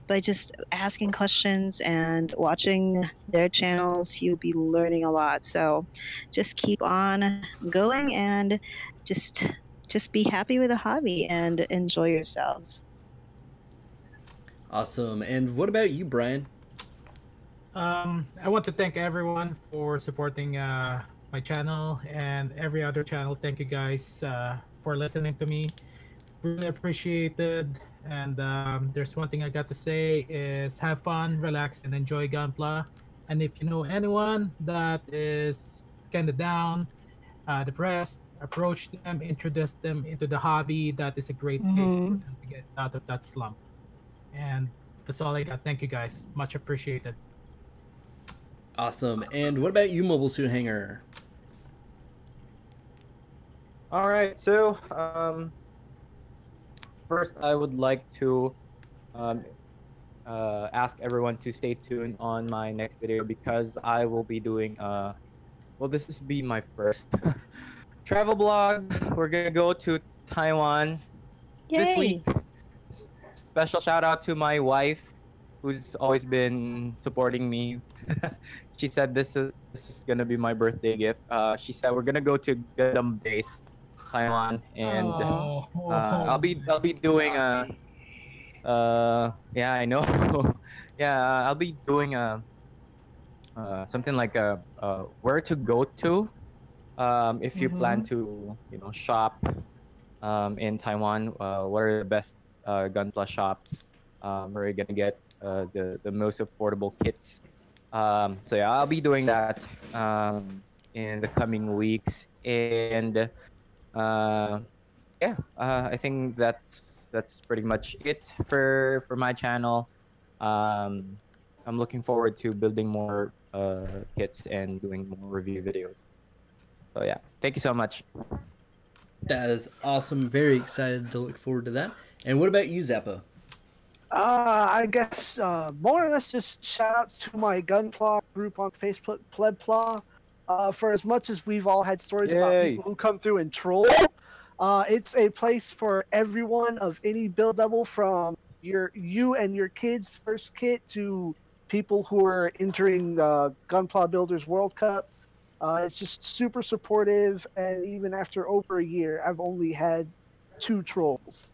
by just asking questions and watching their channels, you'll be learning a lot. So just keep on going and just be happy with the hobby and enjoy yourselves. Awesome. And what about you, Brian? I want to thank everyone for supporting my channel and every other channel. Thank you guys for listening to me. Really appreciated. And there's one thing I got to say is have fun, relax, and enjoy Gunpla. And if you know anyone that is kind of down, depressed, approach them, introduce them into the hobby. That is a great way for them to get out of that slump. And that's all I got. Thank you guys. Much appreciated. Awesome. And what about you, Mobile Suit Hanger? All right, so first I would like to ask everyone to stay tuned on my next video because I will be doing well, this is be my first travel blog. We're gonna go to Taiwan this week. Special shout out to my wife, who's always been supporting me. She said this is gonna be my birthday gift. She said we're gonna go to Gundam Base, Taiwan, and I'll be doing yeah, I know. Yeah, I'll be doing something like where to go to if you plan to, you know, shop in Taiwan. What are the best Gunpla shops where you're gonna get the most affordable kits. So yeah, I'll be doing that in the coming weeks, and yeah, I think that's pretty much it for my channel. I'm looking forward to building more kits and doing more review videos. So yeah, thank you so much. That is awesome. Very excited to look forward to that. And what about you, Zappa? I guess more or less just shout outs to my Gunpla group on Facebook, Plebpla. For as much as we've all had stories about people who come through and troll, it's a place for everyone of any build level, from you and your kids' first kit to people who are entering Gunpla Builders World Cup. It's just super supportive, and even after over a year, I've only had 2 trolls.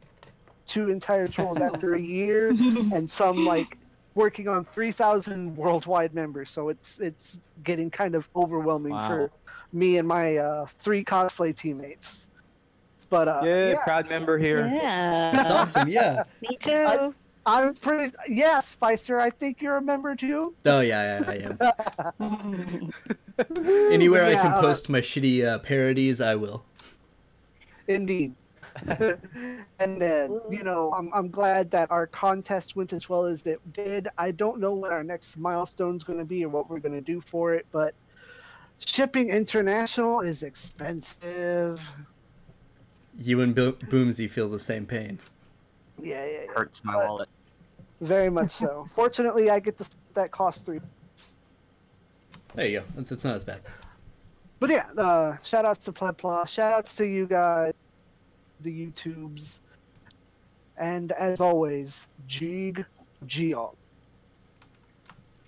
2 entire trolls after a year, and some like working on 3,000 worldwide members. So it's getting kind of overwhelming for me and my 3 cosplay teammates. But yeah, proud member here. Yeah, That's awesome. Yeah. me too. I'm pretty. Yeah, Spicer, I think you're a member too. Oh yeah, I am. Anywhere I can post my shitty parodies, I will. Indeed. And you know, I'm glad that our contest went as well as it did. I don't know what our next milestone's going to be or what we're going to do for it, but shipping international is expensive. You and Boomsy feel the same pain. Yeah. Hurts my But wallet. very much so. Fortunately, I get to that cost $3. There you go. It's not as bad. But yeah, shout outs to Plepla, shout outs to you guys, the YouTubes, and as always, Geog.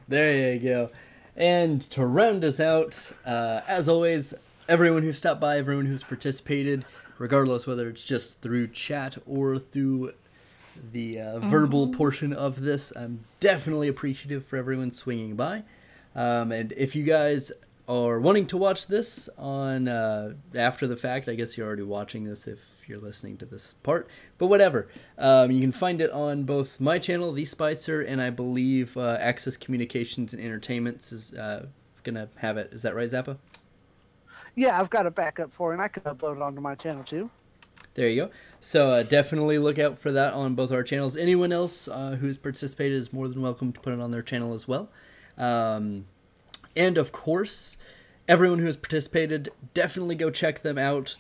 There you go. And to round us out, as always, everyone who stopped by, everyone who's participated, regardless whether it's just through chat or through the verbal portion of this, I'm definitely appreciative for everyone swinging by. And if you guys are wanting to watch this on after the fact, I guess you're already watching this if you're listening to this part, but whatever. You can find it on both my channel, Thespicer, and I believe Access Communications and Entertainments is gonna have it. Is that right, Zappa? Yeah, I've got a backup for it, and I can upload it onto my channel too. There you go. So definitely look out for that on both our channels. Anyone else who's participated is more than welcome to put it on their channel as well. And of course, everyone who has participated, definitely go check them out.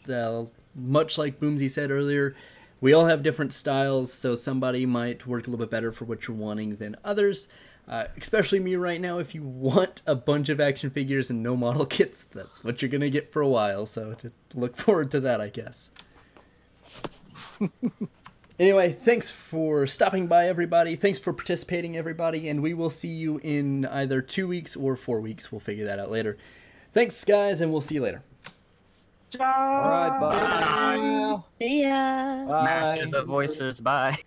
Much like Boomsy said earlier, we all have different styles, so somebody might work a little bit better for what you're wanting than others. Especially me right now, if you want a bunch of action figures and no model kits, that's what you're going to get for a while, so to look forward to that, I guess. Anyway, thanks for stopping by, everybody. Thanks for participating, everybody, and we will see you in either 2 weeks or 4 weeks. We'll figure that out later. Thanks, guys, and we'll see you later. All right, bye. See ya. Bye. Matches of voices. Bye.